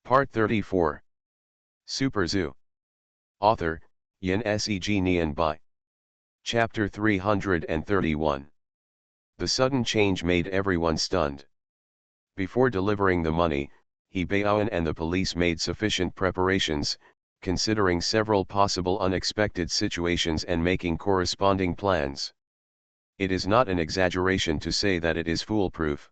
Part 34. Super Zoo. Author, Yin Seg Nian Bai. Chapter 331. The sudden change made everyone stunned. Before delivering the money, He Baoan and the police made sufficient preparations, considering several possible unexpected situations and making corresponding plans. It is not an exaggeration to say that it is foolproof.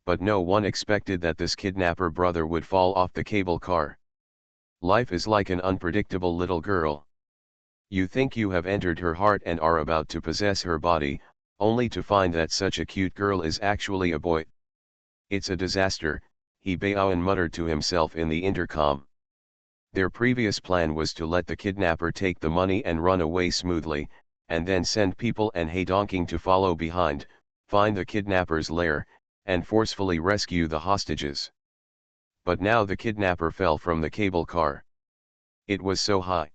But no one expected that this kidnapper brother would fall off the cable car. Life is like an unpredictable little girl. You think you have entered her heart and are about to possess her body, only to find that such a cute girl is actually a boy. It's a disaster, He Baoan muttered to himself in the intercom. Their previous plan was to let the kidnapper take the money and run away smoothly, and then send people and Heidongking to follow behind, find the kidnapper's lair, and forcefully rescue the hostages. But now the kidnapper fell from the cable car. It was so high.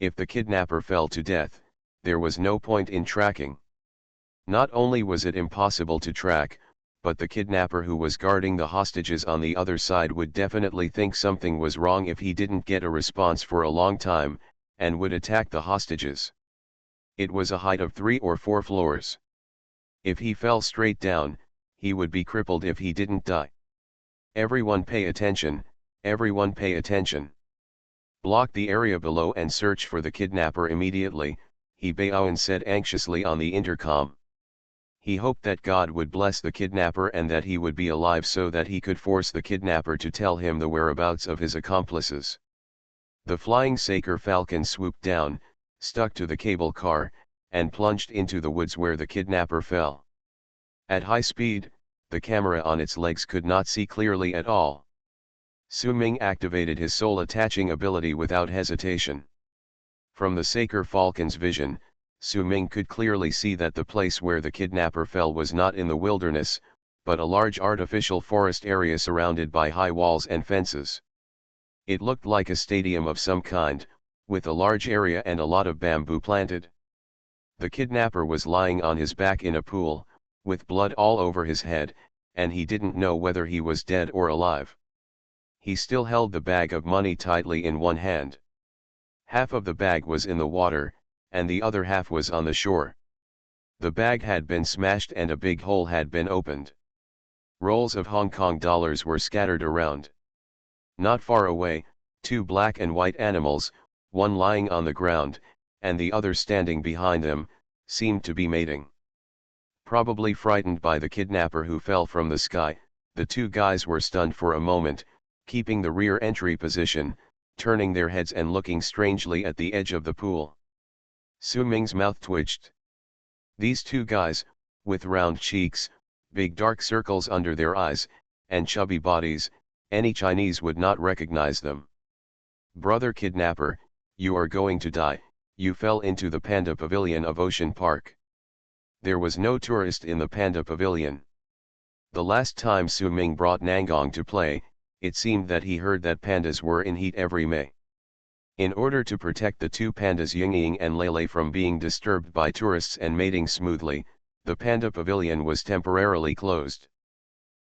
If the kidnapper fell to death, there was no point in tracking. Not only was it impossible to track, but the kidnapper who was guarding the hostages on the other side would definitely think something was wrong if he didn't get a response for a long time, and would attack the hostages. It was a height of 3 or 4 floors. If he fell straight down, he would be crippled if he didn't die. Everyone pay attention, everyone pay attention. Block the area below and search for the kidnapper immediately, He Baoan said anxiously on the intercom. He hoped that God would bless the kidnapper and that he would be alive so that he could force the kidnapper to tell him the whereabouts of his accomplices. The flying Saker Falcon swooped down, stuck to the cable car, and plunged into the woods where the kidnapper fell. At high speed, the camera on its legs could not see clearly at all. Su Ming activated his soul attaching ability without hesitation. From the Saker Falcon's vision, Su Ming could clearly see that the place where the kidnapper fell was not in the wilderness, but a large artificial forest area surrounded by high walls and fences. It looked like a stadium of some kind, with a large area and a lot of bamboo planted. The kidnapper was lying on his back in a pool, with blood all over his head, and he didn't know whether he was dead or alive. He still held the bag of money tightly in one hand. Half of the bag was in the water, and the other half was on the shore. The bag had been smashed and a big hole had been opened. Rolls of Hong Kong dollars were scattered around. Not far away, 2 black and white animals, one lying on the ground, and the other standing behind them, seemed to be mating. Probably frightened by the kidnapper who fell from the sky, the 2 guys were stunned for a moment, keeping the rear entry position, turning their heads and looking strangely at the edge of the pool. Su Ming's mouth twitched. These 2 guys, with round cheeks, big dark circles under their eyes, and chubby bodies, any Chinese would not recognize them. Brother kidnapper, you are going to die, you fell into the Panda Pavilion of Ocean Park. There was no tourist in the Panda Pavilion. The last time Su Ming brought Nangong to play, it seemed that he heard that pandas were in heat every May. In order to protect the 2 pandas Yingying and Lele from being disturbed by tourists and mating smoothly, the Panda Pavilion was temporarily closed.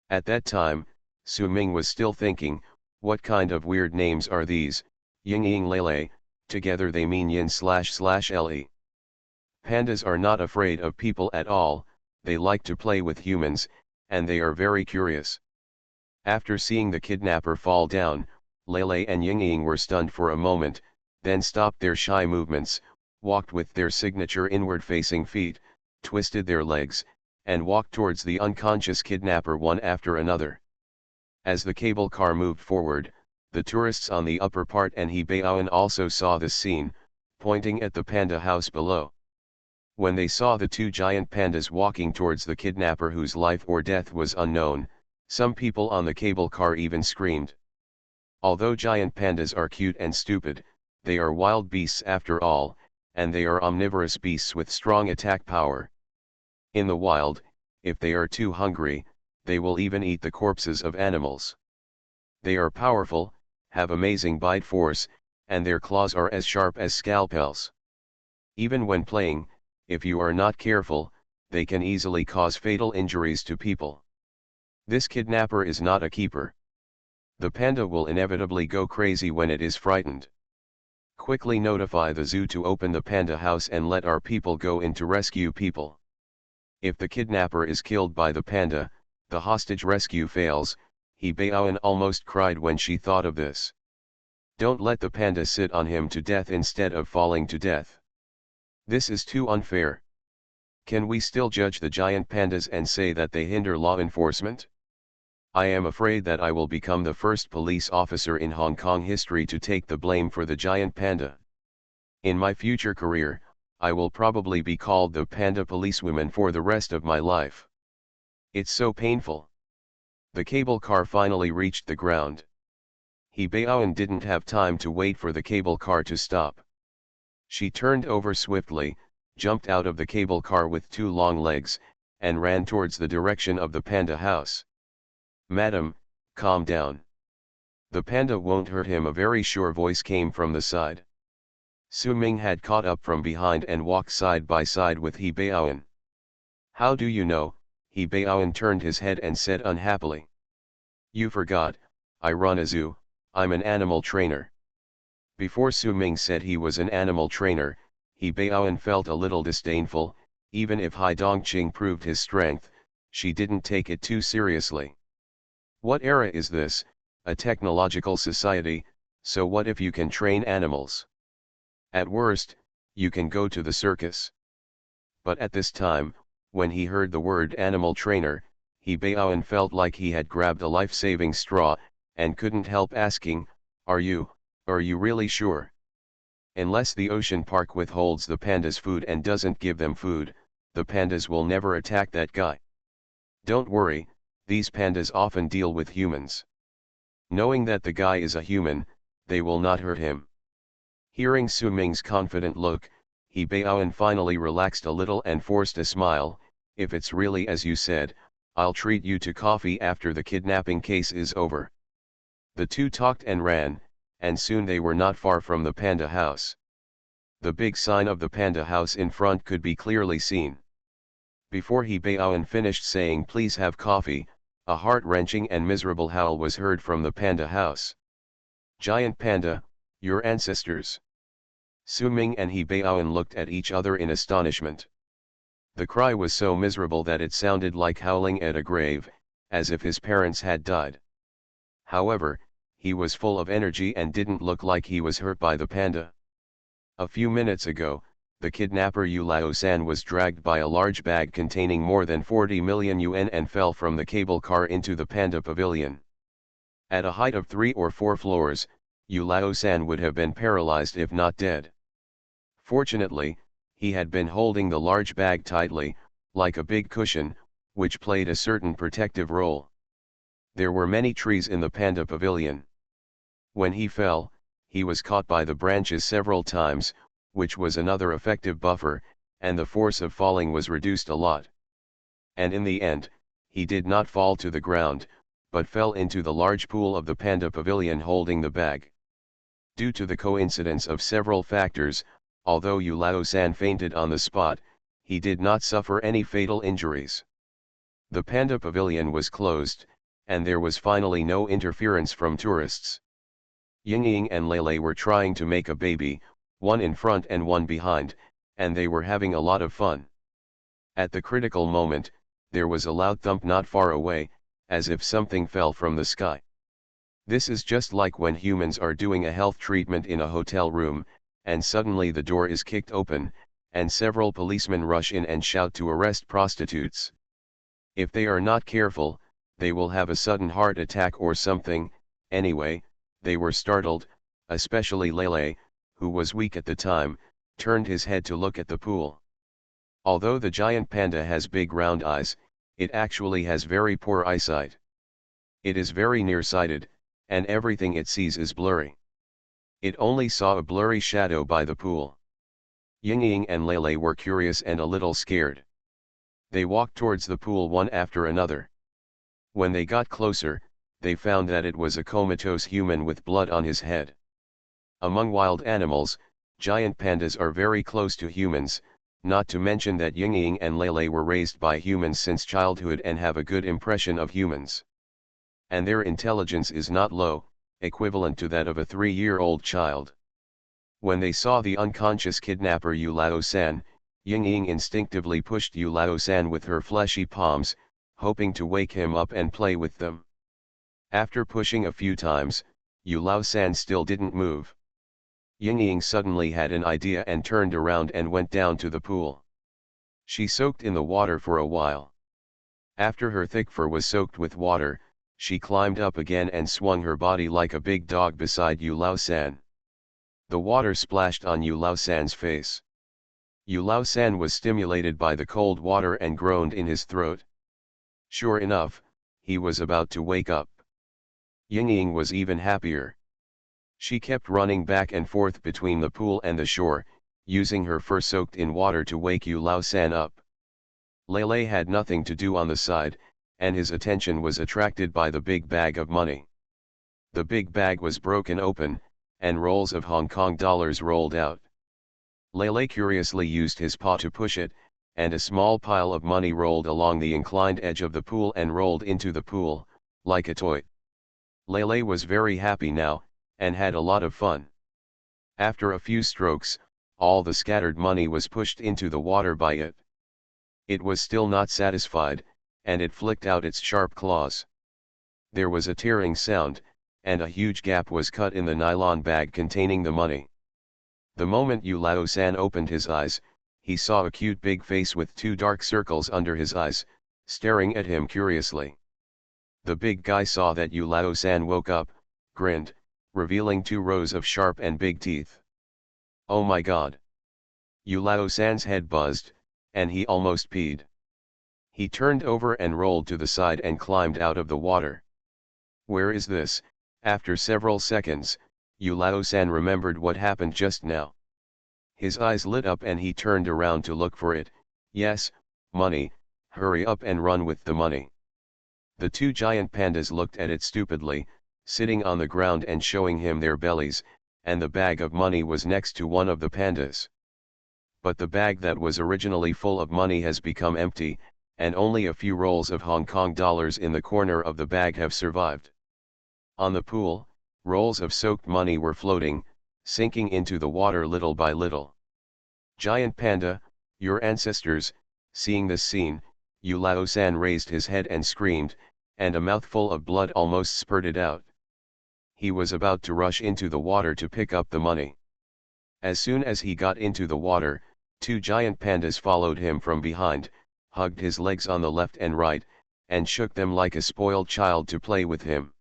At that time, Su Ming was still thinking, what kind of weird names are these, Yingying Lele, together they mean yin/le. Pandas are not afraid of people at all, they like to play with humans, and they are very curious. After seeing the kidnapper fall down, Lele and Yingying were stunned for a moment, then stopped their shy movements, walked with their signature inward-facing feet, twisted their legs, and walked towards the unconscious kidnapper one after another. As the cable car moved forward, the tourists on the upper part and He Baoan also saw this scene, pointing at the panda house below. When they saw the 2 giant pandas walking towards the kidnapper whose life or death was unknown, some people on the cable car even screamed. Although giant pandas are cute and stupid, they are wild beasts after all, and they are omnivorous beasts with strong attack power. In the wild, if they are too hungry, they will even eat the corpses of animals. They are powerful, have amazing bite force, and their claws are as sharp as scalpels. Even when playing, if you are not careful, they can easily cause fatal injuries to people. This kidnapper is not a keeper. The panda will inevitably go crazy when it is frightened. Quickly notify the zoo to open the panda house and let our people go in to rescue people. If the kidnapper is killed by the panda, the hostage rescue fails. He Baoan almost cried when she thought of this. Don't let the panda sit on him to death instead of falling to death. This is too unfair. Can we still judge the giant pandas and say that they hinder law enforcement? I am afraid that I will become the first police officer in Hong Kong history to take the blame for the giant panda. In my future career, I will probably be called the panda policewoman for the rest of my life. It's so painful. The cable car finally reached the ground. He Baoan didn't have time to wait for the cable car to stop. She turned over swiftly, jumped out of the cable car with two long legs, and ran towards the direction of the panda house. Madam, calm down. The panda won't hurt him, a very sure voice came from the side. Su Ming had caught up from behind and walked side by side with He Baoan. How do you know? He Baoan turned his head and said unhappily. You forgot, I run a zoo, I'm an animal trainer. Before Su Ming said he was an animal trainer, He Baoan felt a little disdainful. Even if Hai Dongqing proved his strength, she didn't take it too seriously. What era is this? A technological society, so what if you can train animals? At worst, you can go to the circus. But at this time, when he heard the word animal trainer, He Baoan felt like he had grabbed a life-saving straw, and couldn't help asking, Are you really sure? Unless the ocean park withholds the pandas food and doesn't give them food, the pandas will never attack that guy. Don't worry, these pandas often deal with humans. Knowing that the guy is a human, they will not hurt him. Hearing Su Ming's confident look, He Baoan finally relaxed a little and forced a smile. If it's really as you said, I'll treat you to coffee after the kidnapping case is over. The two talked and ran, and soon they were not far from the panda house. The big sign of the panda house in front could be clearly seen. Before He Baoan finished saying please have coffee, a heart-wrenching and miserable howl was heard from the panda house. Giant panda, your ancestors. Su Ming and He Baoan looked at each other in astonishment. The cry was so miserable that it sounded like howling at a grave, as if his parents had died. However, he was full of energy and didn't look like he was hurt by the panda. A few minutes ago, the kidnapper Yu Lao-san was dragged by a large bag containing more than 40 million yuan and fell from the cable car into the panda pavilion. At a height of 3 or 4 floors, Yu Lao-san would have been paralyzed if not dead. Fortunately, he had been holding the large bag tightly, like a big cushion, which played a certain protective role. There were many trees in the panda pavilion. When he fell, he was caught by the branches several times, which was another effective buffer, and the force of falling was reduced a lot. And in the end, he did not fall to the ground, but fell into the large pool of the panda pavilion holding the bag. Due to the coincidence of several factors, although Yu Lao-san fainted on the spot, he did not suffer any fatal injuries. The panda pavilion was closed, and there was finally no interference from tourists. Yingying and Lele were trying to make a baby, one in front and one behind, and they were having a lot of fun. At the critical moment, there was a loud thump not far away, as if something fell from the sky. This is just like when humans are doing a health treatment in a hotel room, and suddenly the door is kicked open, and several policemen rush in and shout to arrest prostitutes. If they are not careful, they will have a sudden heart attack or something. Anyway, they were startled, especially Lele, who was weak at the time, turned his head to look at the pool. Although the giant panda has big round eyes, it actually has very poor eyesight. It is very nearsighted, and everything it sees is blurry. It only saw a blurry shadow by the pool. Yingying and Lele were curious and a little scared. They walked towards the pool one after another. When they got closer, they found that it was a comatose human with blood on his head. Among wild animals, giant pandas are very close to humans, not to mention that Yingying and Lele were raised by humans since childhood and have a good impression of humans. and their intelligence is not low, equivalent to that of a 3-year-old child. When they saw the unconscious kidnapper Yulao-san, Ying instinctively pushed Yulao-san with her fleshy palms, hoping to wake him up and play with them. After pushing a few times, Yulao-san still didn't move. Ying suddenly had an idea and turned around and went down to the pool. She soaked in the water for a while. After her thick fur was soaked with water, she climbed up again and swung her body like a big dog beside Yulao-san. The water splashed on Yulao-san's face. Yulao-san was stimulated by the cold water and groaned in his throat. Sure enough, he was about to wake up. Ying was even happier. She kept running back and forth between the pool and the shore, using her fur soaked in water to wake Yulao-san up. Lele had nothing to do on the side, and his attention was attracted by the big bag of money. The big bag was broken open, and rolls of Hong Kong dollars rolled out. Lele curiously used his paw to push it, and a small pile of money rolled along the inclined edge of the pool and rolled into the pool, like a toy. Lele was very happy now, and had a lot of fun. After a few strokes, all the scattered money was pushed into the water by it. It was still not satisfied, and it flicked out its sharp claws. There was a tearing sound, and a huge gap was cut in the nylon bag containing the money. The moment Yulao-san opened his eyes, he saw a cute big face with 2 dark circles under his eyes, staring at him curiously. The big guy saw that Yulao-san woke up, grinned, revealing 2 rows of sharp and big teeth. Oh my god! Yulao-san's head buzzed, and he almost peed. He turned over and rolled to the side and climbed out of the water. Where is this? After several seconds, Yulao-san remembered what happened just now. His eyes lit up and he turned around to look for it. Yes, money, hurry up and run with the money. The 2 giant pandas looked at it stupidly, sitting on the ground and showing him their bellies, and the bag of money was next to one of the pandas. But the bag that was originally full of money has become empty, and only a few rolls of Hong Kong dollars in the corner of the bag have survived. On the pool, rolls of soaked money were floating, sinking into the water little by little. Giant panda, your ancestors, seeing this scene, Yulao-san raised his head and screamed, and a mouthful of blood almost spurted out. He was about to rush into the water to pick up the money. As soon as he got into the water, 2 giant pandas followed him from behind, hugged his legs on the left and right, and shook them like a spoiled child to play with him.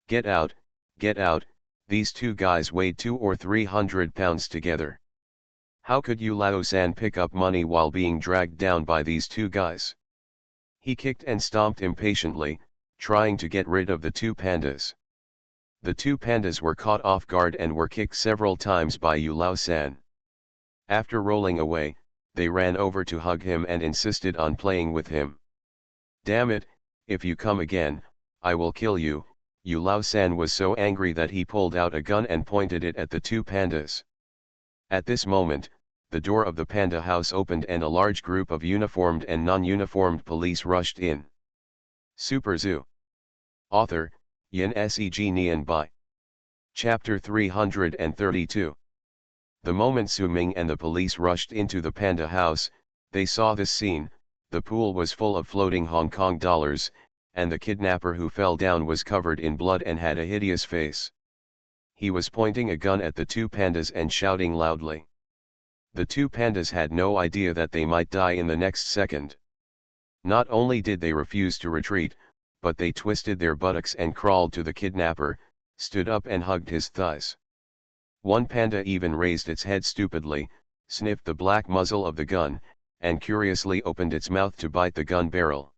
Get out, these 2 guys weighed 200 or 300 pounds together. How could Yulao-san pick up money while being dragged down by these 2 guys? He kicked and stomped impatiently, trying to get rid of the 2 pandas. The 2 pandas were caught off guard and were kicked several times by Yulao-san. After rolling away, they ran over to hug him and insisted on playing with him. Damn it, if you come again, I will kill you. Yulao-san was so angry that he pulled out a gun and pointed it at the 2 pandas. At this moment, the door of the panda house opened and a large group of uniformed and non-uniformed police rushed in. Super Zoo. Author, Yin Seg Nian Bai. Chapter 332. The moment Su Ming and the police rushed into the panda house, they saw this scene. The pool was full of floating Hong Kong dollars, and the kidnapper who fell down was covered in blood and had a hideous face. He was pointing a gun at the 2 pandas and shouting loudly. The 2 pandas had no idea that they might die in the next second. Not only did they refuse to retreat, but they twisted their buttocks and crawled to the kidnapper, stood up and hugged his thighs. One panda even raised its head stupidly, sniffed the black muzzle of the gun, and curiously opened its mouth to bite the gun barrel.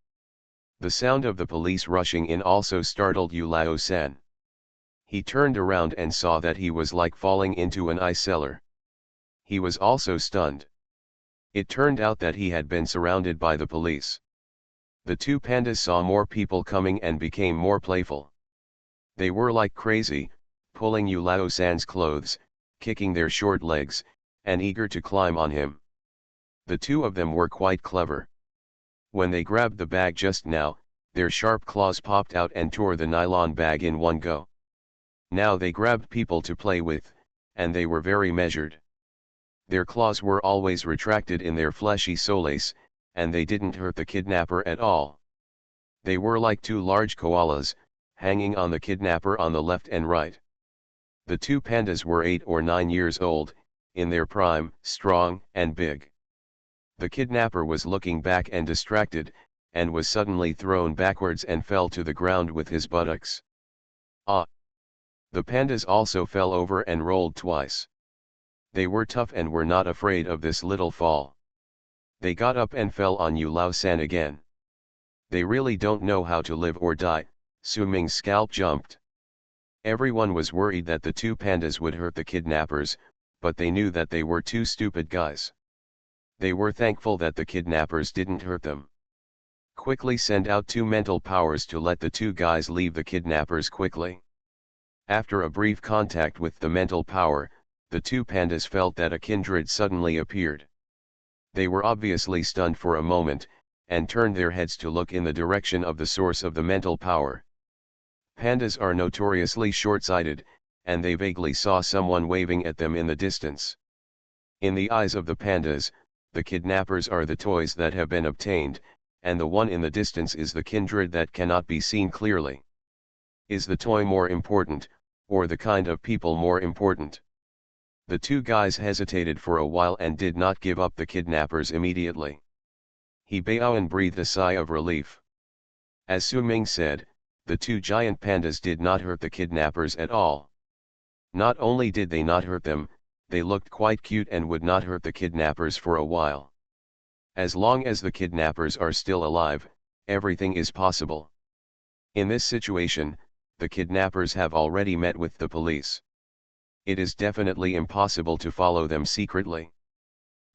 The sound of the police rushing in also startled Yulao-san. He turned around and saw that he was like falling into an ice cellar. He was also stunned. It turned out that he had been surrounded by the police. The 2 pandas saw more people coming and became more playful. They were like crazy, pulling Yulao-san's clothes, kicking their short legs, and eager to climb on him. The 2 of them were quite clever. When they grabbed the bag just now, Their sharp claws popped out and tore the nylon bag in one go. Now they grabbed people to play with, and they were very measured. Their claws were always retracted in their fleshy soles, and they didn't hurt the kidnapper at all. They were like two large koalas, hanging on the kidnapper on the left and right. The two pandas were 8 or 9 years old, in their prime, strong and big. The kidnapper was looking back and distracted, and was suddenly thrown backwards and fell to the ground with his buttocks. Ah! The pandas also fell over and rolled twice. They were tough and were not afraid of this little fall. They got up and fell on Yu Lao San again. They really don't know how to live or die. Su Ming's scalp jumped. Everyone was worried that the two pandas would hurt the kidnappers, but they knew that they were two stupid guys. They were thankful that the kidnappers didn't hurt them. Quickly send out 2 mental powers to let the 2 guys leave the kidnappers quickly. After a brief contact with the mental power, the 2 pandas felt that a kindred suddenly appeared. They were obviously stunned for a moment, and turned their heads to look in the direction of the source of the mental power. Pandas are notoriously short-sighted, and they vaguely saw someone waving at them in the distance. In the eyes of the pandas, the kidnappers are the toys that have been obtained, and the one in the distance is the kindred that cannot be seen clearly. Is the toy more important, or the kind of people more important? The 2 guys hesitated for a while and did not give up the kidnappers immediately. He Baoan breathed a sigh of relief. As Su Ming said, the 2 giant pandas did not hurt the kidnappers at all. Not only did they not hurt them, they looked quite cute and would not hurt the kidnappers for a while. As long as the kidnappers are still alive, everything is possible. In this situation, the kidnappers have already met with the police. It is definitely impossible to follow them secretly.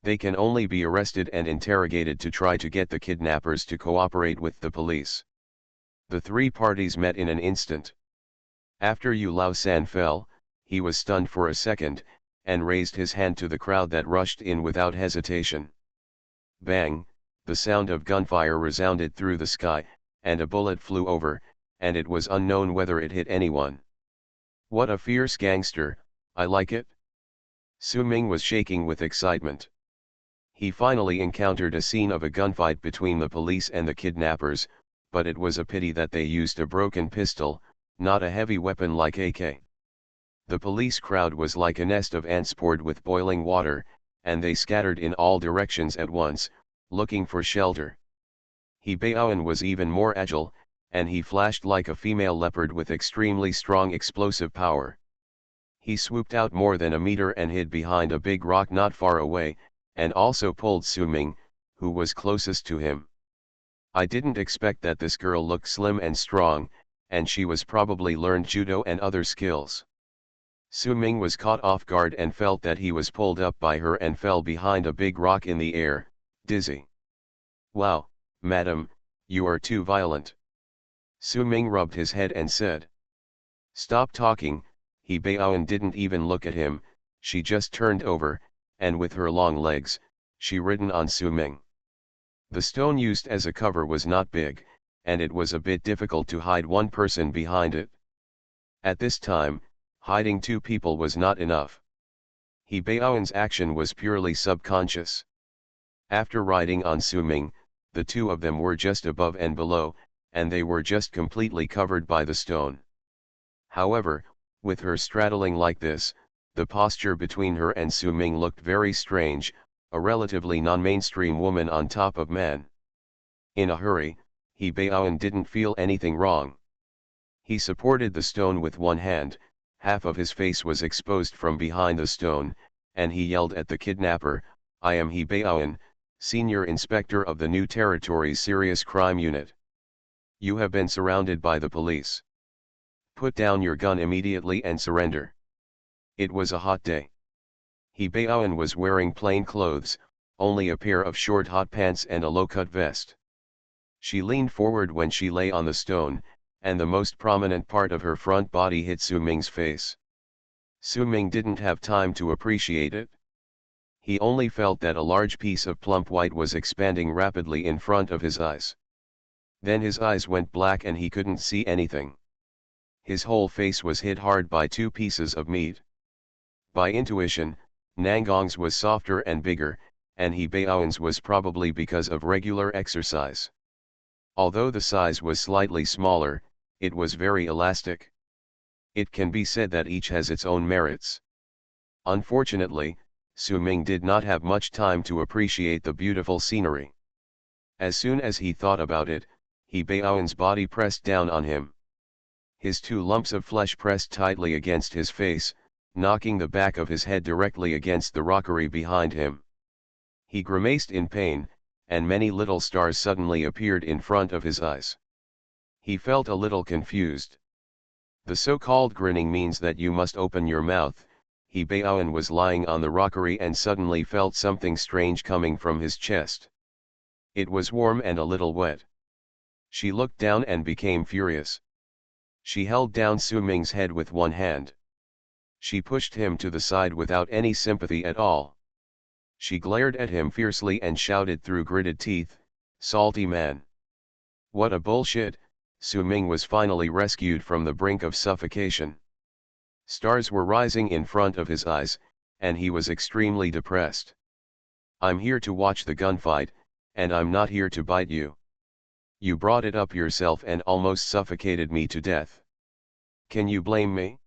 They can only be arrested and interrogated to try to get the kidnappers to cooperate with the police. The 3 parties met in an instant. After Yu Lao San fell, he was stunned for a second, and raised his hand to the crowd that rushed in without hesitation. Bang! The sound of gunfire resounded through the sky, and a bullet flew over, and it was unknown whether it hit anyone. What a fierce gangster, I like it. Su Ming was shaking with excitement. He finally encountered a scene of a gunfight between the police and the kidnappers, but it was a pity that they used a broken pistol, not a heavy weapon like AK. The police crowd was like a nest of ants poured with boiling water, and they scattered in all directions at once, looking for shelter. He Baoan was even more agile, and he flashed like a female leopard with extremely strong explosive power. He swooped out more than a meter and hid behind a big rock not far away, and also pulled Su Ming, who was closest to him. I didn't expect that this girl looked slim and strong, and she was probably learned judo and other skills. Su Ming was caught off guard and felt that he was pulled up by her and fell behind a big rock in the air, dizzy. Wow, madam, you are too violent. Su Ming rubbed his head and said. Stop talking. He Baoan didn't even look at him, she just turned over, and with her long legs, she ridden on Su Ming. The stone used as a cover was not big, and it was a bit difficult to hide one person behind it. At this time, hiding 2 people was not enough. He Baoan's action was purely subconscious. After riding on Su Ming, the 2 of them were just above and below, and they were just completely covered by the stone. However, with her straddling like this, the posture between her and Su Ming looked very strange, a relatively non-mainstream woman on top of man. In a hurry, He Baoan didn't feel anything wrong. He supported the stone with one hand, half of his face was exposed from behind the stone, and he yelled at the kidnapper, I am He Baoan, Senior Inspector of the New Territories Serious Crime Unit. You have been surrounded by the police. Put down your gun immediately and surrender. It was a hot day. He Baoan was wearing plain clothes, only a pair of short hot pants and a low-cut vest. She leaned forward when she lay on the stone, and the most prominent part of her front body hit Su Ming's face. Su Ming didn't have time to appreciate it. He only felt that a large piece of plump white was expanding rapidly in front of his eyes. Then his eyes went black and he couldn't see anything. His whole face was hit hard by two pieces of meat. By intuition, Nangong's was softer and bigger, and He Baoan's was probably because of regular exercise. Although the size was slightly smaller, it was very elastic. It can be said that each has its own merits. Unfortunately, Su Ming did not have much time to appreciate the beautiful scenery. As soon as he thought about it, He Baoan's body pressed down on him. His two lumps of flesh pressed tightly against his face, knocking the back of his head directly against the rockery behind him. He grimaced in pain, and many little stars suddenly appeared in front of his eyes. He felt a little confused. The so-called grinning means that you must open your mouth. He Baoan was lying on the rockery and suddenly felt something strange coming from his chest. It was warm and a little wet. She looked down and became furious. She held down Su Ming's head with one hand. She pushed him to the side without any sympathy at all. She glared at him fiercely and shouted through gritted teeth, "Salty man! What a bullshit!" Su Ming was finally rescued from the brink of suffocation. Stars were rising in front of his eyes, and he was extremely depressed. "I'm here to watch the gunfight, and I'm not here to bite you. You brought it up yourself and almost suffocated me to death. Can you blame me?"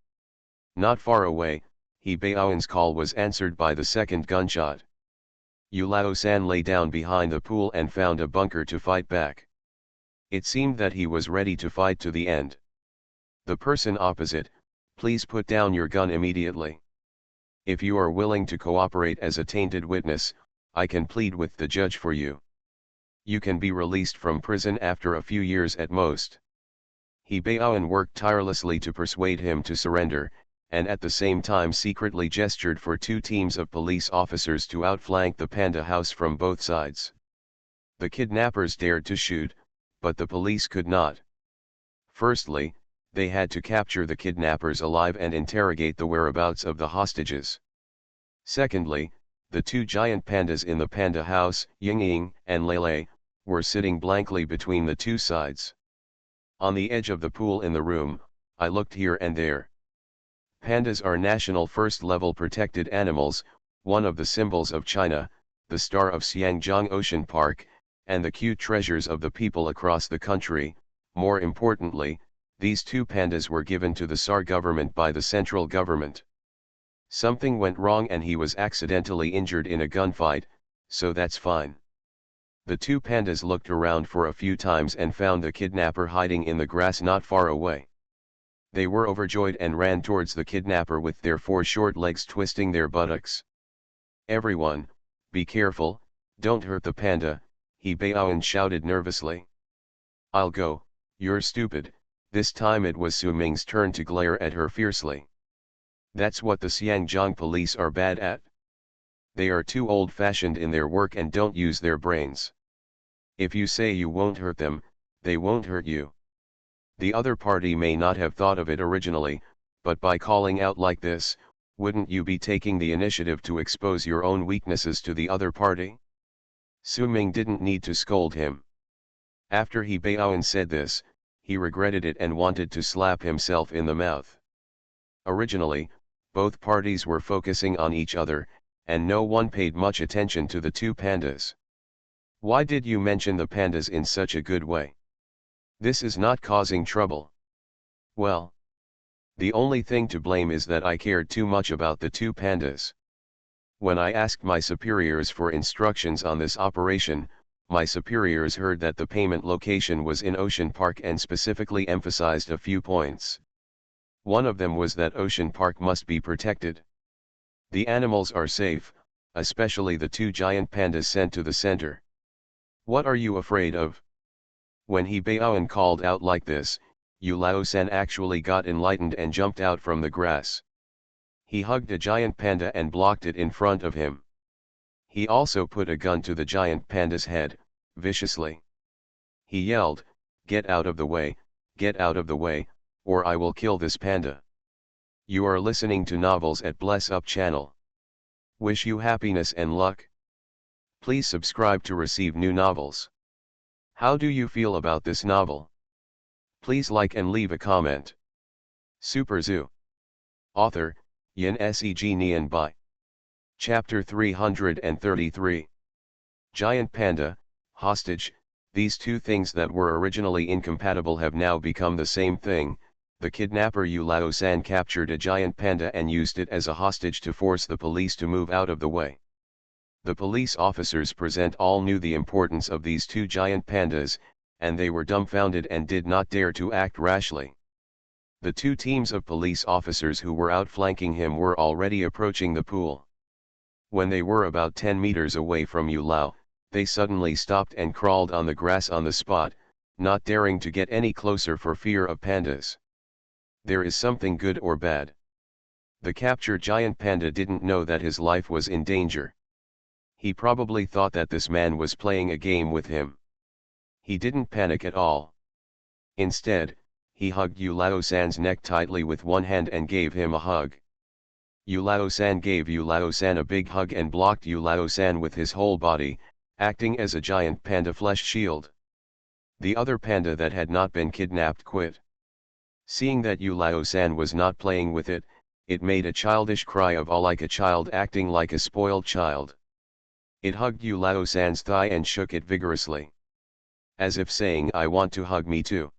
Not far away, He Baoan's call was answered by the second gunshot. Yu Lao-san lay down behind the pool and found a bunker to fight back. It seemed that he was ready to fight to the end. The person opposite, "Please put down your gun immediately. If you are willing to cooperate as a tainted witness, I can plead with the judge for you. You can be released from prison after a few years at most." He Baoan worked tirelessly to persuade him to surrender, and at the same time secretly gestured for two teams of police officers to outflank the panda house from both sides. The kidnappers dared to shoot, but the police could not. Firstly, they had to capture the kidnappers alive and interrogate the whereabouts of the hostages. Secondly, the two giant pandas in the panda house, Yingying and Lele, were sitting blankly between the two sides. On the edge of the pool in the room, I looked here and there. Pandas are national first-level protected animals, one of the symbols of China, the star of Xiangjiang Ocean Park, and the cute treasures of the people across the country. More importantly, these two pandas were given to the SAR government by the central government. Something went wrong and he was accidentally injured in a gunfight, so that's fine. The two pandas looked around for a few times and found the kidnapper hiding in the grass not far away. They were overjoyed and ran towards the kidnapper with their four short legs twisting their buttocks. "Everyone, be careful, don't hurt the panda," He Baoan shouted nervously. "I'll go, you're stupid." This time it was Su Ming's turn to glare at her fiercely. "That's what the Xiangjiang police are bad at. They are too old-fashioned in their work and don't use their brains. If you say you won't hurt them, they won't hurt you. The other party may not have thought of it originally, but by calling out like this, wouldn't you be taking the initiative to expose your own weaknesses to the other party?" Su Ming didn't need to scold him. After He Baoan said this, he regretted it and wanted to slap himself in the mouth. Originally, both parties were focusing on each other, and no one paid much attention to the two pandas. "Why did you mention the pandas in such a good way? This is not causing trouble." "Well, the only thing to blame is that I cared too much about the two pandas. When I asked my superiors for instructions on this operation, my superiors heard that the payment location was in Ocean Park and specifically emphasized a few points. One of them was that Ocean Park must be protected. The animals are safe, especially the two giant pandas sent to the center. What are you afraid of?" When He Baoan called out like this, Yu Lao-san actually got enlightened and jumped out from the grass. He hugged a giant panda and blocked it in front of him. He also put a gun to the giant panda's head, viciously. He yelled, get out of the way, or I will kill this panda." You are listening to Novels at Bless Up channel. Wish you happiness and luck. Please subscribe to receive new novels. How do you feel about this novel? Please like and leave a comment. Super Zoo. Author, Yin Seg Nian Bai. Chapter 333. Giant Panda, Hostage. These two things that were originally incompatible have now become the same thing. The kidnapper Yu Lao-san captured a giant panda and used it as a hostage to force the police to move out of the way. The police officers present all knew the importance of these two giant pandas, and they were dumbfounded and did not dare to act rashly. The two teams of police officers who were outflanking him were already approaching the pool. When they were about 10 meters away from Yu Lao, they suddenly stopped and crawled on the grass on the spot, not daring to get any closer for fear of pandas. There is something good or bad. The captured giant panda didn't know that his life was in danger. He probably thought that this man was playing a game with him. He didn't panic at all. Instead, he hugged Yu Lao-san's neck tightly with one hand and gave him a hug. Yu Lao-san gave Yu Lao-san a big hug and blocked Yu Lao-san with his whole body, acting as a giant panda flesh shield. The other panda that had not been kidnapped quit. Seeing that Yu Lao-san was not playing with it, it made a childish cry of "ah," like a child acting like a spoiled child. It hugged Yu Lao-san's thigh and shook it vigorously, as if saying, "I want to hug me too."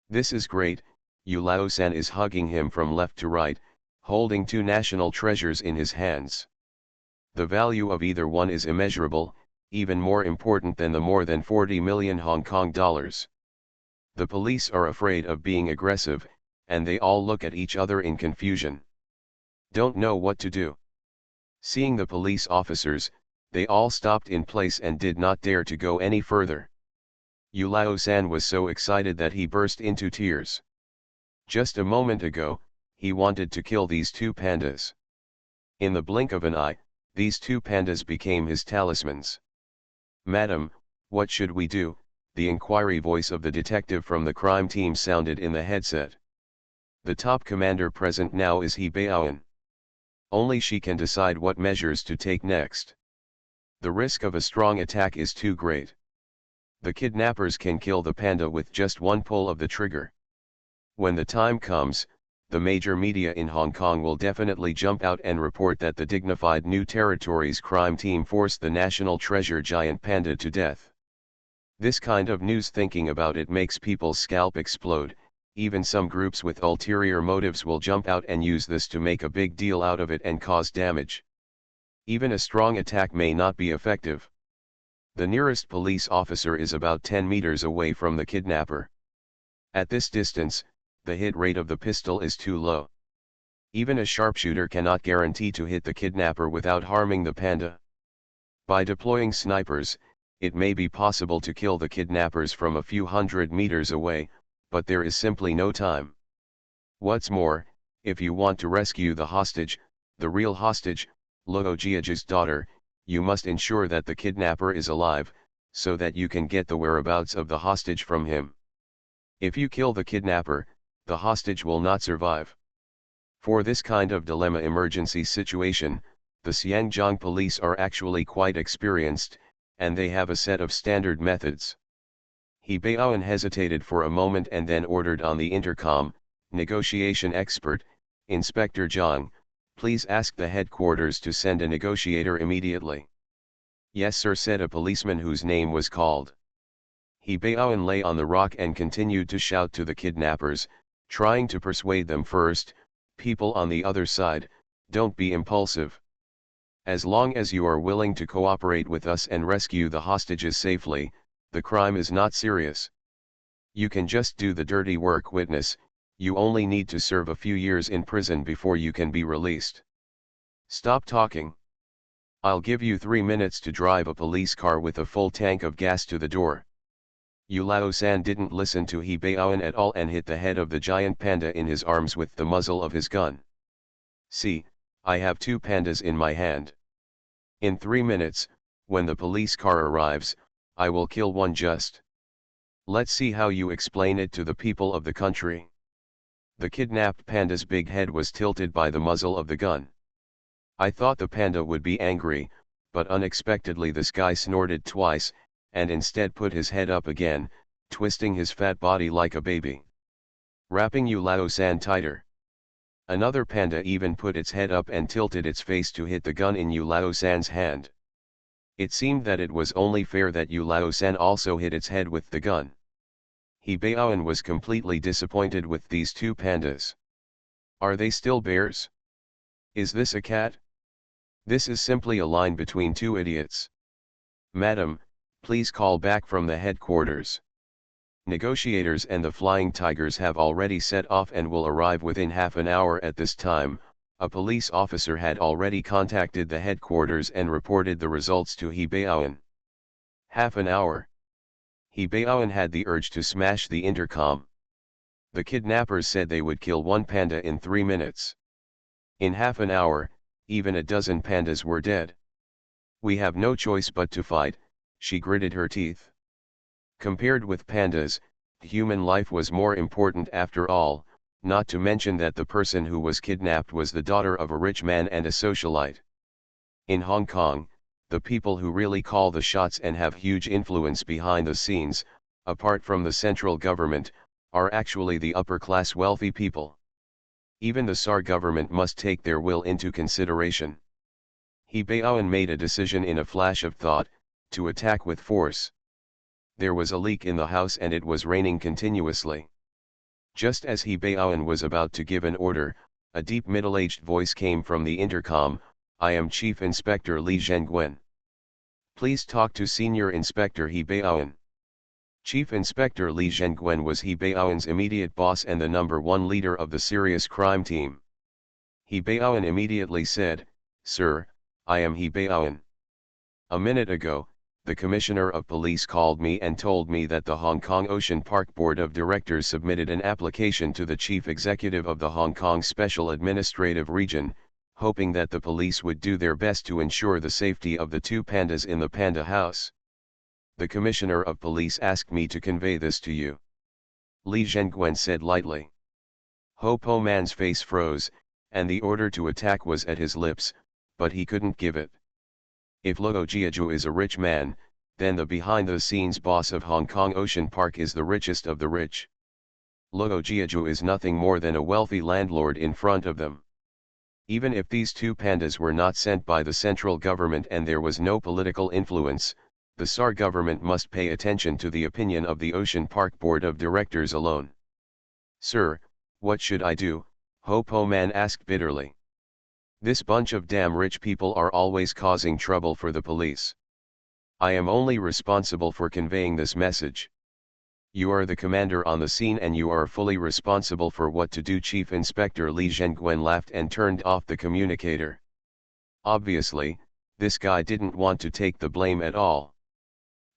This is great. Yu Lao-san is hugging him from left to right, holding two national treasures in his hands. The value of either one is immeasurable, even more important than the more than 40 million Hong Kong dollars. The police are afraid of being aggressive, and they all look at each other in confusion. Don't know what to do. Seeing the police officers, they all stopped in place and did not dare to go any further. Yu Lao-san was so excited that he burst into tears. Just a moment ago, he wanted to kill these two pandas. In the blink of an eye, these two pandas became his talismans. "Madam, what should we do?" the inquiry voice of the detective from the crime team sounded in the headset. The top commander present now is He Baoan. Only she can decide what measures to take next. The risk of a strong attack is too great. The kidnappers can kill the panda with just one pull of the trigger. When the time comes, the major media in Hong Kong will definitely jump out and report that the dignified New Territories crime team forced the national treasure giant panda to death. This kind of news, thinking about it, makes people's scalp explode. Even some groups with ulterior motives will jump out and use this to make a big deal out of it and cause damage. Even a strong attack may not be effective. The nearest police officer is about 10 meters away from the kidnapper. At this distance, the hit rate of the pistol is too low. Even a sharpshooter cannot guarantee to hit the kidnapper without harming the panda. By deploying snipers, it may be possible to kill the kidnappers from a few hundred meters away, but there is simply no time. What's more, if you want to rescue the hostage, the real hostage, Luo Jiaji's daughter, you must ensure that the kidnapper is alive, so that you can get the whereabouts of the hostage from him. If you kill the kidnapper, the hostage will not survive. For this kind of dilemma emergency situation, the Xiangjiang police are actually quite experienced, and they have a set of standard methods. He Baoan hesitated for a moment and then ordered on the intercom, "Negotiation expert, Inspector Zhang, please ask the headquarters to send a negotiator immediately." "Yes sir," said a policeman whose name was called. He Baoan lay on the rock and continued to shout to the kidnappers, trying to persuade them first, "People on the other side, don't be impulsive. As long as you are willing to cooperate with us and rescue the hostages safely, the crime is not serious. You can just do the dirty work. Witness, you only need to serve a few years in prison before you can be released. Stop talking. I'll give you 3 minutes to drive a police car with a full tank of gas to the door." Yu Lao-san didn't listen to He Baoan at all and hit the head of the giant panda in his arms with the muzzle of his gun. "See, I have 2 pandas in my hand. In 3 minutes, when the police car arrives, I will kill one just. Let's see how you explain it to the people of the country." The kidnapped panda's big head was tilted by the muzzle of the gun. I thought the panda would be angry, but unexpectedly the sky snorted twice, and instead put his head up again, twisting his fat body like a baby. Wrapping Yu Lao-san tighter. Another panda even put its head up and tilted its face to hit the gun in Yu Lao-san's hand. It seemed that it was only fair that Yu Lao-san also hit its head with the gun. He Baoan was completely disappointed with these two pandas. Are they still bears? Is this a cat? This is simply a line between two idiots. Madam, please call back from the headquarters. Negotiators and the Flying Tigers have already set off and will arrive within half an hour. At this time, a police officer had already contacted the headquarters and reported the results to He Baoan. Half an hour. He Baoan had the urge to smash the intercom. The kidnappers said they would kill one panda in 3 minutes. In half an hour, even a dozen pandas were dead. We have no choice but to fight, she gritted her teeth. Compared with pandas, human life was more important after all, not to mention that the person who was kidnapped was the daughter of a rich man and a socialite. In Hong Kong, the people who really call the shots and have huge influence behind the scenes, apart from the central government, are actually the upper-class wealthy people. Even the SAR government must take their will into consideration. He Baoan made a decision in a flash of thought, to attack with force. There was a leak in the house and it was raining continuously. Just as He Baoan was about to give an order, a deep middle-aged voice came from the intercom. I am Chief Inspector Li Zhengguen. Please talk to Senior Inspector He Baoan. Chief Inspector Li Zhengguen was He Baoan's immediate boss and the #1 leader of the serious crime team. He Baoan immediately said, Sir, I am He Baoan. A minute ago, the Commissioner of Police called me and told me that the Hong Kong Ocean Park Board of Directors submitted an application to the Chief Executive of the Hong Kong Special Administrative Region, hoping that the police would do their best to ensure the safety of the two pandas in the panda house. The Commissioner of Police asked me to convey this to you. Li Zhengguen said lightly. Ho Po Man's face froze, and the order to attack was at his lips, but he couldn't give it. If Luo Jiaju is a rich man, then the behind-the-scenes boss of Hong Kong Ocean Park is the richest of the rich. Luo Jiaju is nothing more than a wealthy landlord in front of them. Even if these two pandas were not sent by the central government and there was no political influence, the SAR government must pay attention to the opinion of the Ocean Park Board of Directors alone. Sir, what should I do? Ho Po Man asked bitterly. This bunch of damn rich people are always causing trouble for the police. I am only responsible for conveying this message. You are the commander on the scene and you are fully responsible for what to do. Chief Inspector Li Zhengguen laughed and turned off the communicator. Obviously, this guy didn't want to take the blame at all.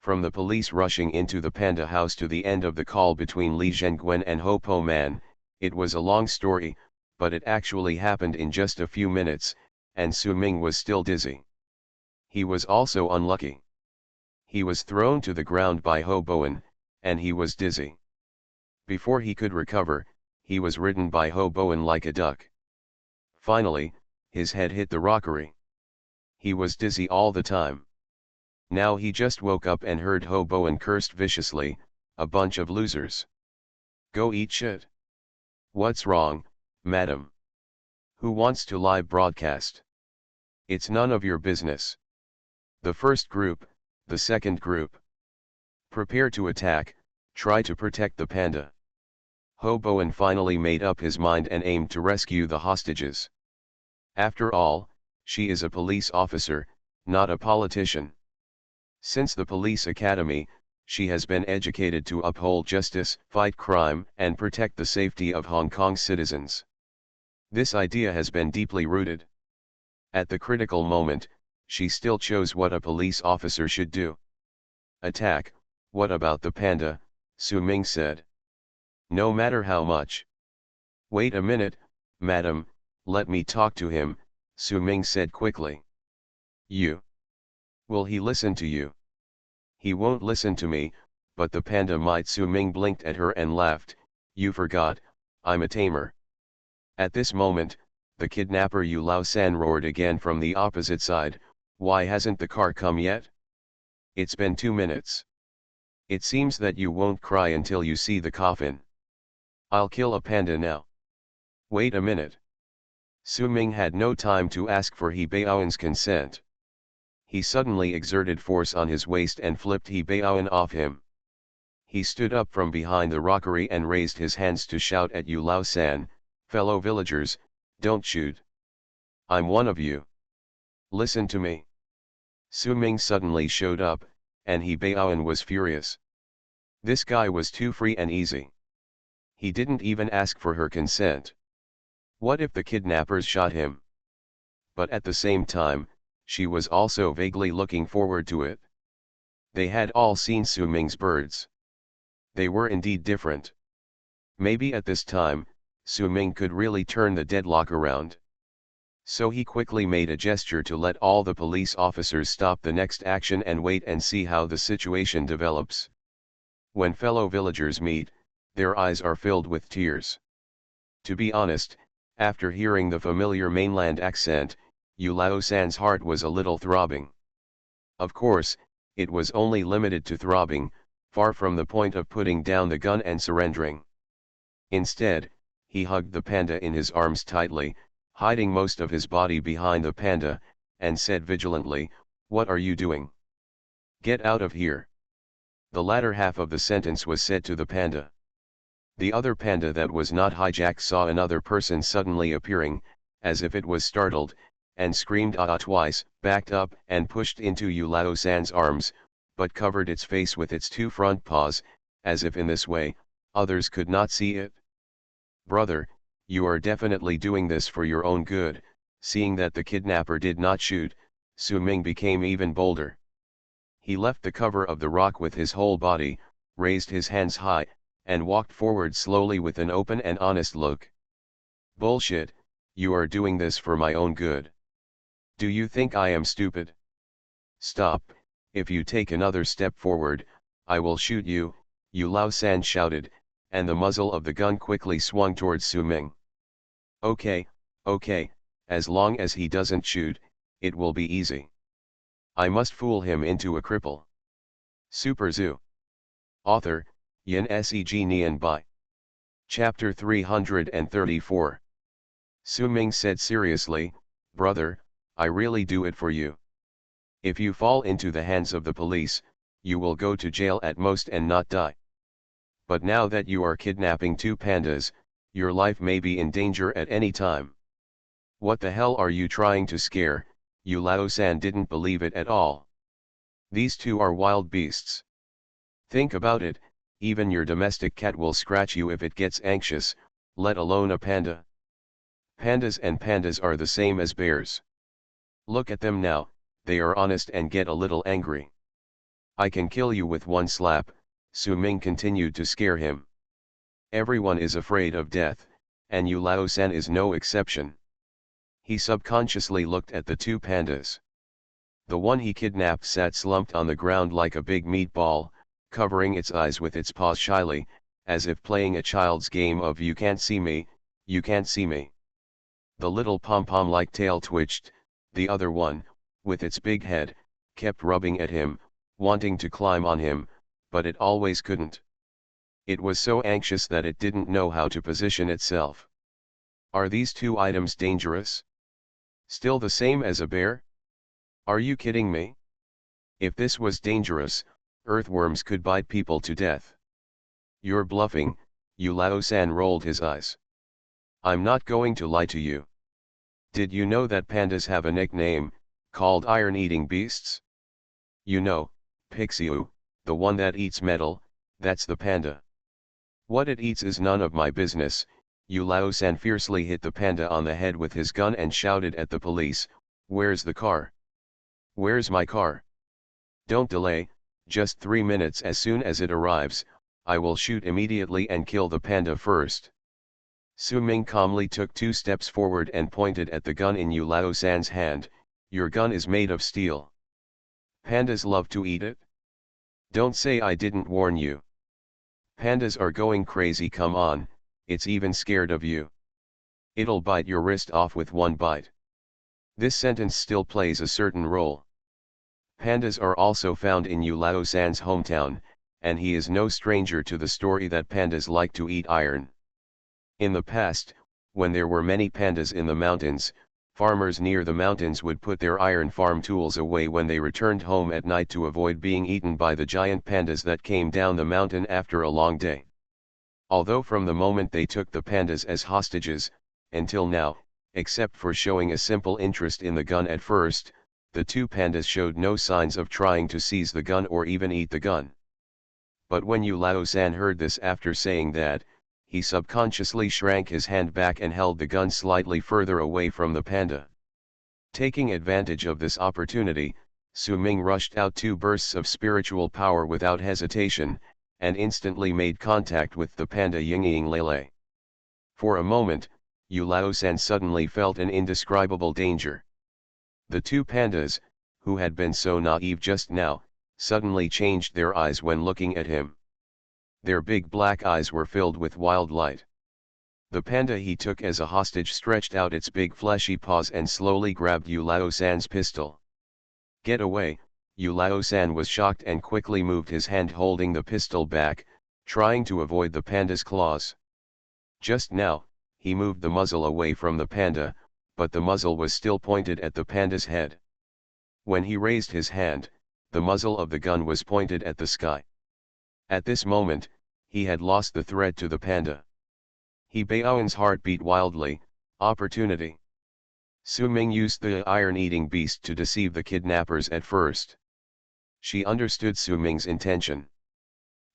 From the police rushing into the panda house to the end of the call between Li Zhengguen and Ho Po Man, it was a long story, but it actually happened in just a few minutes, and Su Ming was still dizzy. He was also unlucky. He was thrown to the ground by Ho Boan, and he was dizzy. Before he could recover, he was ridden by Ho Boan like a duck. Finally, his head hit the rockery. He was dizzy all the time. Now he just woke up and heard Ho Boan cursed viciously, a bunch of losers. Go eat shit. What's wrong, madam? Who wants to live broadcast? It's none of your business. The first group, the second group. Prepare to attack, try to protect the panda. Ho Boan finally made up his mind and aimed to rescue the hostages. After all, she is a police officer, not a politician. Since the police academy, she has been educated to uphold justice, fight crime, and protect the safety of Hong Kong citizens. This idea has been deeply rooted. At the critical moment, she still chose what a police officer should do. Attack. What about the panda? Su Ming said. No matter how much. Wait a minute, madam, let me talk to him, Su Ming said quickly. You. Will he listen to you? He won't listen to me, but the panda might. Su Ming blinked at her and laughed. You forgot, I'm a tamer. At this moment, the kidnapper Yu Lao-san roared again from the opposite side. Why hasn't the car come yet? It's been 2 minutes. It seems that you won't cry until you see the coffin. I'll kill a panda now. Wait a minute. Su Ming had no time to ask for He Baoan's consent. He suddenly exerted force on his waist and flipped He Baoan off him. He stood up from behind the rockery and raised his hands to shout at Yu Lao San, "Fellow villagers, don't shoot. I'm one of you. Listen to me." Su Ming suddenly showed up, and He Baoan was furious. This guy was too free and easy. He didn't even ask for her consent. What if the kidnappers shot him? But at the same time, she was also vaguely looking forward to it. They had all seen Su Ming's birds. They were indeed different. Maybe at this time, Su Ming could really turn the deadlock around. So he quickly made a gesture to let all the police officers stop the next action and wait and see how the situation develops. When fellow villagers meet, their eyes are filled with tears. To be honest, after hearing the familiar mainland accent, Yu Lao San's heart was a little throbbing. Of course, it was only limited to throbbing, far from the point of putting down the gun and surrendering. Instead, he hugged the panda in his arms tightly, hiding most of his body behind the panda, and said vigilantly, "What are you doing? Get out of here." The latter half of the sentence was said to the panda. The other panda that was not hijacked saw another person suddenly appearing, as if it was startled, and screamed "ah" twice, backed up and pushed into Yu Lao San's arms, but covered its face with its two front paws, as if in this way, others could not see it. "Brother, you are definitely doing this for your own good." Seeing that the kidnapper did not shoot, Su Ming became even bolder. He left the cover of the rock with his whole body, raised his hands high, and walked forward slowly with an open and honest look. "Bullshit, you are doing this for my own good. Do you think I am stupid? Stop, if you take another step forward, I will shoot you," Yu Lao San shouted, and the muzzle of the gun quickly swung towards Su Ming. Okay, as long as he doesn't shoot, it will be easy. I must fool him into a cripple. Super Zoo. Author, Yin Seg Nian Bai. Chapter 334. Su Ming said seriously, "Brother, I really do it for you. If you fall into the hands of the police, you will go to jail at most and not die. But now that you are kidnapping two pandas, your life may be in danger at any time. What the hell are you trying to scare?" Yu Lao San didn't believe it at all. "These two are wild beasts. Think about it, even your domestic cat will scratch you if it gets anxious, let alone a panda. Pandas and pandas are the same as bears. Look at them now, they are honest and get a little angry. I can kill you with one slap." Su Ming continued to scare him. Everyone is afraid of death, and Yu Lao San is no exception. He subconsciously looked at the two pandas. The one he kidnapped sat slumped on the ground like a big meatball, covering its eyes with its paws shyly, as if playing a child's game of "you can't see me, you can't see me." The little pom-pom-like tail twitched. The other one, with its big head, kept rubbing at him, wanting to climb on him, but it always couldn't. It was so anxious that it didn't know how to position itself. Are these two items dangerous? Still the same as a bear? Are you kidding me? If this was dangerous, earthworms could bite people to death. You're bluffing, Yu Lao San rolled his eyes. I'm not going to lie to you. Did you know that pandas have a nickname, called iron-eating beasts? You know, Pixiu, the one that eats metal, that's the panda. What it eats is none of my business." Yu Lao San fiercely hit the panda on the head with his gun and shouted at the police, "Where's the car? Where's my car? Don't delay, just 3 minutes. As soon as it arrives, I will shoot immediately and kill the panda first." Su Ming calmly took 2 steps forward and pointed at the gun in Yu Lao San's hand. "Your gun is made of steel. Pandas love to eat it? Don't say I didn't warn you. Pandas are going crazy, come on, it's even scared of you. It'll bite your wrist off with one bite." This sentence still plays a certain role. Pandas are also found in Yu Lao San's hometown, and he is no stranger to the story that pandas like to eat iron. In the past, when there were many pandas in the mountains, farmers near the mountains would put their iron farm tools away when they returned home at night to avoid being eaten by the giant pandas that came down the mountain after a long day. Although from the moment they took the pandas as hostages, until now, except for showing a simple interest in the gun at first, the two pandas showed no signs of trying to seize the gun or even eat the gun. But when Yu Lao-san heard this after saying that, he subconsciously shrank his hand back and held the gun slightly further away from the panda. Taking advantage of this opportunity, Su Ming rushed out two bursts of spiritual power without hesitation, and instantly made contact with the panda Yingying Lele. For a moment, Yu Lao-san suddenly felt an indescribable danger. The two pandas, who had been so naive just now, suddenly changed their eyes when looking at him. Their big black eyes were filled with wild light. The panda he took as a hostage stretched out its big fleshy paws and slowly grabbed Yu Lao-san's pistol. "Get away!" Yu Lao-san was shocked and quickly moved his hand holding the pistol back, trying to avoid the panda's claws. Just now, he moved the muzzle away from the panda, but the muzzle was still pointed at the panda's head. When he raised his hand, the muzzle of the gun was pointed at the sky. At this moment, he had lost the threat to the panda. He Baoan's heart beat wildly. Opportunity. Su Ming used the iron-eating beast to deceive the kidnappers at first. She understood Su Ming's intention.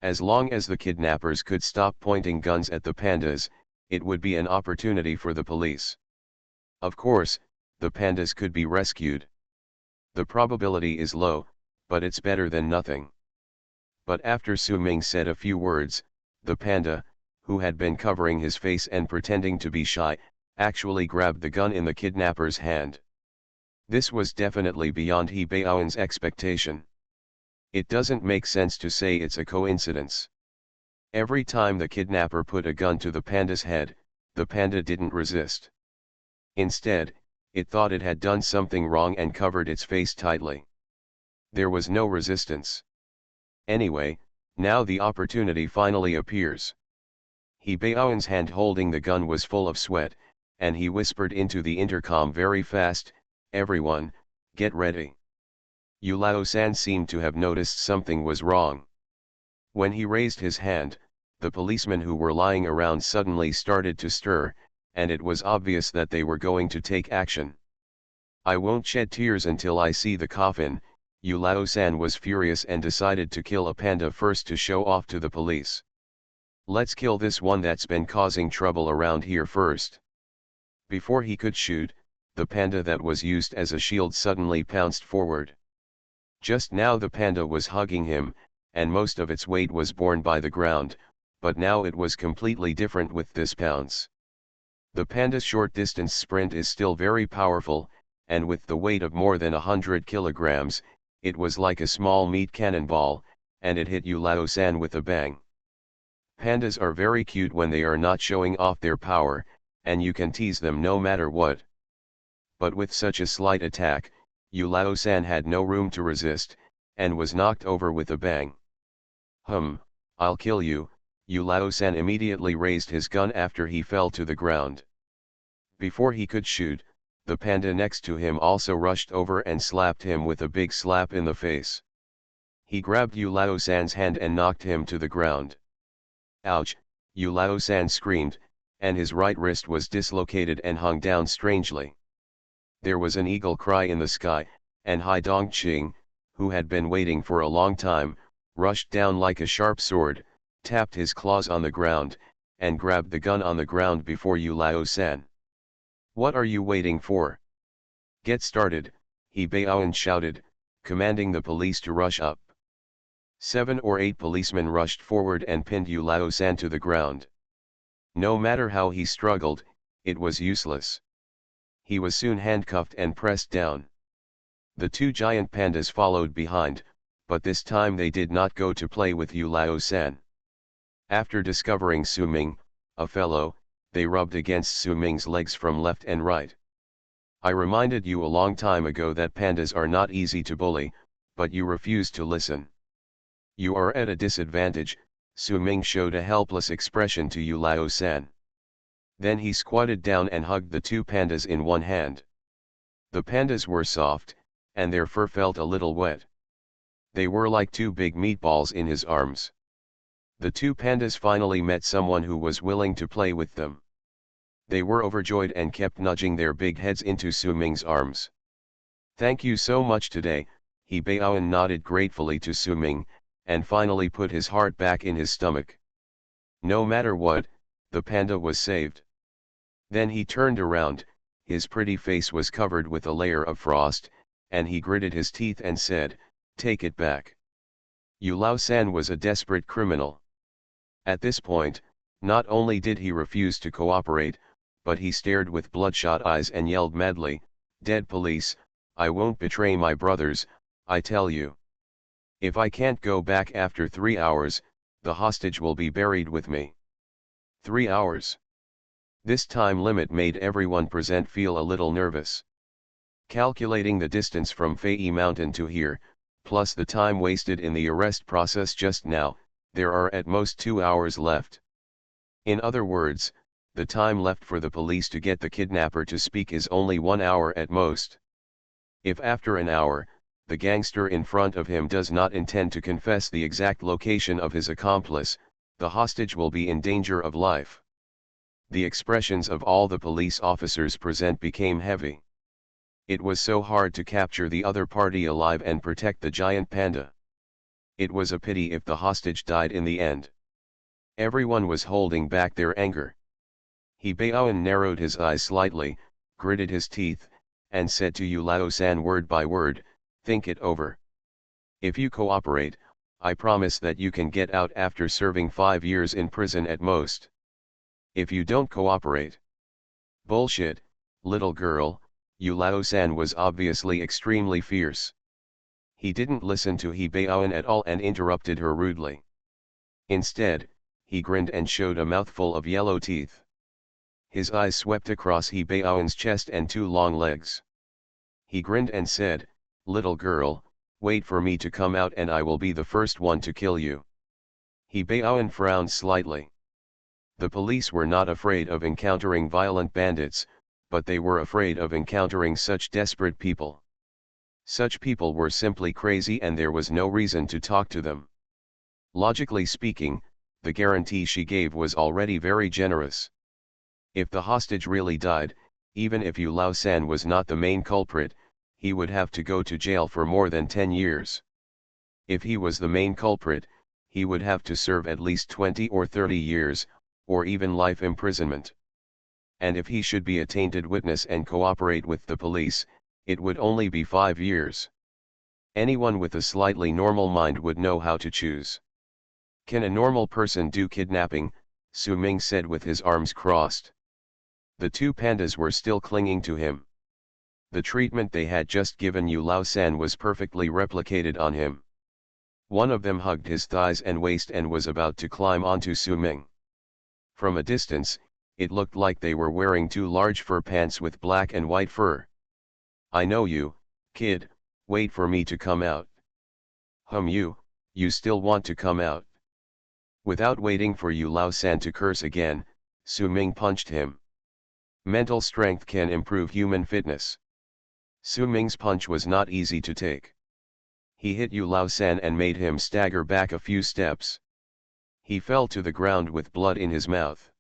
As long as the kidnappers could stop pointing guns at the pandas, it would be an opportunity for the police. Of course, the pandas could be rescued. The probability is low, but it's better than nothing. But after Su Ming said a few words, the panda, who had been covering his face and pretending to be shy, actually grabbed the gun in the kidnapper's hand. This was definitely beyond He Baoan's expectation. It doesn't make sense to say it's a coincidence. Every time the kidnapper put a gun to the panda's head, the panda didn't resist. Instead, it thought it had done something wrong and covered its face tightly. There was no resistance. Anyway, now the opportunity finally appears. He Baoan's hand holding the gun was full of sweat, and he whispered into the intercom very fast, "Everyone, get ready." Yu Lao-san seemed to have noticed something was wrong. When he raised his hand, the policemen who were lying around suddenly started to stir, and it was obvious that they were going to take action. "I won't shed tears until I see the coffin." Yu Lao-san was furious and decided to kill a panda first to show off to the police. "Let's kill this one that's been causing trouble around here first." Before he could shoot, the panda that was used as a shield suddenly pounced forward. Just now the panda was hugging him, and most of its weight was borne by the ground, but now it was completely different with this pounce. The panda's short-distance sprint is still very powerful, and with the weight of more than 100 kilograms, it was like a small meat cannonball, and it hit Yu Lao-san with a bang. Pandas are very cute when they are not showing off their power, and you can tease them no matter what. But with such a slight attack, Yu Lao-san had no room to resist, and was knocked over with a bang. I'll kill you." Yu Lao-san immediately raised his gun after he fell to the ground. Before he could shoot, the panda next to him also rushed over and slapped him with a big slap in the face. He grabbed Yu Lao-san's hand and knocked him to the ground. "Ouch!" Yu Lao-san screamed, and his right wrist was dislocated and hung down strangely. There was an eagle cry in the sky, and Hai Dongqing, who had been waiting for a long time, rushed down like a sharp sword, tapped his claws on the ground, and grabbed the gun on the ground before Yu Lao-san. "What are you waiting for? Get started," He Baoan shouted, commanding the police to rush up. 7 or 8 policemen rushed forward and pinned Yu Lao-san to the ground. No matter how he struggled, it was useless. He was soon handcuffed and pressed down. The two giant pandas followed behind, but this time they did not go to play with Yu Lao-san. After discovering Su Ming, a fellow, they rubbed against Su Ming's legs from left and right. "I reminded you a long time ago that pandas are not easy to bully, but you refused to listen. You are at a disadvantage, Su Ming showed a helpless expression to Yu Lao-san. Then he squatted down and hugged the two pandas in one hand. The pandas were soft, and their fur felt a little wet. They were like two big meatballs in his arms. The two pandas finally met someone who was willing to play with them. They were overjoyed and kept nudging their big heads into Su Ming's arms. Thank you so much today, He Baoan nodded gratefully to Su Ming, and finally put his heart back in his stomach. No matter what, the panda was saved. Then he turned around, his pretty face was covered with a layer of frost, and he gritted his teeth and said, "Take it back." Yu Lao-san was a desperate criminal. At this point, not only did he refuse to cooperate, but he stared with bloodshot eyes and yelled madly, "Dead police, I won't betray my brothers, I tell you. If I can't go back after 3 hours, the hostage will be buried with me." 3 hours. This time limit made everyone present feel a little nervous. Calculating the distance from Fei Mountain to here, plus the time wasted in the arrest process just now, there are at most 2 hours left. In other words, the time left for the police to get the kidnapper to speak is only 1 hour at most. If after an hour, the gangster in front of him does not intend to confess the exact location of his accomplice, the hostage will be in danger of life. The expressions of all the police officers present became heavy. It was so hard to capture the other party alive and protect the giant panda. It was a pity if the hostage died in the end. Everyone was holding back their anger. He Baoan narrowed his eyes slightly, gritted his teeth, and said to Yu Lao-san word by word, "Think it over. If you cooperate, I promise that you can get out after serving 5 years in prison at most. If you don't cooperate..." "Bullshit, little girl," Yu Lao-san was obviously extremely fierce. He didn't listen to He Baoan at all and interrupted her rudely. Instead, he grinned and showed a mouthful of yellow teeth. His eyes swept across He Baoan's chest and 2 long legs. He grinned and said, "Little girl, wait for me to come out and I will be the first one to kill you." He Baoan frowned slightly. The police were not afraid of encountering violent bandits, but they were afraid of encountering such desperate people. Such people were simply crazy and there was no reason to talk to them. Logically speaking, the guarantee she gave was already very generous. If the hostage really died, even if Yu Lao-san was not the main culprit, he would have to go to jail for more than 10 years. If he was the main culprit, he would have to serve at least 20 or 30 years, or even life imprisonment. And if he should be a tainted witness and cooperate with the police, it would only be 5 years. Anyone with a slightly normal mind would know how to choose. "Can a normal person do kidnapping?" Su Ming said with his arms crossed. The 2 pandas were still clinging to him. The treatment they had just given Yu Lao-san was perfectly replicated on him. One of them hugged his thighs and waist and was about to climb onto Su Ming. From a distance, it looked like they were wearing 2 large fur pants with black and white fur. "I know you, kid, wait for me to come out." You still want to come out?" Without waiting for Yu Lao-san to curse again, Su Ming punched him. Mental strength can improve human fitness. Su Ming's punch was not easy to take. He hit Yu Lao-san and made him stagger back a few steps. He fell to the ground with blood in his mouth.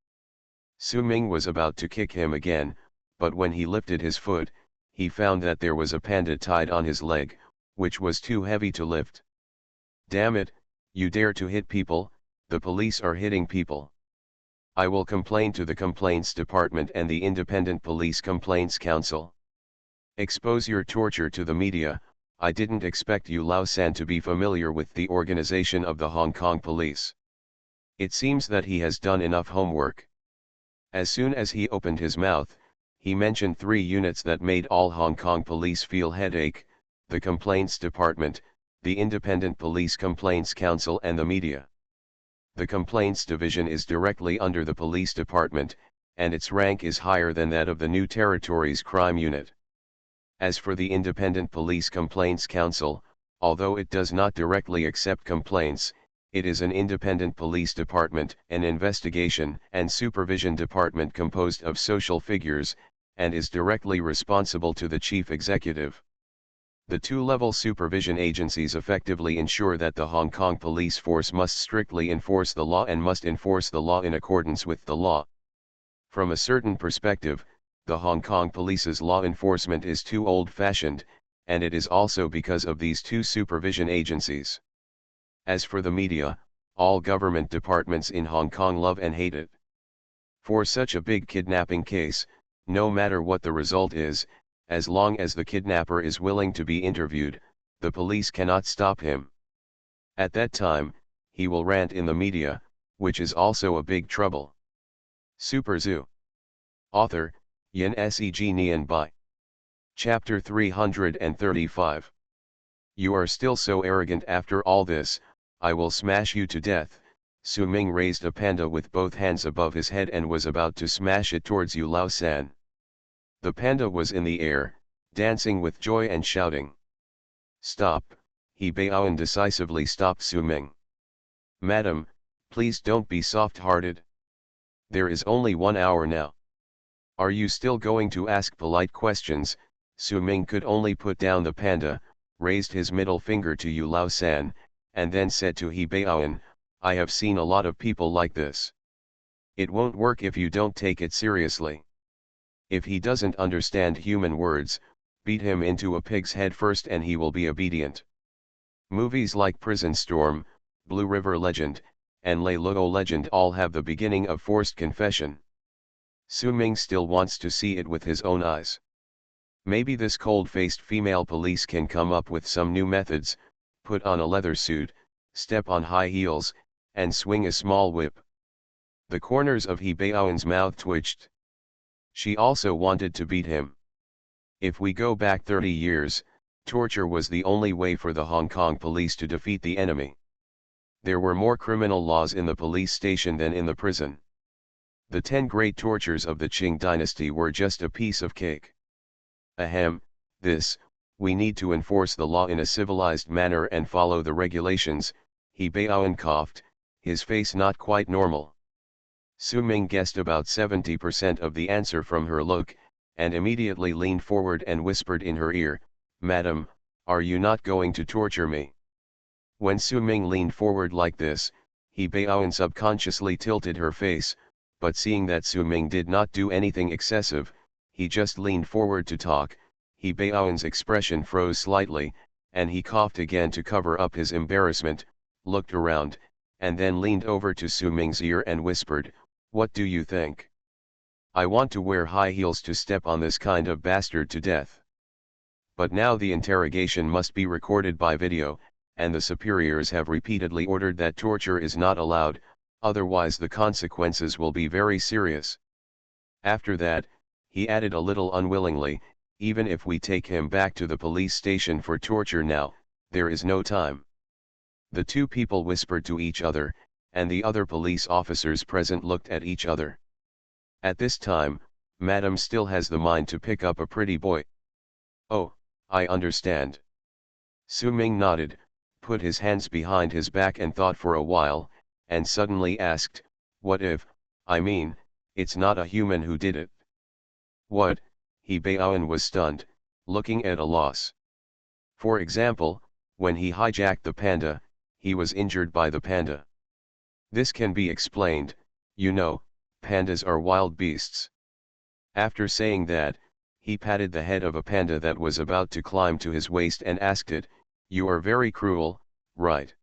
Su Ming was about to kick him again, but when he lifted his foot, he found that there was a panda tied on his leg, which was too heavy to lift. "Damn it, you dare to hit people, the police are hitting people. I will complain to the Complaints Department and the Independent Police Complaints Council. Expose your torture to the media." I didn't expect Yu Lao-san to be familiar with the organization of the Hong Kong police. It seems that he has done enough homework. As soon as he opened his mouth, he mentioned 3 units that made all Hong Kong police feel headache: the Complaints Department, the Independent Police Complaints Council and the media. The Complaints Division is directly under the Police Department, and its rank is higher than that of the New Territories Crime Unit. As for the Independent Police Complaints Council, although it does not directly accept complaints, it is an independent police department, an investigation and supervision department composed of social figures, and is directly responsible to the chief executive. The two-level supervision agencies effectively ensure that the Hong Kong police force must strictly enforce the law and must enforce the law in accordance with the law. From a certain perspective, the Hong Kong police's law enforcement is too old-fashioned, and it is also because of these two supervision agencies. As for the media, all government departments in Hong Kong love and hate it. For such a big kidnapping case, no matter what the result is, as long as the kidnapper is willing to be interviewed, the police cannot stop him. At that time, he will rant in the media, which is also a big trouble. Super Zoo. Author, Yin Seg Nian Bai. Chapter 335. You are still so arrogant after all this, I will smash you to death. Su Ming raised a panda with both hands above his head and was about to smash it towards Yu Lao San. The panda was in the air, dancing with joy and shouting. Stop, He Baoan decisively stopped Su Ming. Madam, please don't be soft-hearted. There is only 1 hour now. Are you still going to ask polite questions? Su Ming could only put down the panda, raised his middle finger to Yu Lao San, and then said to He Baoan, I have seen a lot of people like this. It won't work if you don't take it seriously. If he doesn't understand human words, beat him into a pig's head first and he will be obedient. Movies like Prison Storm, Blue River Legend, and Lei Luo Legend all have the beginning of forced confession. Su Ming still wants to see it with his own eyes. Maybe this cold-faced female police can come up with some new methods, put on a leather suit, step on high heels, and swing a small whip. The corners of He Baoan's mouth twitched. She also wanted to beat him. If we go back 30 years, torture was the only way for the Hong Kong police to defeat the enemy. There were more criminal laws in the police station than in the prison. The 10 great tortures of the Qing dynasty were just a piece of cake. Ahem, we need to enforce the law in a civilized manner and follow the regulations. He Baoan coughed, his face not quite normal. Su Ming guessed about 70% of the answer from her look, and immediately leaned forward and whispered in her ear, Madam, are you not going to torture me? When Su Ming leaned forward like this, He Baoan subconsciously tilted her face, but seeing that Su Ming did not do anything excessive, he just leaned forward to talk. He Baoan's expression froze slightly, and he coughed again to cover up his embarrassment, looked around, and then leaned over to Su Ming's ear and whispered, What do you think? I want to wear high heels to step on this kind of bastard to death. But now the interrogation must be recorded by video, and the superiors have repeatedly ordered that torture is not allowed, otherwise the consequences will be very serious. After that, he added a little unwillingly, even if we take him back to the police station for torture now, there is no time. The two people whispered to each other, and the other police officers present looked at each other. At this time, Madam still has the mind to pick up a pretty boy. Oh, I understand. Su Ming nodded, put his hands behind his back and thought for a while, and suddenly asked, What if, it's not a human who did it? What? He Baoan was stunned, looking at a loss. For example, when he hijacked the panda, he was injured by the panda. This can be explained, pandas are wild beasts. After saying that, he patted the head of a panda that was about to climb to his waist and asked it, You are very cruel, right?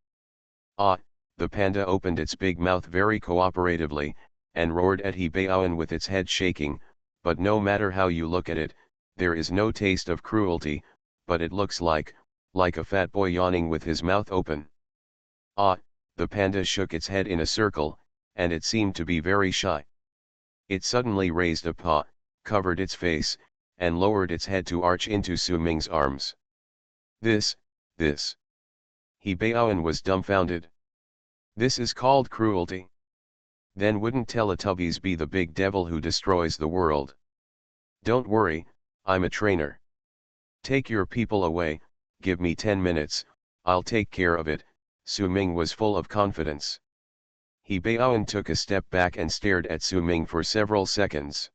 Ah, the panda opened its big mouth very cooperatively, and roared at He Baoan with its head shaking, but no matter how you look at it, there is no taste of cruelty, but it looks like a fat boy yawning with his mouth open. Ah, the panda shook its head in a circle, and it seemed to be very shy. It suddenly raised a paw, covered its face, and lowered its head to arch into Su Ming's arms. This. He Baoan was dumbfounded. This is called cruelty. Then wouldn't Teletubbies be the big devil who destroys the world? Don't worry, I'm a trainer. Take your people away, give me 10 minutes, I'll take care of it, Su Ming was full of confidence. He Baoan took a step back and stared at Su Ming for several seconds.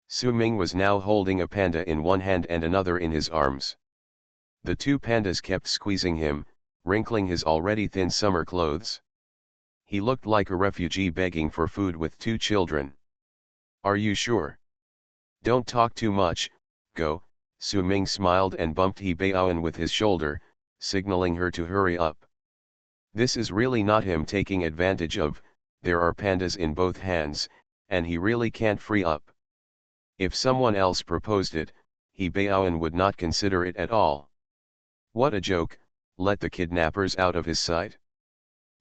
Su Ming was now holding a panda in one hand and another in his arms. The two pandas kept squeezing him, wrinkling his already thin summer clothes. He looked like a refugee begging for food with two children. Are you sure? Don't talk too much, go, Su Ming smiled and bumped He Baoan with his shoulder, signaling her to hurry up. This is really not him taking advantage of, there are pandas in both hands, and he really can't free up. If someone else proposed it, He Baoan would not consider it at all. What a joke, let the kidnappers out of his sight.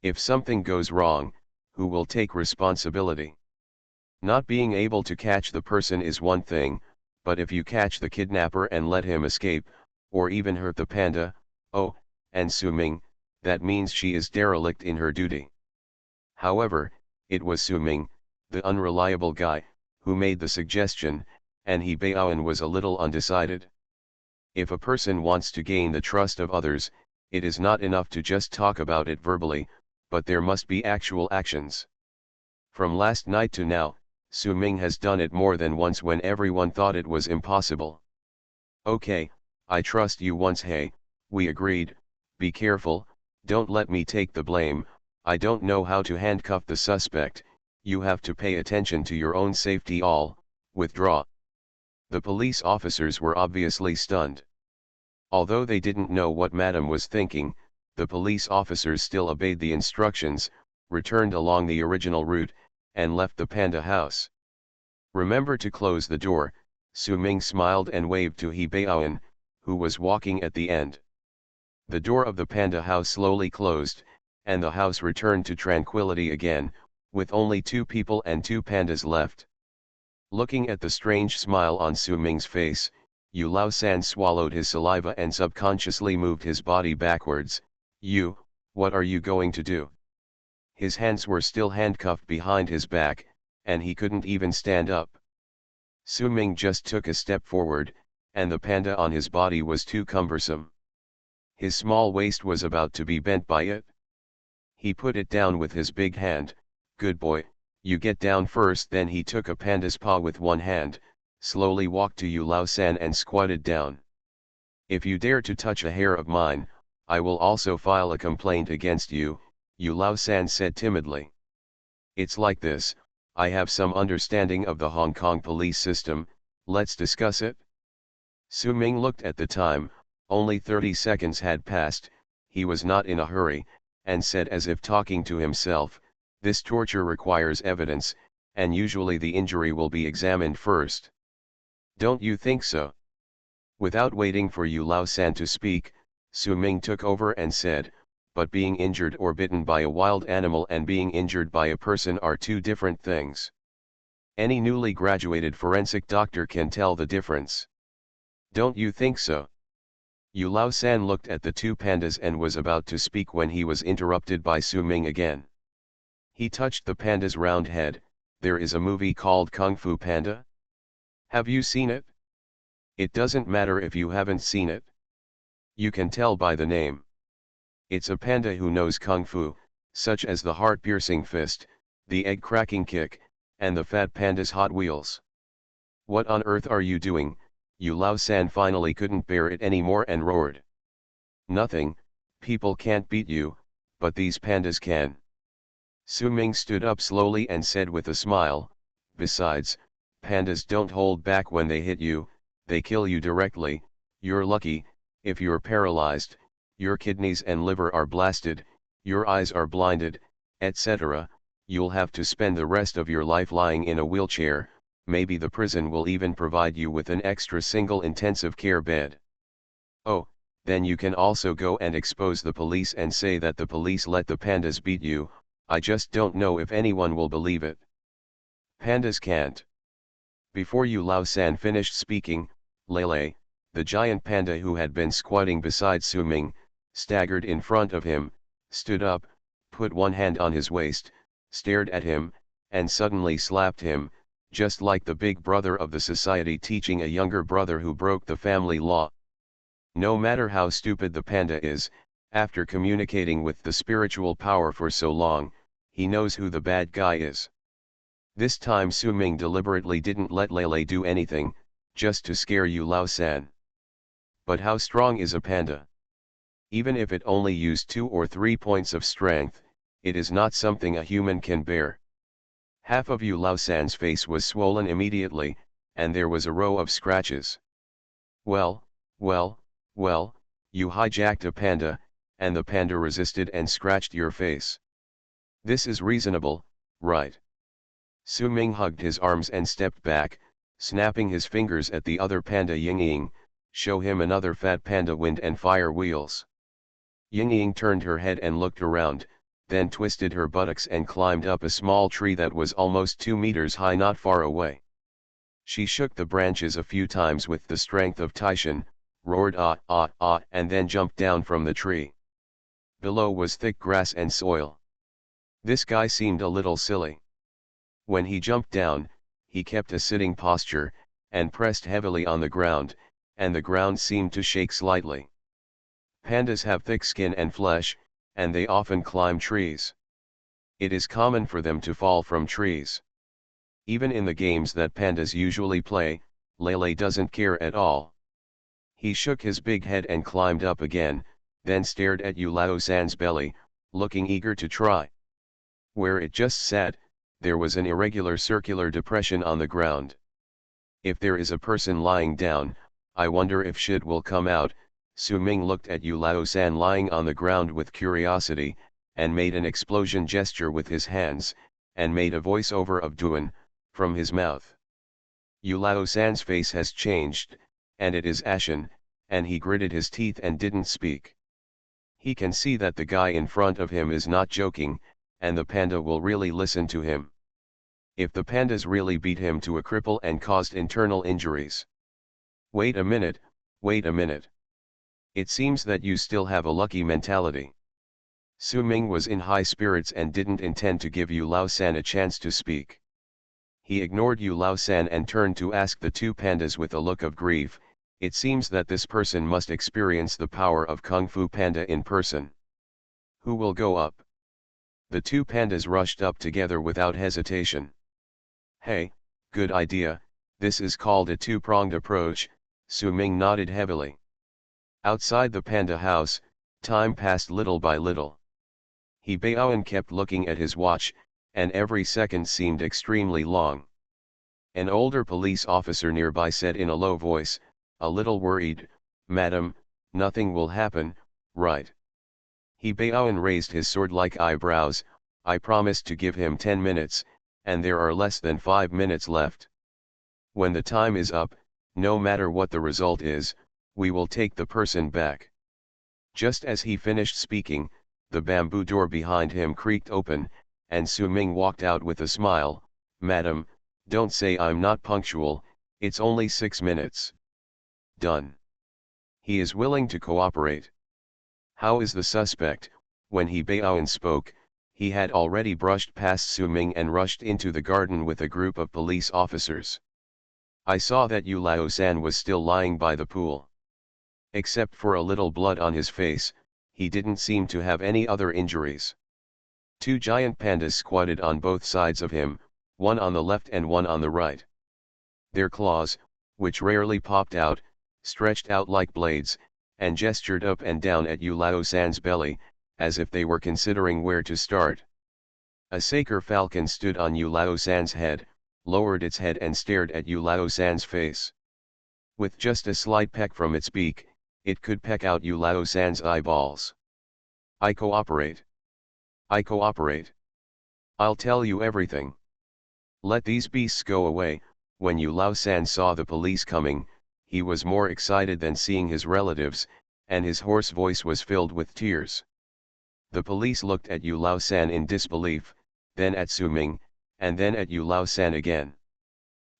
If something goes wrong, who will take responsibility? Not being able to catch the person is one thing, but if you catch the kidnapper and let him escape, or even hurt the panda, oh, and Su Ming, that means she is derelict in her duty. However, it was Su Ming, the unreliable guy, who made the suggestion, and He Baoan was a little undecided. If a person wants to gain the trust of others, it is not enough to just talk about it verbally, but there must be actual actions. From last night to now, Su Ming has done it more than once when everyone thought it was impossible. Okay, I trust you once, hey, we agreed, be careful, don't let me take the blame, I don't know how to handcuff the suspect, you have to pay attention to your own safety all, withdraw. The police officers were obviously stunned. Although they didn't know what Madame was thinking, the police officers still obeyed the instructions, returned along the original route, and left the panda house. Remember to close the door, Su Ming smiled and waved to He Baoan, who was walking at the end. The door of the panda house slowly closed, and the house returned to tranquility again, with only two people and two pandas left. Looking at the strange smile on Su Ming's face, Yu Lao San swallowed his saliva and subconsciously moved his body backwards. You, what are you going to do? His hands were still handcuffed behind his back, and he couldn't even stand up. Su Ming just took a step forward, and the panda on his body was too cumbersome. His small waist was about to be bent by it. He put it down with his big hand. Good boy, you get down first. Then he took a panda's paw with one hand, slowly walked to Yu Lao San and squatted down. If you dare to touch a hair of mine, I will also file a complaint against you, Yu Lao San said timidly. It's like this, I have some understanding of the Hong Kong police system, let's discuss it. Su Ming looked at the time, only 30 seconds had passed, he was not in a hurry, and said as if talking to himself, this torture requires evidence, and usually the injury will be examined first. Don't you think so? Without waiting for Yu Lao San to speak, Su Ming took over and said, but being injured or bitten by a wild animal and being injured by a person are two different things. Any newly graduated forensic doctor can tell the difference. Don't you think so? Yu Lao San looked at the two pandas and was about to speak when he was interrupted by Su Ming again. He touched the panda's round head. There is a movie called Kung Fu Panda? Have you seen it? It doesn't matter if you haven't seen it. You can tell by the name. It's a panda who knows Kung Fu, such as the heart-piercing fist, the egg-cracking kick, and the fat panda's Hot Wheels. What on earth are you doing? Yu Lao San finally couldn't bear it anymore and roared. Nothing, people can't beat you, but these pandas can. Su Ming stood up slowly and said with a smile, besides, pandas don't hold back when they hit you, they kill you directly, you're lucky, if you're paralyzed, your kidneys and liver are blasted, your eyes are blinded, etc., you'll have to spend the rest of your life lying in a wheelchair, maybe the prison will even provide you with an extra single intensive care bed. Oh, then you can also go and expose the police and say that the police let the pandas beat you, I just don't know if anyone will believe it. Pandas can't. Before Yu Lao San finished speaking, Lele, the giant panda who had been squatting beside Su Ming, staggered in front of him, stood up, put one hand on his waist, stared at him, and suddenly slapped him, just like the big brother of the society teaching a younger brother who broke the family law. No matter how stupid the panda is, After communicating with the spiritual power for so long, he knows who the bad guy is. This time Su Ming deliberately didn't let Lele do anything, just to scare Yu Lao San. But how strong is a panda? Even if it only used 2 or 3 points of strength, it is not something a human can bear. Half of Yu Lao San's face was swollen immediately, and there was a row of scratches. Well, well, well, you hijacked a panda, and the panda resisted and scratched your face. This is reasonable, right? Su Ming hugged his arms and stepped back, snapping his fingers at the other panda. Ying, show him another fat panda wind and fire wheels. Ying turned her head and looked around, then twisted her buttocks and climbed up a small tree that was almost 2 meters high not far away. She shook the branches a few times with the strength of Taishan, roared ah ah ah, and then jumped down from the tree. Below was thick grass and soil. This guy seemed a little silly. When he jumped down, he kept a sitting posture, and pressed heavily on the ground, and the ground seemed to shake slightly. Pandas have thick skin and flesh, and they often climb trees. It is common for them to fall from trees. Even in the games that pandas usually play, Lele doesn't care at all. He shook his big head and climbed up again, then stared at Yu Lao San's belly, looking eager to try. Where it just sat, there was an irregular circular depression on the ground. If there is a person lying down, I wonder if shit will come out. Su Ming looked at Yu Lao San lying on the ground with curiosity, and made an explosion gesture with his hands, and made a voiceover of Duan, from his mouth. Yu Lao San's face has changed, and it is ashen, and he gritted his teeth and didn't speak. He can see that the guy in front of him is not joking, and the panda will really listen to him. If the pandas really beat him to a cripple and caused internal injuries. Wait a minute, wait a minute. It seems that you still have a lucky mentality. Su Ming was in high spirits and didn't intend to give Yu Lao San a chance to speak. He ignored Yu Lao San and turned to ask the two pandas with a look of grief. It seems that this person must experience the power of Kung Fu Panda in person. Who will go up? The two pandas rushed up together without hesitation. Hey, good idea, this is called a two-pronged approach, Su Ming nodded heavily. Outside the panda house, time passed little by little. He Baoan kept looking at his watch, and every second seemed extremely long. An older police officer nearby said in a low voice, a little worried, "Madam, nothing will happen, right?" He Baoan raised his sword-like eyebrows. I promised to give him 10 minutes, and there are less than 5 minutes left. When the time is up, no matter what the result is, we will take the person back. Just as he finished speaking, the bamboo door behind him creaked open, and Su Ming walked out with a smile. "Madam, don't say I'm not punctual, it's only 6 minutes. Done." He is willing to cooperate. How is the suspect? When he Baoan spoke, he had already brushed past Su Ming and rushed into the garden with a group of police officers. I saw that Yu Lao San was still lying by the pool. Except for a little blood on his face, he didn't seem to have any other injuries. Two giant pandas squatted on both sides of him, one on the left and one on the right. Their claws, which rarely popped out, stretched out like blades, and gestured up and down at Yu Lao San's belly, as if they were considering where to start. A Saker falcon stood on Yu Lao San's head, lowered its head and stared at Yu Lao San's face. With just a slight peck from its beak, it could peck out Yu Lao San's eyeballs. I cooperate. I cooperate. I'll tell you everything. Let these beasts go away. When Yu Lao San saw the police coming, he was more excited than seeing his relatives, and his hoarse voice was filled with tears. The police looked at Yu Lao San in disbelief, then at Su Ming, and then at Yu Lao San again.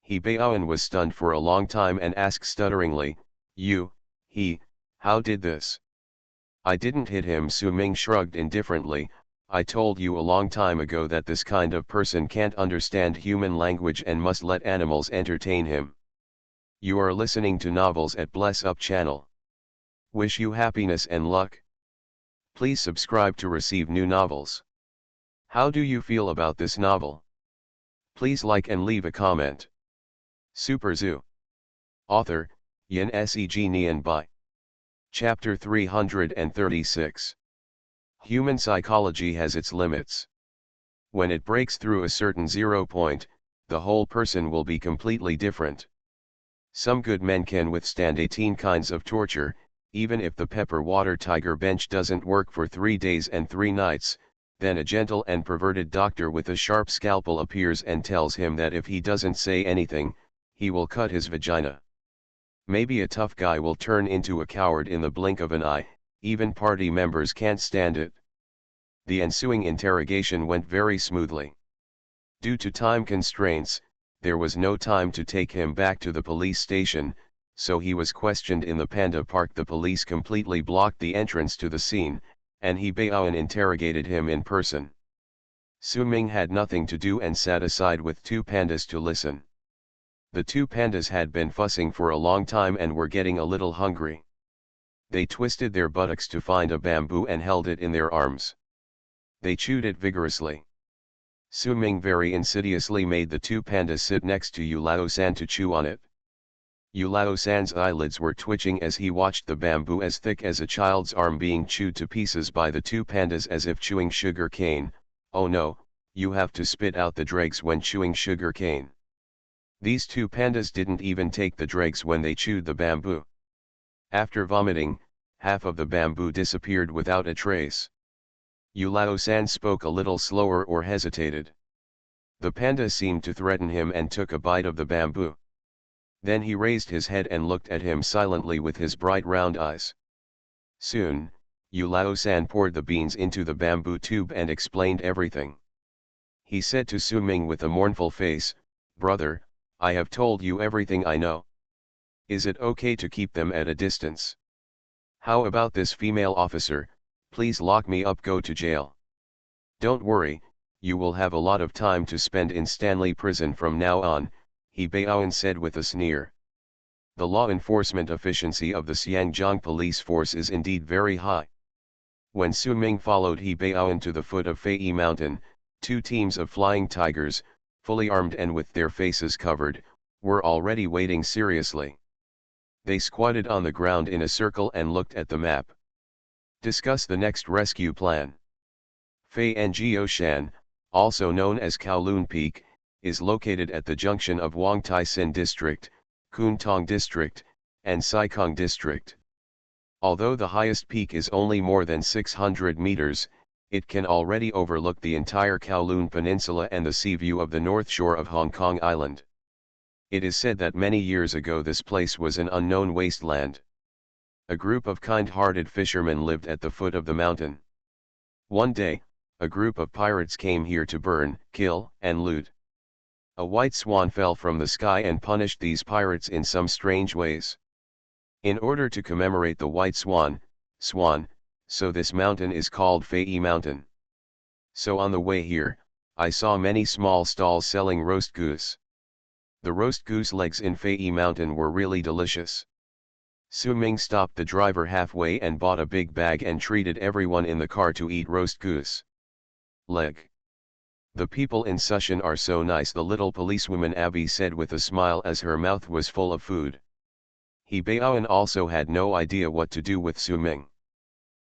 He Baoan was stunned for a long time and asked stutteringly, How did this? I didn't hit him. Su Ming shrugged indifferently. I told you a long time ago that this kind of person can't understand human language and must let animals entertain him. You are listening to novels at Bless Up channel. Wish you happiness and luck. Please subscribe to receive new novels. How do you feel about this novel? Please like and leave a comment. Super Zoo. Author, Yin Seg Nian Bai. Chapter 336. Human psychology has its limits. When it breaks through a certain 0 point, the whole person will be completely different. Some good men can withstand 18 kinds of torture, even if the pepper water tiger bench doesn't work for 3 days and 3 nights, then a gentle and perverted doctor with a sharp scalpel appears and tells him that if he doesn't say anything, he will cut his vagina. Maybe a tough guy will turn into a coward in the blink of an eye, even party members can't stand it. The ensuing interrogation went very smoothly. Due to time constraints, there was no time to take him back to the police station, so he was questioned in the panda park. The police completely blocked the entrance to the scene, and He Baoan interrogated him in person. Su Ming had nothing to do and sat aside with 2 pandas to listen. The 2 pandas had been fussing for a long time and were getting a little hungry. They twisted their buttocks to find a bamboo and held it in their arms. They chewed it vigorously. Su Ming very insidiously made the 2 pandas sit next to Yu Lao-san to chew on it. Yu Lao-san's eyelids were twitching as he watched the bamboo as thick as a child's arm being chewed to pieces by the 2 pandas as if chewing sugar cane. Oh no, you have to spit out the dregs when chewing sugar cane. These 2 pandas didn't even take the dregs when they chewed the bamboo. After vomiting, half of the bamboo disappeared without a trace. Yu Lao-san spoke a little slower or hesitated. The panda seemed to threaten him and took a bite of the bamboo. Then he raised his head and looked at him silently with his bright round eyes. Soon, Yu Lao-san poured the beans into the bamboo tube and explained everything. He said to Su Ming with a mournful face, "Brother, I have told you everything I know. Is it okay to keep them at a distance? How about this female officer? Please lock me up, go to jail. Don't worry, you will have a lot of time to spend in Stanley Prison from now on," He Baoan said with a sneer. The law enforcement efficiency of the Xiangjiang police force is indeed very high. When Su Ming followed He Baoan to the foot of Fei Mountain, 2 teams of flying tigers, fully armed and with their faces covered, were already waiting seriously. They squatted on the ground in a circle and looked at the map. Discuss the next rescue plan. Fei Jiaoshan, also known as Kowloon Peak, is located at the junction of Wangtai Sin District, Kuntong District, and Saikong District. Although the highest peak is only more than 600 meters, it can already overlook the entire Kowloon Peninsula and the sea view of the north shore of Hong Kong Island. It is said that many years ago this place was an unknown wasteland. A group of kind-hearted fishermen lived at the foot of the mountain. One day, a group of pirates came here to burn, kill, and loot. A white swan fell from the sky and punished these pirates in some strange ways. In order to commemorate the white swan, so this mountain is called Fei Mountain. So on the way here, I saw many small stalls selling roast goose. The roast goose legs in Fei Mountain were really delicious. Su Ming stopped the driver halfway and bought a big bag and treated everyone in the car to eat roast goose leg. The people in Sushan are so nice, the little policewoman Abby said with a smile as her mouth was full of food. He Baoan also had no idea what to do with Su Ming.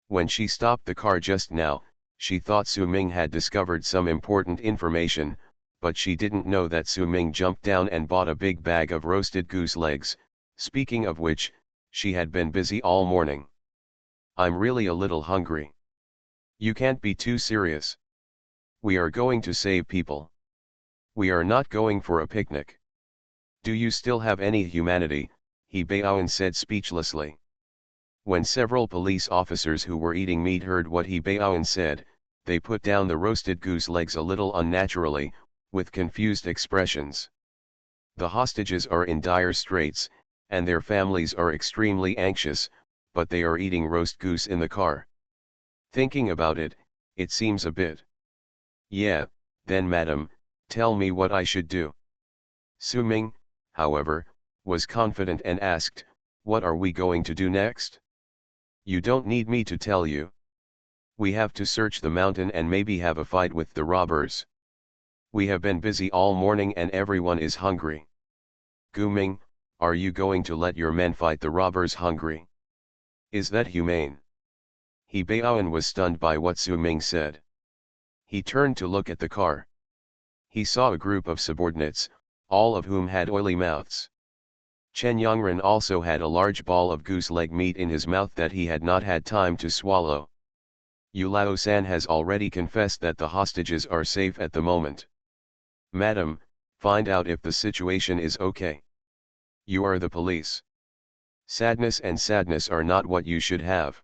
When she stopped the car just now, she thought Su Ming had discovered some important information, but she didn't know that Su Ming jumped down and bought a big bag of roasted goose legs, speaking of which, she had been busy all morning. "I'm really a little hungry." "You can't be too serious. We are going to save people. We are not going for a picnic. Do you still have any humanity?" He Baoan said speechlessly. When several police officers who were eating meat heard what He Baoan said, they put down the roasted goose legs a little unnaturally, with confused expressions. The hostages are in dire straits, and their families are extremely anxious, but they are eating roast goose in the car. Thinking about it, it seems a bit. "Yeah, then madam, tell me what I should do." Su Ming, however, was confident and asked, "What are we going to do next?" "You don't need me to tell you. We have to search the mountain and maybe have a fight with the robbers. We have been busy all morning and everyone is hungry. Gu Ming, are you going to let your men fight the robbers hungry? Is that humane? He Baoan was stunned by what Su Ming said. He turned to look at the car. He saw a group of subordinates, all of whom had oily mouths. Chen Yongren also had a large ball of goose leg meat in his mouth that he had not had time to swallow. Yu Lao-san has already confessed that the hostages are safe at the moment. Madam, find out if the situation is okay. You are the police. Sadness and sadness are not what you should have.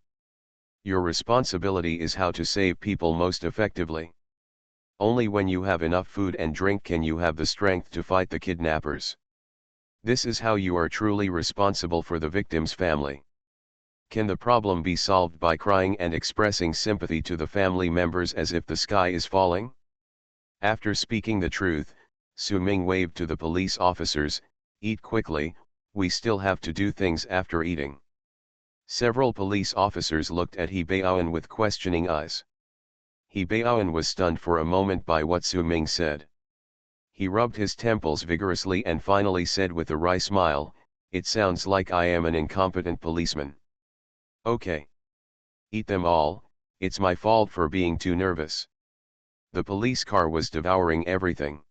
Your responsibility is how to save people most effectively. Only when you have enough food and drink can you have the strength to fight the kidnappers. This is how you are truly responsible for the victim's family. Can the problem be solved by crying and expressing sympathy to the family members as if the sky is falling? After speaking the truth, Su Ming waved to the police officers, "Eat quickly, we still have to do things after eating." Several police officers looked at He Baoan with questioning eyes. He Baoan was stunned for a moment by what Su Ming said. He rubbed his temples vigorously and finally said with a wry smile, "It sounds like I am an incompetent policeman." "Okay. Eat them all, it's my fault for being too nervous." The police car was devouring everything.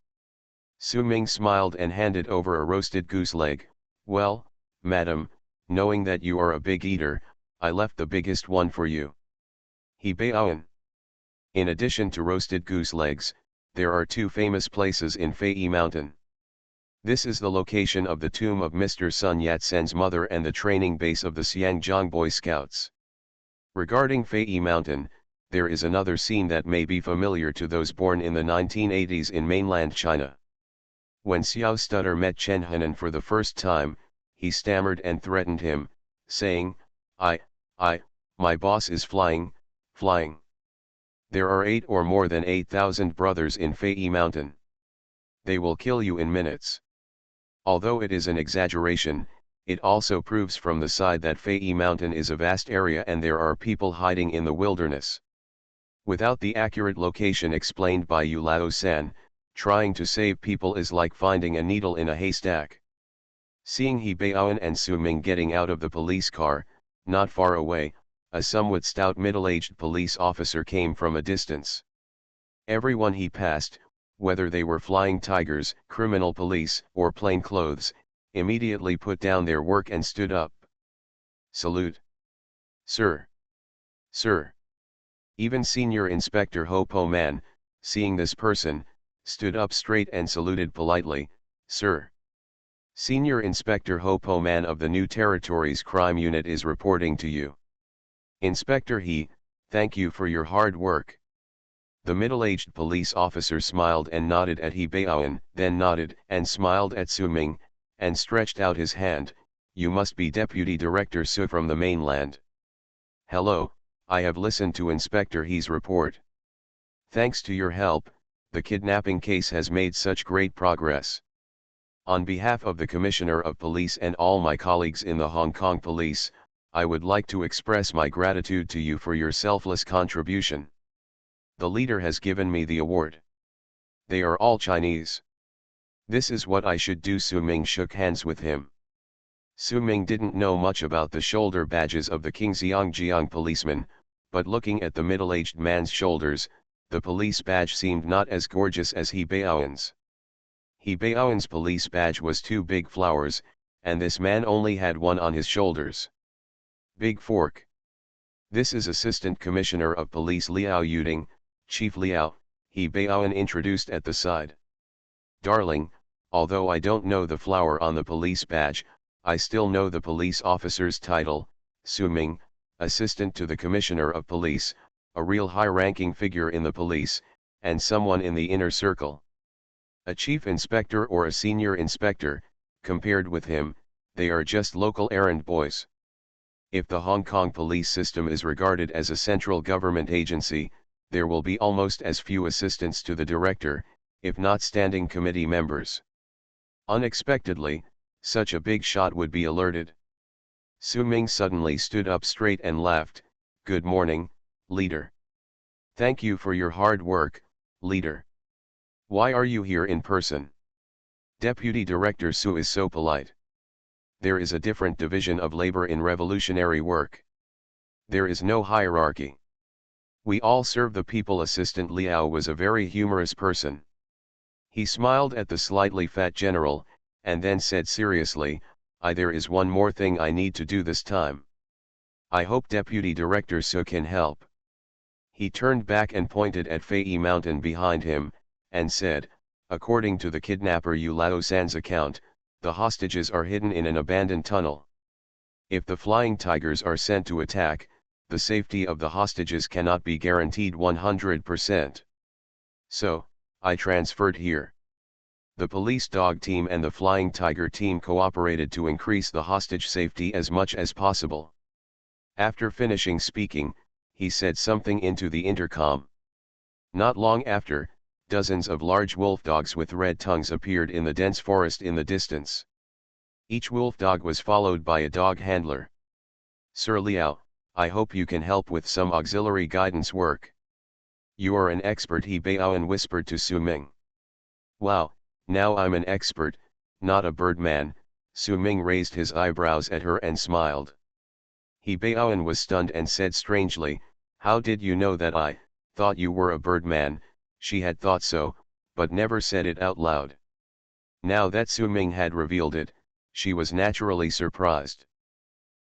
Su Ming smiled and handed over a roasted goose leg. "Well, madam, knowing that you are a big eater, I left the biggest one for you." He Baoan. In addition to roasted goose legs, there are two famous places in Fei Mountain. This is the location of the tomb of Mr. Sun Yat-sen's mother and the training base of the Xiangjiang Boy Scouts. Regarding Fei Mountain, there is another scene that may be familiar to those born in the 1980s in mainland China. When Xiao Stutter met Chen Henan for the first time, he stammered and threatened him, saying, I, my boss is flying. There are 8 or more than 8,000 brothers in Fei Mountain. They will kill you in minutes." Although it is an exaggeration, it also proves from the side that Fei Mountain is a vast area and there are people hiding in the wilderness. Without the accurate location explained by Yu Lao-san, trying to save people is like finding a needle in a haystack. Seeing He Baoan and Su Ming getting out of the police car, not far away, a somewhat stout middle-aged police officer came from a distance. Everyone he passed, whether they were flying tigers, criminal police, or plainclothes, immediately put down their work and stood up. "Salute. Sir. Sir." Even Senior Inspector Ho Po Man, seeing this person, stood up straight and saluted politely, "Sir." "Senior Inspector Ho Po Man of the New Territories Crime Unit is reporting to you." "Inspector He, thank you for your hard work." The middle-aged police officer smiled and nodded at He Baoan, then nodded and smiled at Su Ming, and stretched out his hand. "You must be Deputy Director Su from the mainland." "Hello, I have listened to Inspector He's report. Thanks to your help, the kidnapping case has made such great progress. On behalf of the Commissioner of Police and all my colleagues in the Hong Kong Police, I would like to express my gratitude to you for your selfless contribution. The leader has given me the award. They are all Chinese. This is what I should do." Su Ming shook hands with him. Su Ming didn't know much about the shoulder badges of the Xinjiang policemen, but looking at the middle-aged man's shoulders, the police badge seemed not as gorgeous as He Baoan's. He Baoan's police badge was 2 big flowers, and this man only had one on his shoulders. Big fork. "This is Assistant Commissioner of Police Liao Yuding, Chief Liao," He Baoan introduced at the side. "Darling, although I don't know the flower on the police badge, I still know the police officer's title, Su Ming, Assistant to the Commissioner of Police, a real high-ranking figure in the police, and someone in the inner circle. A chief inspector or a senior inspector, compared with him, they are just local errand boys. If the Hong Kong police system is regarded as a central government agency, there will be almost as few assistants to the director, if not standing committee members. Unexpectedly, such a big shot would be alerted." Su Ming suddenly stood up straight and laughed. "Good morning, leader." Thank you for your hard work, leader. Why are you here in person? Deputy Director Su is so polite. There is a different division of labor in revolutionary work. There is no hierarchy. We all serve the people. Assistant Liao was a very humorous person. He smiled at the slightly fat general, and then said seriously, there is one more thing I need to do this time. I hope Deputy Director Su can help. He turned back and pointed at Fei Mountain behind him, and said, according to the kidnapper Yu Lao-san's account, the hostages are hidden in an abandoned tunnel. If the flying tigers are sent to attack, the safety of the hostages cannot be guaranteed 100%. So, I transferred here. The police dog team and the flying tiger team cooperated to increase the hostage safety as much as possible. After finishing speaking, he said something into the intercom. Not long after, dozens of large wolf dogs with red tongues appeared in the dense forest in the distance. Each wolf dog was followed by a dog handler. Sir Liao, I hope you can help with some auxiliary guidance work. You are an expert, He Baoan whispered to Su Ming. Wow, now I'm an expert, not a birdman. Su Ming raised his eyebrows at her and smiled. He Baoan was stunned and said strangely, how did you know that I thought you were a birdman? She had thought so, but never said it out loud. Now that Su Ming had revealed it, she was naturally surprised.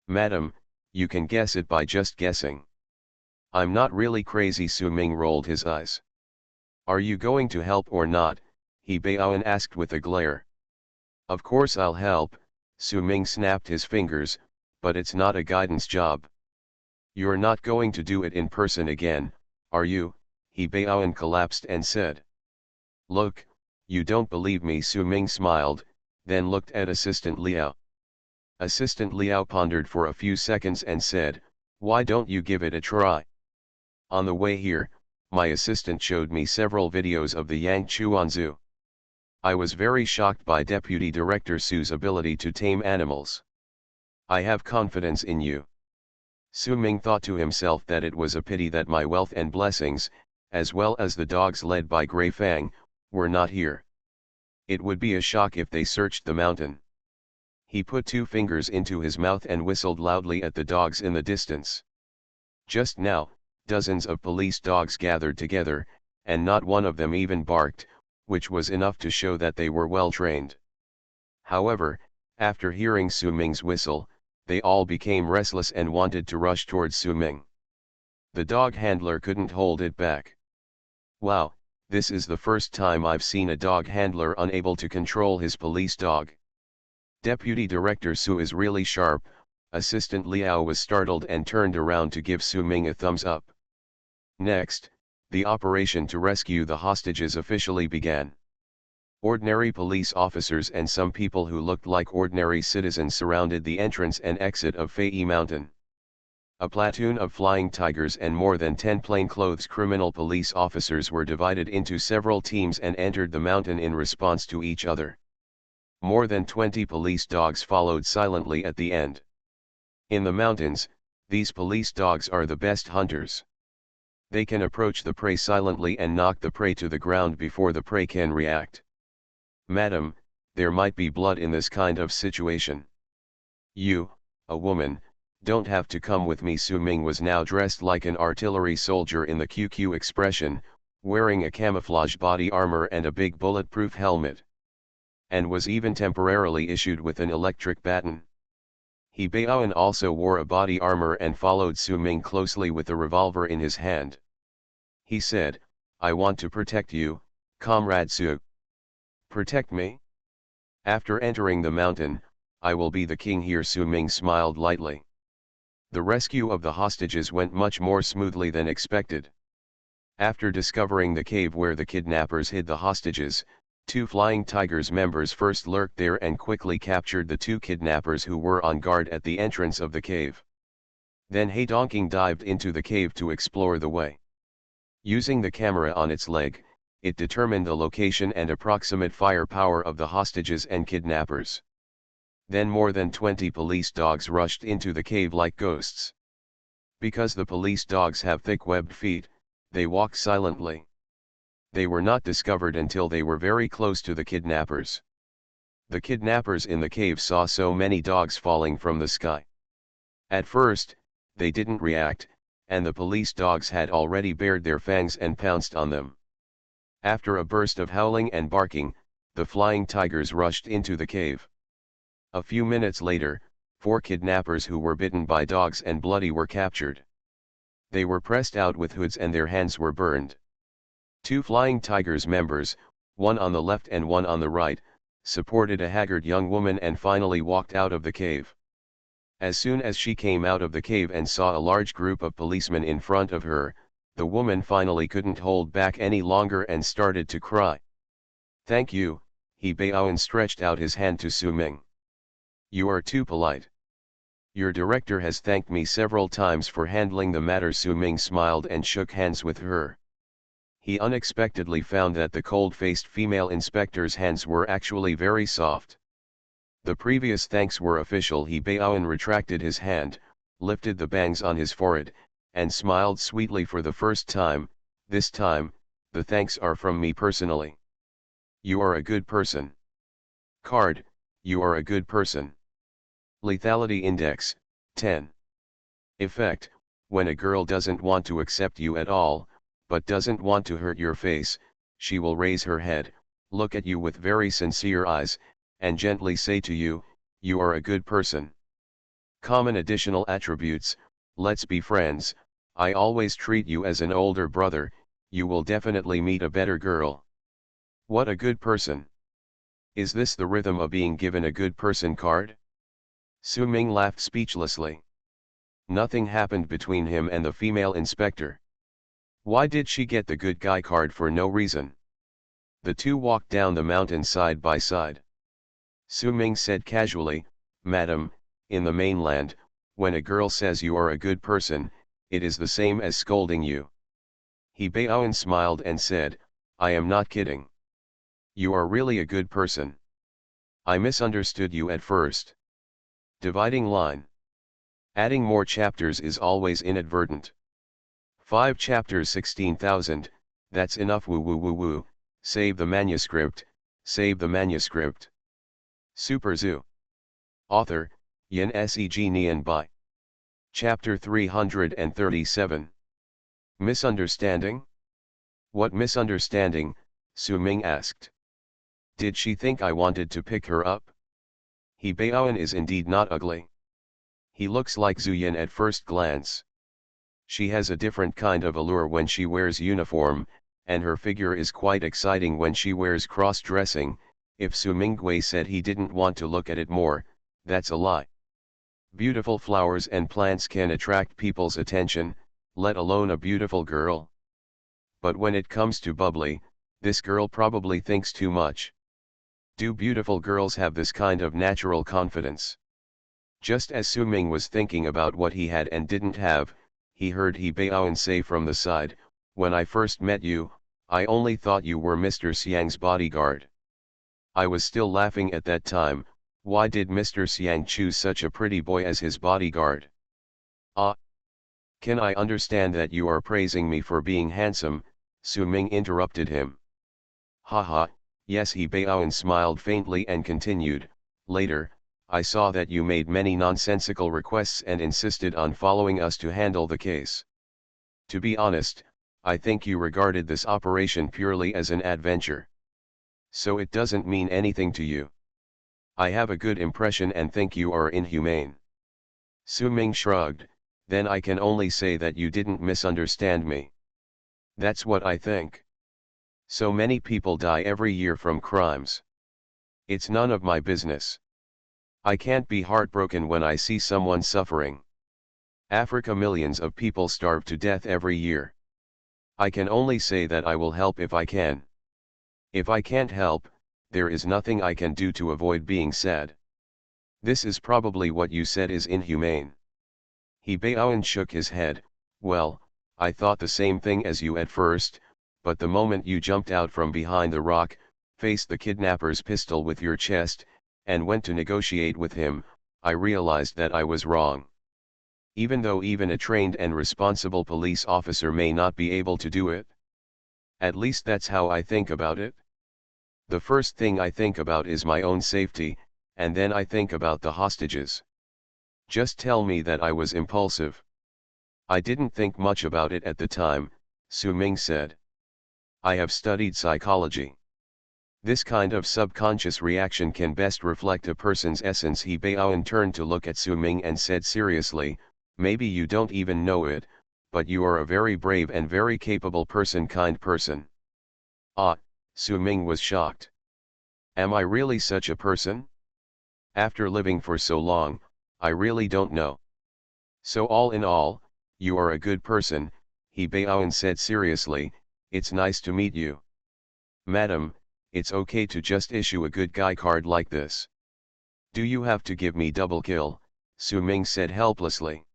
Madam, you can guess it by just guessing. I'm not really crazy. Su Ming rolled his eyes. Are you going to help or not? He Baoan asked with a glare. Of course I'll help, Su Ming snapped his fingers, but it's not a guidance job. You're not going to do it in person again, are you? He Baoan collapsed and said. Look, you don't believe me. Su Ming smiled, then looked at Assistant Liao. Assistant Liao pondered for a few seconds and said, why don't you give it a try? On the way here, my assistant showed me several videos of the Yangchuan Zoo. I was very shocked by Deputy Director Su's ability to tame animals. I have confidence in you. Su Ming thought to himself that it was a pity that my wealth and blessings, as well as the dogs led by Grey Fang, were not here. It would be a shock if they searched the mountain. He put 2 fingers into his mouth and whistled loudly at the dogs in the distance. Just now, dozens of police dogs gathered together, and not one of them even barked, which was enough to show that they were well trained. However, after hearing Su Ming's whistle, they all became restless and wanted to rush towards Su Ming. The dog handler couldn't hold it back. Wow, this is the first time I've seen a dog handler unable to control his police dog. Deputy Director Su is really sharp. Assistant Liao was startled and turned around to give Su Ming a thumbs up. Next, the operation to rescue the hostages officially began. Ordinary police officers and some people who looked like ordinary citizens surrounded the entrance and exit of Fei Mountain. A platoon of flying tigers and more than 10 plainclothes criminal police officers were divided into several teams and entered the mountain in response to each other. More than 20 police dogs followed silently at the end. In the mountains, these police dogs are the best hunters. They can approach the prey silently and knock the prey to the ground before the prey can react. Madam, there might be blood in this kind of situation. You, a woman, don't have to come with me. Su Ming was now dressed like an artillery soldier in the QQ expression, wearing a camouflage body armor and a big bulletproof helmet. And was even temporarily issued with an electric baton. He Baoan also wore a body armor and followed Su Ming closely with a revolver in his hand. He said, I want to protect you, Comrade Su. Protect me? After entering the mountain, I will be the king here. Su Ming smiled lightly. The rescue of the hostages went much more smoothly than expected. After discovering the cave where the kidnappers hid the hostages, 2 Flying Tigers members first lurked there and quickly captured the 2 kidnappers who were on guard at the entrance of the cave. Then Heidongking dived into the cave to explore the way. Using the camera on its leg, it determined the location and approximate firepower of the hostages and kidnappers. Then more than 20 police dogs rushed into the cave like ghosts. Because the police dogs have thick webbed feet, They walked silently. They were not discovered until they were very close to the kidnappers. The kidnappers in the cave saw so many dogs falling from the sky. At first, they didn't react, and the police dogs had already bared their fangs and pounced on them. After a burst of howling and barking, the flying tigers rushed into the cave. A few minutes later, 4 kidnappers who were bitten by dogs and bloody were captured. They were pressed out with hoods and their hands were burned. 2 Flying Tigers members, one on the left and one on the right, supported a haggard young woman and finally walked out of the cave. As soon as she came out of the cave and saw a large group of policemen in front of her, the woman finally couldn't hold back any longer and started to cry. "Thank you," he bowed and stretched out his hand to Su Ming. "You are too polite. Your director has thanked me several times for handling the matter." Su Ming smiled and shook hands with her. He unexpectedly found that the cold-faced female inspector's hands were actually very soft. The previous thanks were official. He bowed and retracted his hand, lifted the bangs on his forehead, and smiled sweetly for the first time. "This time, the thanks are from me personally. You are a good person. Card, you are a good person." Lethality Index, 10. Effect: when a girl doesn't want to accept you at all, but doesn't want to hurt your face, she will raise her head, look at you with very sincere eyes, and gently say to you, "You are a good person." Common additional attributes: let's be friends, I always treat you as an older brother, you will definitely meet a better girl. What a good person. Is this the rhythm of being given a good person card? Su Ming laughed speechlessly. Nothing happened between him and the female inspector. Why did she get the good guy card for no reason? The two walked down the mountain side by side. Su Ming said casually, "Madam, in the mainland, when a girl says you are a good person, it is the same as scolding you." He bowed and smiled and said, "I am not kidding. You are really a good person. I misunderstood you at first." Dividing line. Adding more chapters is always inadvertent. 5 chapters 16,000, that's enough. Woo woo woo woo, save the manuscript, save the manuscript. Super Zoo. Author, Yin Seg Nian Bai. Chapter 337. Misunderstanding? What misunderstanding? Su Ming asked. Did she think I wanted to pick her up? He Baoan is indeed not ugly. He looks like Zhu Yin at first glance. She has a different kind of allure when she wears uniform, and her figure is quite exciting when she wears cross-dressing. If Su Mingwei said he didn't want to look at it more, that's a lie. Beautiful flowers and plants can attract people's attention, let alone a beautiful girl. But when it comes to bubbly, this girl probably thinks too much. Do beautiful girls have this kind of natural confidence? Just as Su Ming was thinking about what he had and didn't have, he heard He Baoan say from the side, "When I first met you, I only thought you were Mr. Xiang's bodyguard. I was still laughing at that time. Why did Mr. Xiang choose such a pretty boy as his bodyguard?" "Ah! Can I understand that you are praising me for being handsome?" Su Ming interrupted him. "Haha, yes." He Baoan smiled faintly and continued, "Later, I saw that you made many nonsensical requests and insisted on following us to handle the case. To be honest, I think you regarded this operation purely as an adventure. So it doesn't mean anything to you. I have a good impression and think you are inhumane." Su Ming shrugged, "Then I can only say that you didn't misunderstand me. That's what I think. So many people die every year from crimes. It's none of my business. I can't be heartbroken when I see someone suffering. Africa, millions of people starve to death every year. I can only say that I will help if I can. If I can't help, there is nothing I can do to avoid being sad. This is probably what you said is inhumane." He Baoan shook his head, "Well, I thought the same thing as you at first, but the moment you jumped out from behind the rock, faced the kidnapper's pistol with your chest, and went to negotiate with him, I realized that I was wrong. even though even a trained and responsible police officer may not be able to do it. At least that's how I think about it. The first thing I think about is my own safety, and then I think about the hostages. Just tell me that I was impulsive. I didn't think much about it at the time, Su Ming said. I have studied psychology. This kind of subconscious reaction can best reflect a person's essence. He Baoan turned to look at Su Ming and said seriously, maybe you don't even know it, but you are a very brave and very capable person, kind person. Ah, Su Ming was shocked. Am I really such a person? After living for so long, I really don't know. So all in all, you are a good person, He Baoan said seriously. It's nice to meet you. Madam, it's okay to just issue a good guy card like this. Do you have to give me double kill? Su Ming said helplessly.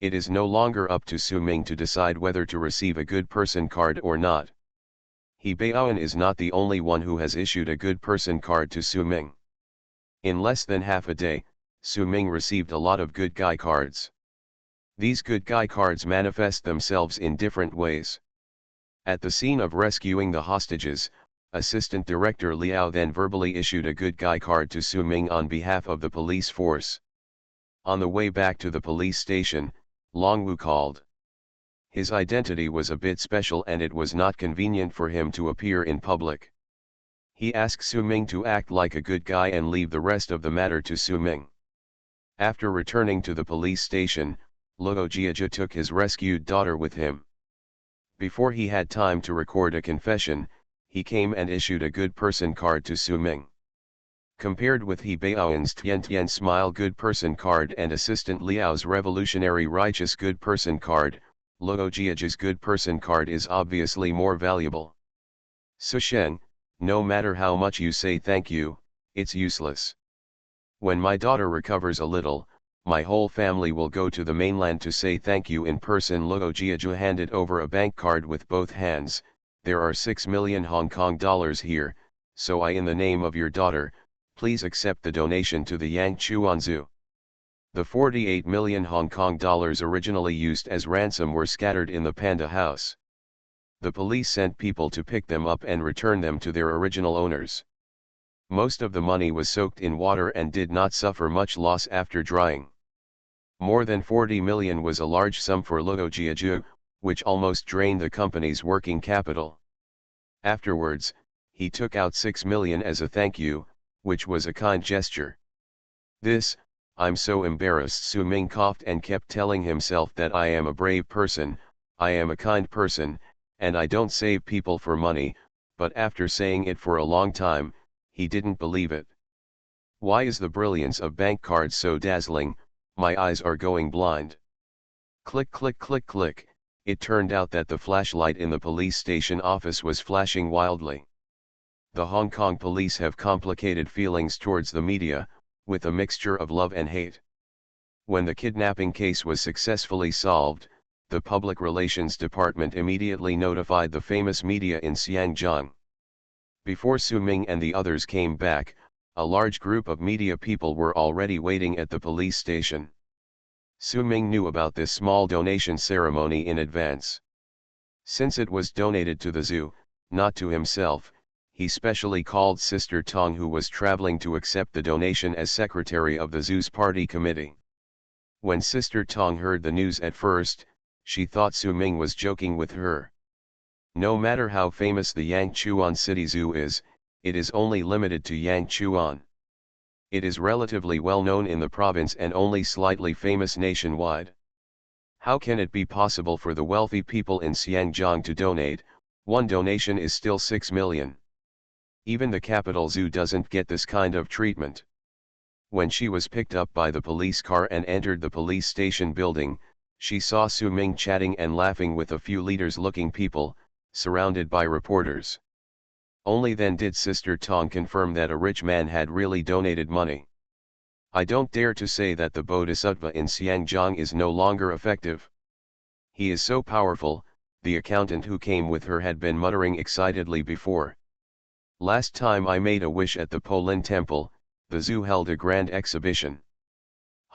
It is no longer up to Su Ming to decide whether to receive a good person card or not. He Baoan is not the only one who has issued a good person card to Su Ming. In less than half a day, Su Ming received a lot of good guy cards. These good guy cards manifest themselves in different ways. At the scene of rescuing the hostages, Assistant Director Liao then verbally issued a good guy card to Su Ming on behalf of the police force. On the way back to the police station, Longwu called. His identity was a bit special and it was not convenient for him to appear in public. He asked Su Ming to act like a good guy and leave the rest of the matter to Su Ming. After returning to the police station, Luo Jiajia took his rescued daughter with him. Before he had time to record a confession, he came and issued a good person card to Su Ming. Compared with He Baoan's Tian Tian Smile good person card and Assistant Liao's Revolutionary Righteous good person card, Luo Jiajia's good person card is obviously more valuable. Su Sheng, no matter how much you say thank you, it's useless. When my daughter recovers a little, my whole family will go to the mainland to say thank you in person. Luo Jiajia handed over a bank card with both hands. There are 6 million Hong Kong dollars here, so in the name of your daughter, please accept the donation to the Yang Chuan Zoo. The 48 million Hong Kong dollars originally used as ransom were scattered in the Panda House. The police sent people to pick them up and return them to their original owners. Most of the money was soaked in water and did not suffer much loss after drying. More than 40 million was a large sum for Luo Jiajia, which almost drained the company's working capital. Afterwards, he took out 6 million as a thank you, which was a kind gesture. I'm so embarrassed. Su Ming coughed and kept telling himself that I am a brave person, I am a kind person, and I don't save people for money, but after saying it for a long time, he didn't believe it. Why is the brilliance of bank cards so dazzling? My eyes are going blind. Click click click click. It turned out that the flashlight in the police station office was flashing wildly. The Hong Kong police have complicated feelings towards the media, with a mixture of love and hate. When the kidnapping case was successfully solved, the Public Relations Department immediately notified the famous media in Xiangjiang. Before Su Ming and the others came back, a large group of media people were already waiting at the police station. Su Ming knew about this small donation ceremony in advance. Since it was donated to the zoo, not to himself, he specially called Sister Tong, who was traveling to accept the donation as secretary of the zoo's party committee. When Sister Tong heard the news at first, she thought Su Ming was joking with her. No matter how famous the Yangchuan City Zoo is, it is only limited to Yangchuan. It is relatively well known in the province and only slightly famous nationwide. How can it be possible for the wealthy people in Xiangjiang to donate? One donation is still 6 million. Even the capital zoo doesn't get this kind of treatment. When she was picked up by the police car and entered the police station building, she saw Su Ming chatting and laughing with a few leaders-looking people, surrounded by reporters. Only then did Sister Tong confirm that a rich man had really donated money. I don't dare to say that the Bodhisattva in Xiangjiang is no longer effective. He is so powerful, the accountant who came with her had been muttering excitedly before. Last time I made a wish at the Polin Temple, the zoo held a grand exhibition.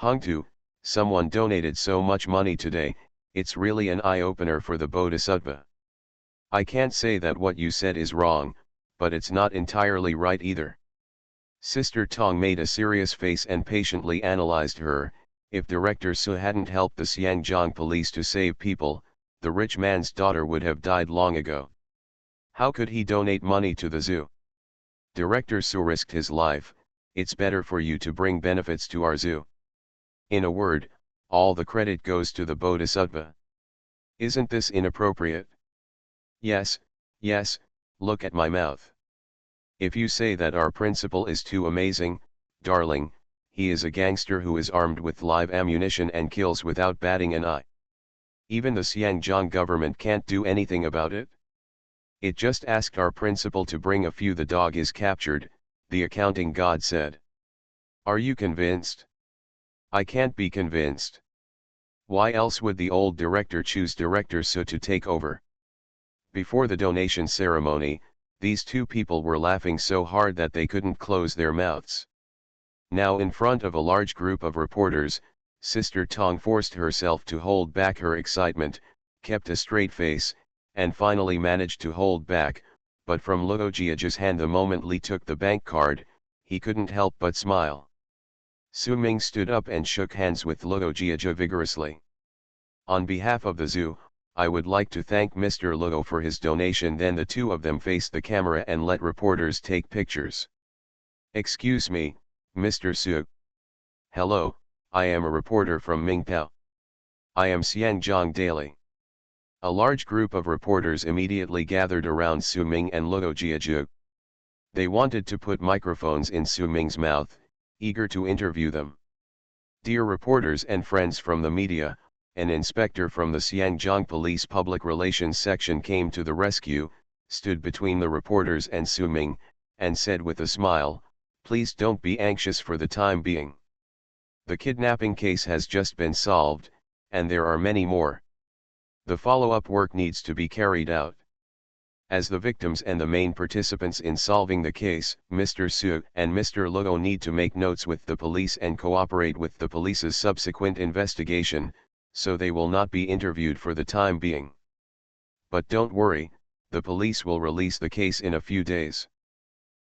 Hongtu, someone donated so much money today, it's really an eye-opener for the Bodhisattva. I can't say that what you said is wrong, but it's not entirely right either. Sister Tong made a serious face and patiently analyzed her. If Director Su hadn't helped the Xiangjiang police to save people, the rich man's daughter would have died long ago. How could he donate money to the zoo? Director Su risked his life. It's better for you to bring benefits to our zoo. In a word, all the credit goes to the Bodhisattva. Isn't this inappropriate? Yes, yes, look at my mouth. If you say that our principal is too amazing, darling, he is a gangster who is armed with live ammunition and kills without batting an eye. Even the Xiangjiang government can't do anything about it. It just asked our principal to bring a few. The dog is captured, the accounting god said. Are you convinced? I can't be convinced. Why else would the old director choose Director Su to take over? Before the donation ceremony, these two people were laughing so hard that they couldn't close their mouths. Now in front of a large group of reporters, Sister Tong forced herself to hold back her excitement, kept a straight face, and finally managed to hold back, but from Luo Jiajia's hand the moment Li took the bank card, he couldn't help but smile. Su Ming stood up and shook hands with Luo Jiajia vigorously. On behalf of the zoo, I would like to thank Mr. Luo for his donation. Then the two of them faced the camera and let reporters take pictures. Excuse me, Mr. Su. Hello, I am a reporter from Mingtao. I am Xiangjiang Daily. A large group of reporters immediately gathered around Su Ming and Luo Jiajia. They wanted to put microphones in Su Ming's mouth, eager to interview them. Dear reporters and friends from the media, an inspector from the Xiangjiang Police Public Relations Section came to the rescue, stood between the reporters and Su Ming, and said with a smile, "Please don't be anxious for the time being. The kidnapping case has just been solved, and there are many more. The follow-up work needs to be carried out. As the victims and the main participants in solving the case, Mr. Su and Mr. Luo need to make notes with the police and cooperate with the police's subsequent investigation, so they will not be interviewed for the time being. But don't worry, the police will release the case in a few days.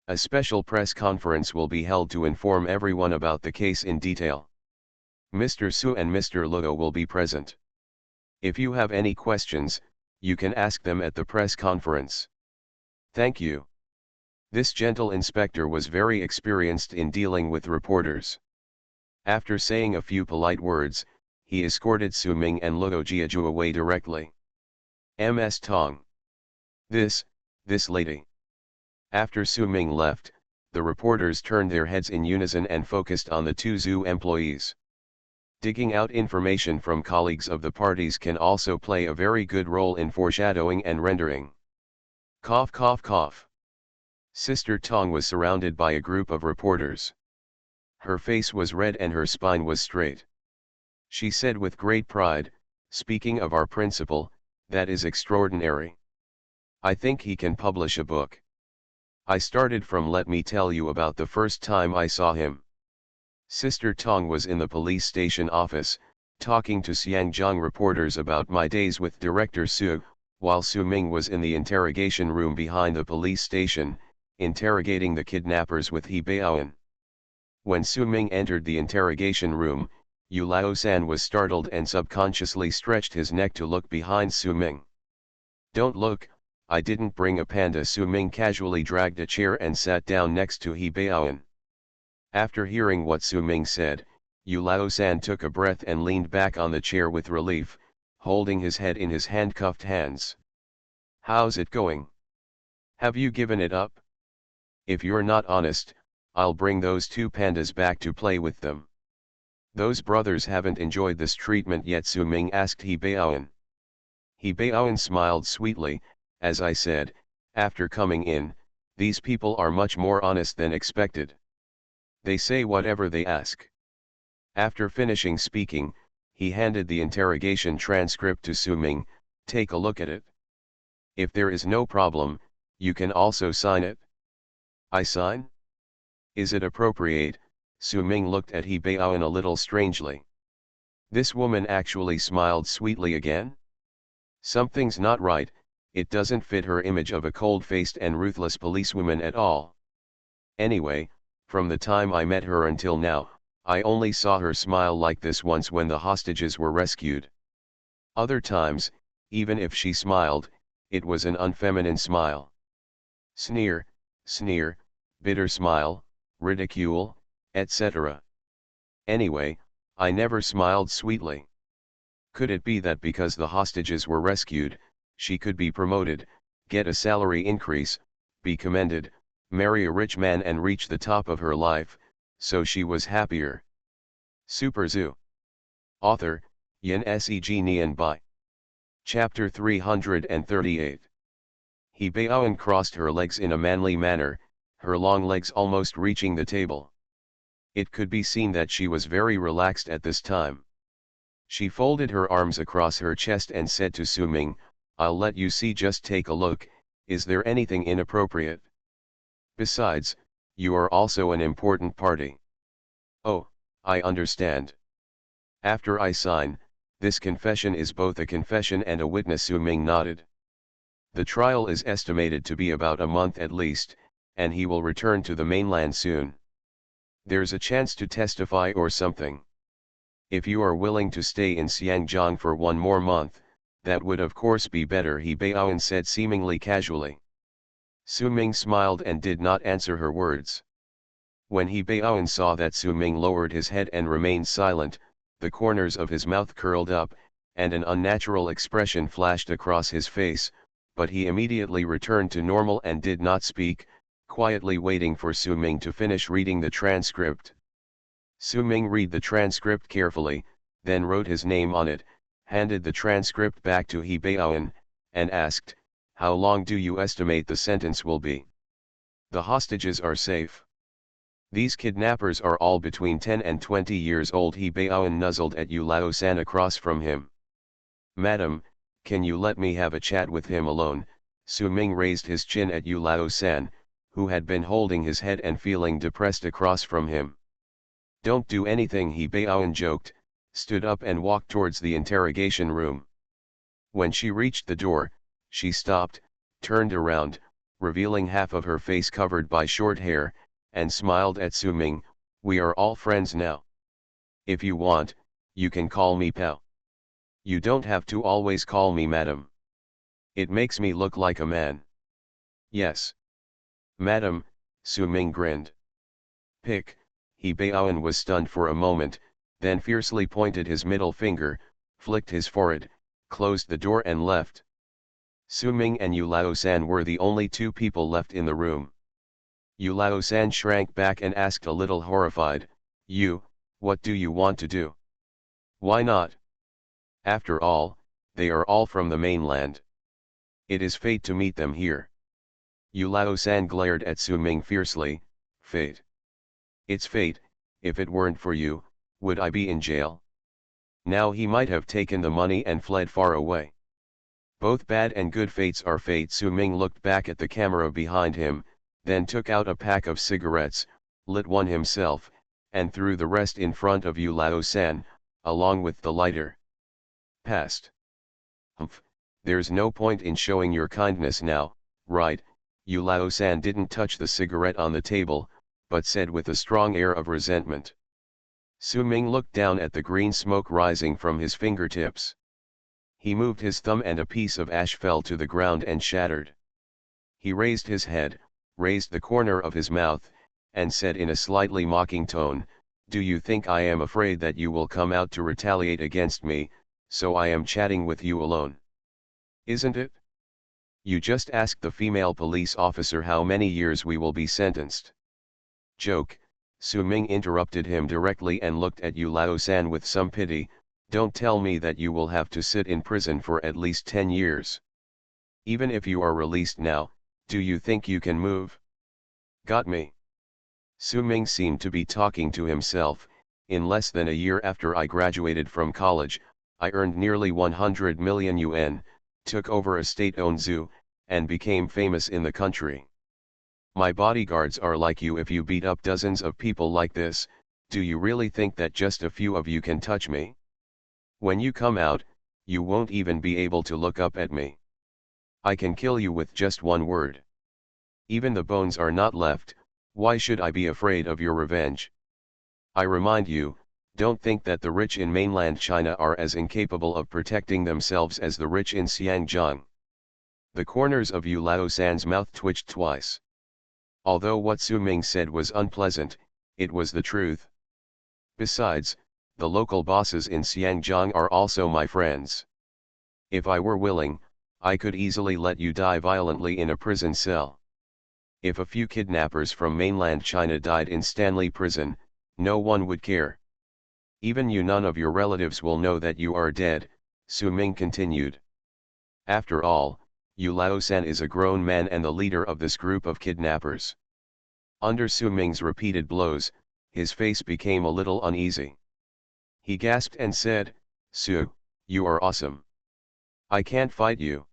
A special press conference will be held to inform everyone about the case in detail. Mr. Su and Mr. Luo will be present. If you have any questions, you can ask them at the press conference. Thank you." This gentle inspector was very experienced in dealing with reporters. After saying a few polite words, he escorted Su Ming and Luo Jiaju away directly. Ms. Tong. This lady. After Su Ming left, the reporters turned their heads in unison and focused on the two zoo employees. Digging out information from colleagues of the parties can also play a very good role in foreshadowing and rendering. Cough cough cough. Sister Tong was surrounded by a group of reporters. Her face was red and her spine was straight. She said with great pride, "Speaking of our principal, that is extraordinary. I think he can publish a book. I started from let me tell you about the first time I saw him." Sister Tong was in the police station office, talking to Xiangjiang reporters about my days with Director Su, while Su Ming was in the interrogation room behind the police station, interrogating the kidnappers with He Baoan. When Su Ming entered the interrogation room, Yu Lao-san was startled and subconsciously stretched his neck to look behind Su Ming. "Don't look, I didn't bring a panda." Su Ming casually dragged a chair and sat down next to He Baoan. After hearing what Su Ming said, Yu Lao-san took a breath and leaned back on the chair with relief, holding his head in his handcuffed hands. "How's it going? Have you given it up? If you're not honest, I'll bring those two pandas back to play with them." "Those brothers haven't enjoyed this treatment yet?" Su Ming asked He Baoan. He Baoan smiled sweetly. "As I said, after coming in, these people are much more honest than expected. They say whatever they ask." After finishing speaking, he handed the interrogation transcript to Su Ming. "Take a look at it. If there is no problem, you can also sign it." "I sign? Is it appropriate?" Su Ming looked at He Baoan a little strangely. This woman actually smiled sweetly again? Something's not right, it doesn't fit her image of a cold-faced and ruthless policewoman at all. Anyway, from the time I met her until now, I only saw her smile like this once when the hostages were rescued. Other times, even if she smiled, it was an unfeminine smile. Sneer, sneer, bitter smile, ridicule, etc. Anyway, I never smiled sweetly. Could it be that because the hostages were rescued, she could be promoted, get a salary increase, be commended, marry a rich man and reach the top of her life, so she was happier? Super Zoo. Author, Yin Seg Nian Bai. Chapter 338. He Baoan crossed her legs in a manly manner, her long legs almost reaching the table. It could be seen that she was very relaxed at this time. She folded her arms across her chest and said to Su Ming, "I'll let you see, just take a look, is there anything inappropriate? Besides, you are also an important party." "Oh, I understand. After I sign, this confession is both a confession and a witness." Su Ming nodded. "The trial is estimated to be about a month at least, and he will return to the mainland soon. There's a chance to testify or something. If you are willing to stay in Xiangjiang for one more month, that would of course be better," He Baoan said seemingly casually. Su Ming smiled and did not answer her words. When He Baoan saw that Su Ming lowered his head and remained silent, the corners of his mouth curled up, and an unnatural expression flashed across his face, but he immediately returned to normal and did not speak, quietly waiting for Su Ming to finish reading the transcript. Su Ming read the transcript carefully, then wrote his name on it, handed the transcript back to He Baoan, and asked, "How long do you estimate the sentence will be? The hostages are safe. These kidnappers are all between 10 and 20 years old." He Baoan nuzzled at Yu Lao-san across from him. "Madam, can you let me have a chat with him alone?" Su Ming raised his chin at Yu Lao-san, who had been holding his head and feeling depressed across from him. "Don't do anything," He Baoan joked, stood up and walked towards the interrogation room. When she reached the door, she stopped, turned around, revealing half of her face covered by short hair, and smiled at Su Ming. "We are all friends now. If you want, you can call me pal. You don't have to always call me madam. It makes me look like a man." "Yes. Madam," Su Ming grinned. "Pick." He Baoan was stunned for a moment, then fiercely pointed his middle finger, flicked his forehead, closed the door and left. Su Ming and Yu Lao-san were the only two people left in the room. Yu Lao-san shrank back and asked a little horrified, What do you want to do? Why not? After all, they are all from the mainland. It is fate to meet them here." Yu Lao-san glared at Su Ming fiercely. "Fate? It's fate. If it weren't for you, would I be in jail? Now he might have taken the money and fled far away. Both bad and good fates are fate." Su Ming looked back at the camera behind him, then took out a pack of cigarettes, lit one himself, and threw the rest in front of Yu Lao-san, along with the lighter. "Passed. Humph, there's no point in showing your kindness now, right?" Yu Lao-san didn't touch the cigarette on the table, but said with a strong air of resentment. Su Ming looked down at the green smoke rising from his fingertips. He moved his thumb and a piece of ash fell to the ground and shattered. He raised his head, raised the corner of his mouth, and said in a slightly mocking tone, "Do you think I am afraid that you will come out to retaliate against me, so I am chatting with you alone? Isn't it? You just asked the female police officer how many years we will be sentenced." "Joke," Su Ming interrupted him directly and looked at Yu Lao-san with some pity. "Don't tell me that you will have to sit in prison for at least 10 years. Even if you are released now, do you think you can move? Got me?" Su Ming seemed to be talking to himself. "In less than a year after I graduated from college, I earned nearly 100 million yuan, took over a state-owned zoo, and became famous in the country. My bodyguards are like you. If you beat up dozens of people like this, do you really think that just a few of you can touch me? When you come out, you won't even be able to look up at me. I can kill you with just one word. Even the bones are not left, why should I be afraid of your revenge? I remind you, don't think that the rich in mainland China are as incapable of protecting themselves as the rich in Xinjiang. The corners of Yu Laosan's mouth twitched twice. Although what Su Ming said was unpleasant, it was the truth. Besides, the local bosses in Xinjiang are also my friends. If I were willing, I could easily let you die violently in a prison cell. If a few kidnappers from mainland China died in Stanley Prison, no one would care. Even you, none of your relatives will know that you are dead, Su Ming continued. After all, Yu Laosan is a grown man and the leader of this group of kidnappers. Under Su Ming's repeated blows, his face became a little uneasy. He gasped and said, Su, you are awesome. I can't fight you.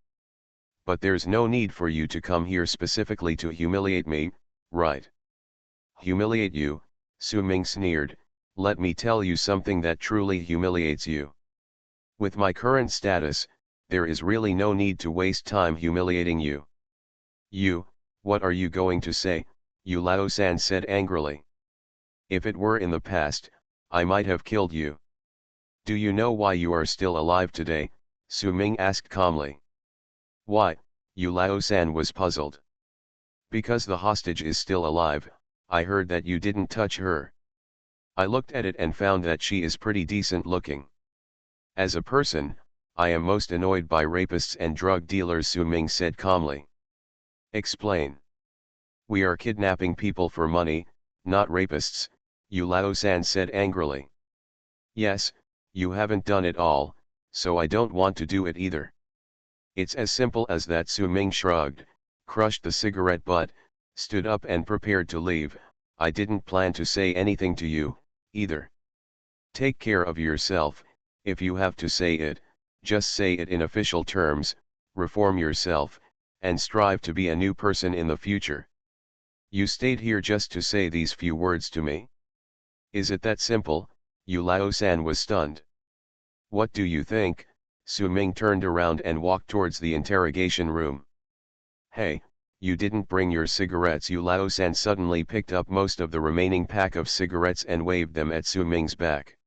But there's no need for you to come here specifically to humiliate me, right? Humiliate you, Su Ming sneered, let me tell you something that truly humiliates you. With my current status, there is really no need to waste time humiliating you. You, what are you going to say? Yu Laosan said angrily. If it were in the past, I might have killed you. Do you know why you are still alive today? Su Ming asked calmly. Why? Yu Laosan was puzzled. Because the hostage is still alive. I heard that you didn't touch her. I looked at it and found that she is pretty decent looking. As a person, I am most annoyed by rapists and drug dealers, Su Ming said calmly. Explain. We are kidnapping people for money, not rapists, Yu Laosan said angrily. Yes, you haven't done it all, so I don't want to do it either. It's as simple as that. Su Ming shrugged, crushed the cigarette butt, stood up and prepared to leave. I didn't plan to say anything to you, either. Take care of yourself. If you have to say it, just say it in official terms, reform yourself, and strive to be a new person in the future. You stayed here just to say these few words to me? Is it that simple? Yu Laosan was stunned. What do you think? Su Ming turned around and walked towards the interrogation room. Hey, you didn't bring your cigarettes. Yu Laosan suddenly picked up most of the remaining pack of cigarettes and waved them at Su Ming's back.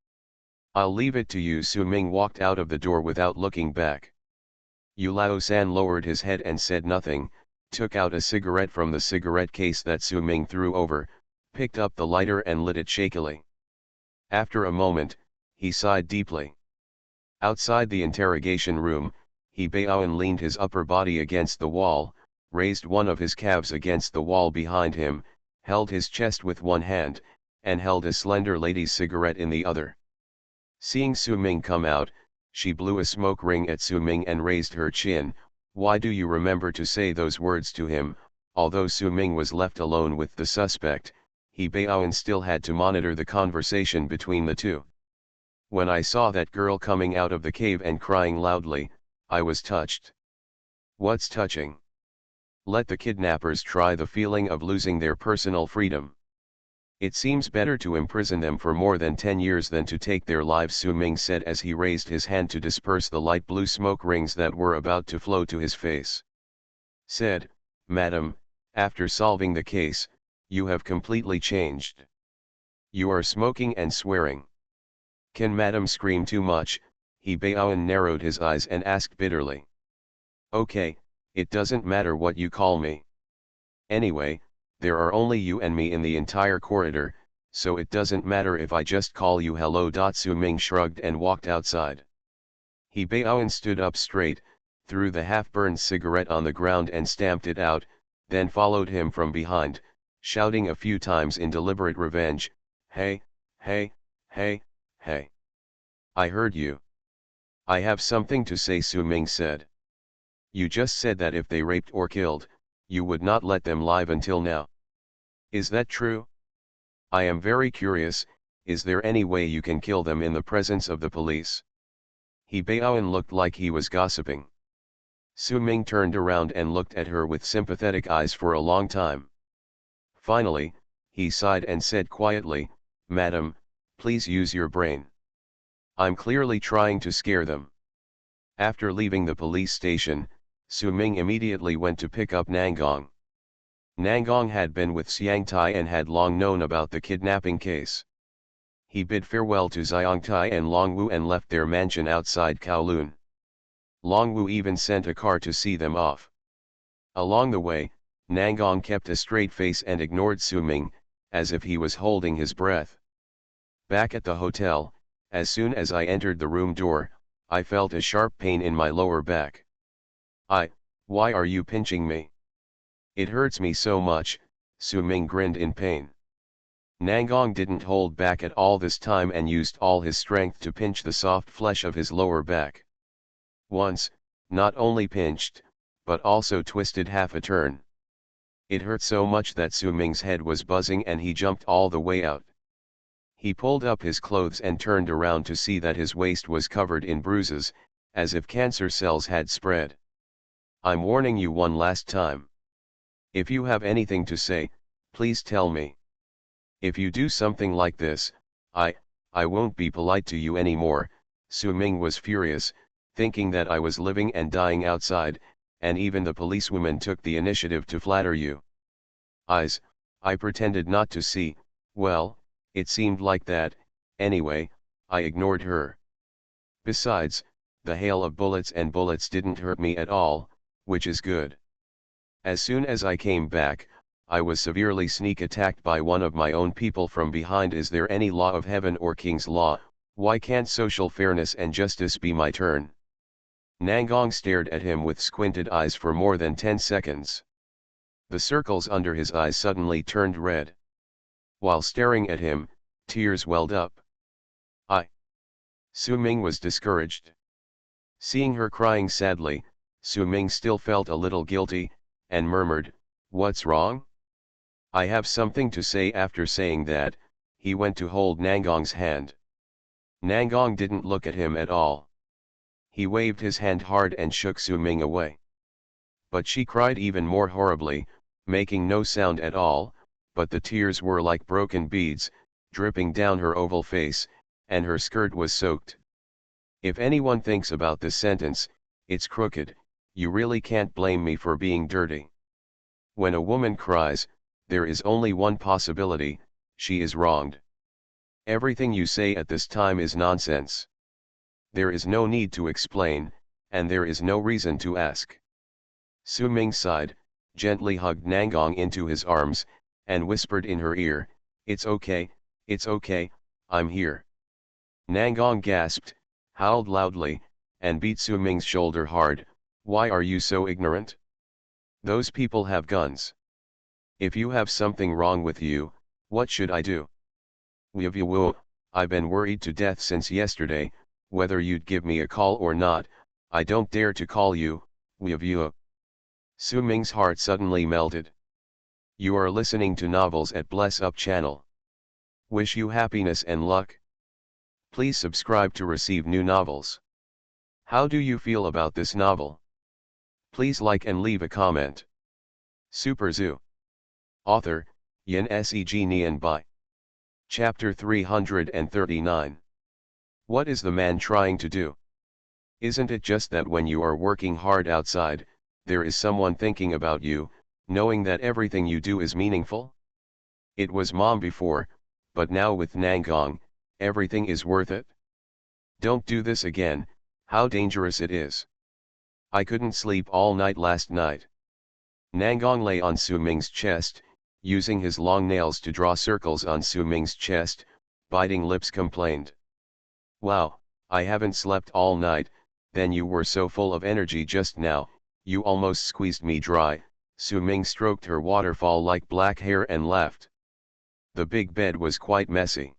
I'll leave it to you. Su Ming walked out of the door without looking back. Yu Laosan lowered his head and said nothing, took out a cigarette from the cigarette case that Su Ming threw over, picked up the lighter and lit it shakily. After a moment, he sighed deeply. Outside the interrogation room, He Baoan leaned his upper body against the wall, raised one of his calves against the wall behind him, held his chest with one hand, and held a slender lady's cigarette in the other. Seeing Su Ming come out, she blew a smoke ring at Su Ming and raised her chin. Why do you remember to say those words to him? Although Su Ming was left alone with the suspect, He Baoan still had to monitor the conversation between the two. When I saw that girl coming out of the cave and crying loudly, I was touched. What's touching? Let the kidnappers try the feeling of losing their personal freedom. It seems better to imprison them for more than 10 years than to take their lives, Su Ming said as he raised his hand to disperse the light blue smoke rings that were about to flow to his face. Said, Madam, after solving the case, you have completely changed. You are smoking and swearing. Can Madam scream too much? He Baoan narrowed his eyes and asked bitterly. Okay, it doesn't matter what you call me. Anyway, there are only you and me in the entire corridor, so it doesn't matter if I just call you hello. Su Ming shrugged and walked outside. He Baoan stood up straight, threw the half-burned cigarette on the ground and stamped it out, then followed him from behind, shouting a few times in deliberate revenge, Hey, hey, hey, hey. I heard you. I have something to say, Su Ming said. You just said that if they raped or killed, you would not let them live until now. Is that true? I am very curious, is there any way you can kill them in the presence of the police? He Baoan looked like he was gossiping. Su Ming turned around and looked at her with sympathetic eyes for a long time. Finally, he sighed and said quietly, Madam, please use your brain. I'm clearly trying to scare them. After leaving the police station, Su Ming immediately went to pick up Nangong. Nangong had been with Xiangtai and had long known about the kidnapping case. He bid farewell to Xiangtai and Longwu and left their mansion outside Kowloon. Longwu even sent a car to see them off. Along the way, Nangong kept a straight face and ignored Su Ming, as if he was holding his breath. Back at the hotel, as soon as I entered the room door, I felt a sharp pain in my lower back. Why are you pinching me? It hurts me so much, Su Ming grinned in pain. Nangong didn't hold back at all this time and used all his strength to pinch the soft flesh of his lower back. Once, not only pinched, but also twisted half a turn. It hurt so much that Su Ming's head was buzzing and he jumped all the way out. He pulled up his clothes and turned around to see that his waist was covered in bruises, as if cancer cells had spread. I'm warning you one last time. If you have anything to say, please tell me. If you do something like this, I won't be polite to you anymore. Su Ming was furious, thinking that I was living and dying outside, and even the policewoman took the initiative to flatter you. I pretended not to see. Well, it seemed like that. Anyway, I ignored her. Besides, the hail of bullets didn't hurt me at all, which is good. As soon as I came back, I was severely sneak attacked by one of my own people from behind. Is there any law of heaven or king's law? Why can't social fairness and justice be my turn? Nangong stared at him with squinted eyes for more than 10 seconds. The circles under his eyes suddenly turned red. While staring at him, tears welled up. Su Ming was discouraged. Seeing her crying sadly, Su Ming still felt a little guilty, and murmured, "What's wrong?" "I have something to say." After saying that, he went to hold Nangong's hand. Nangong didn't look at him at all. He waved his hand hard and shook Su Ming away. But she cried even more horribly, making no sound at all, but the tears were like broken beads, dripping down her oval face, and her skirt was soaked. If anyone thinks about this sentence, it's crooked. You really can't blame me for being dirty. When a woman cries, there is only one possibility: she is wronged. Everything you say at this time is nonsense. There is no need to explain, and there is no reason to ask. Su Ming sighed, gently hugged Nangong into his arms, and whispered in her ear, it's okay, I'm here." Nangong gasped, howled loudly, and beat Su Ming's shoulder hard. "Why are you so ignorant? Those people have guns. If you have something wrong with you, what should I do?" I've been worried to death since yesterday, whether you'd give me a call or not. I don't dare to call you." Su Ming's heart suddenly melted. You are listening to novels at Bless Up channel. Wish you happiness and luck. Please subscribe to receive new novels. How do you feel about this novel? Please like and leave a comment. Super Zoo. Author, Yin Seg Nian Bai. Chapter 339. What is the man trying to do? Isn't it just that when you are working hard outside, there is someone thinking about you, knowing that everything you do is meaningful? It was Mom before, but now with Nangong, everything is worth it. Don't do this again. How dangerous it is. I couldn't sleep all night last night. Nangong lay on Su Ming's chest, using his long nails to draw circles on Su Ming's chest, biting lips complained. Wow, I haven't slept all night. Then you were so full of energy just now, you almost squeezed me dry. Su Ming stroked her waterfall-like black hair and laughed. The big bed was quite messy.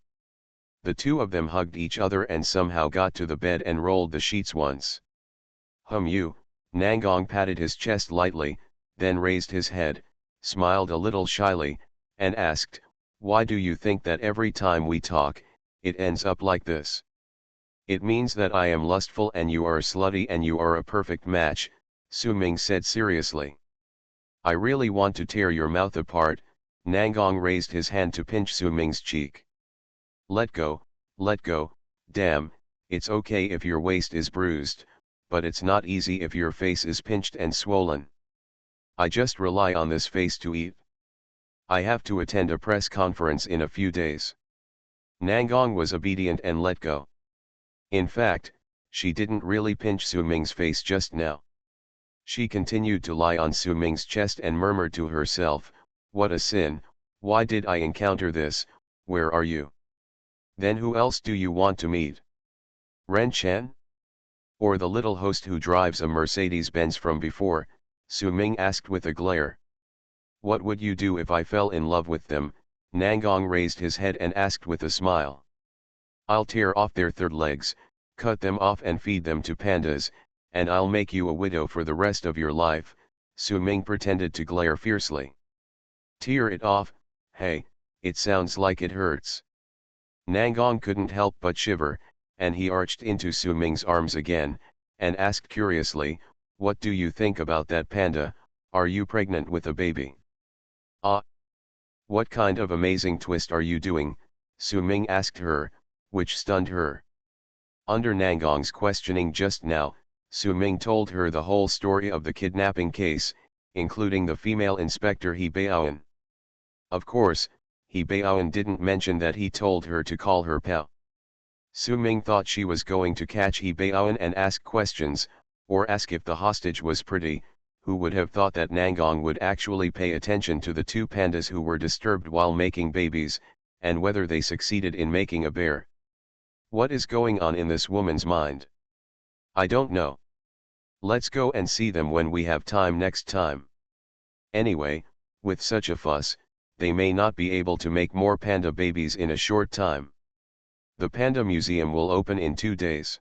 The two of them hugged each other and somehow got to the bed and rolled the sheets once. Nangong patted his chest lightly, then raised his head, smiled a little shyly, and asked, "Why do you think that every time we talk, it ends up like this?" "It means that I am lustful and you are slutty and you are a perfect match," Su Ming said seriously. "I really want to tear your mouth apart." Nangong raised his hand to pinch Su Ming's cheek. Let go, damn, It's okay if your waist is bruised, but it's not easy if your face is pinched and swollen. I just rely on this face to eat. I have to attend a press conference in a few days. Nangong was obedient and let go. In fact, she didn't really pinch Su Ming's face just now. She continued to lie on Su Ming's chest and murmured to herself, "What a sin, why did I encounter this, where are you? Then who else do you want to meet? Ren Chen? Or the little host who drives a Mercedes-Benz from before?" Su Ming asked with a glare. "What would you do if I fell in love with them?" Nangong raised his head and asked with a smile. "I'll tear off their third legs, cut them off and feed them to pandas, and I'll make you a widow for the rest of your life." Su Ming pretended to glare fiercely. "Tear it off, hey, it sounds like it hurts." Nangong couldn't help but shiver, and he arched into Su Ming's arms again, and asked curiously, "What do you think about that panda, are you pregnant with a baby?" "Ah! What kind of amazing twist are you doing?" Su Ming asked her, which stunned her. Under Nangong's questioning just now, Su Ming told her the whole story of the kidnapping case, including the female inspector He Baoan. Of course, He Baoan didn't mention that he told her to call her Pao. Su Ming thought she was going to catch He Baoan and ask questions, or ask if the hostage was pretty. Who would have thought that Nangong would actually pay attention to the two pandas who were disturbed while making babies, and whether they succeeded in making a bear. What is going on in this woman's mind? I don't know. Let's go and see them when we have time next time. Anyway, with such a fuss, they may not be able to make more panda babies in a short time. The Panda Museum will open in 2 days.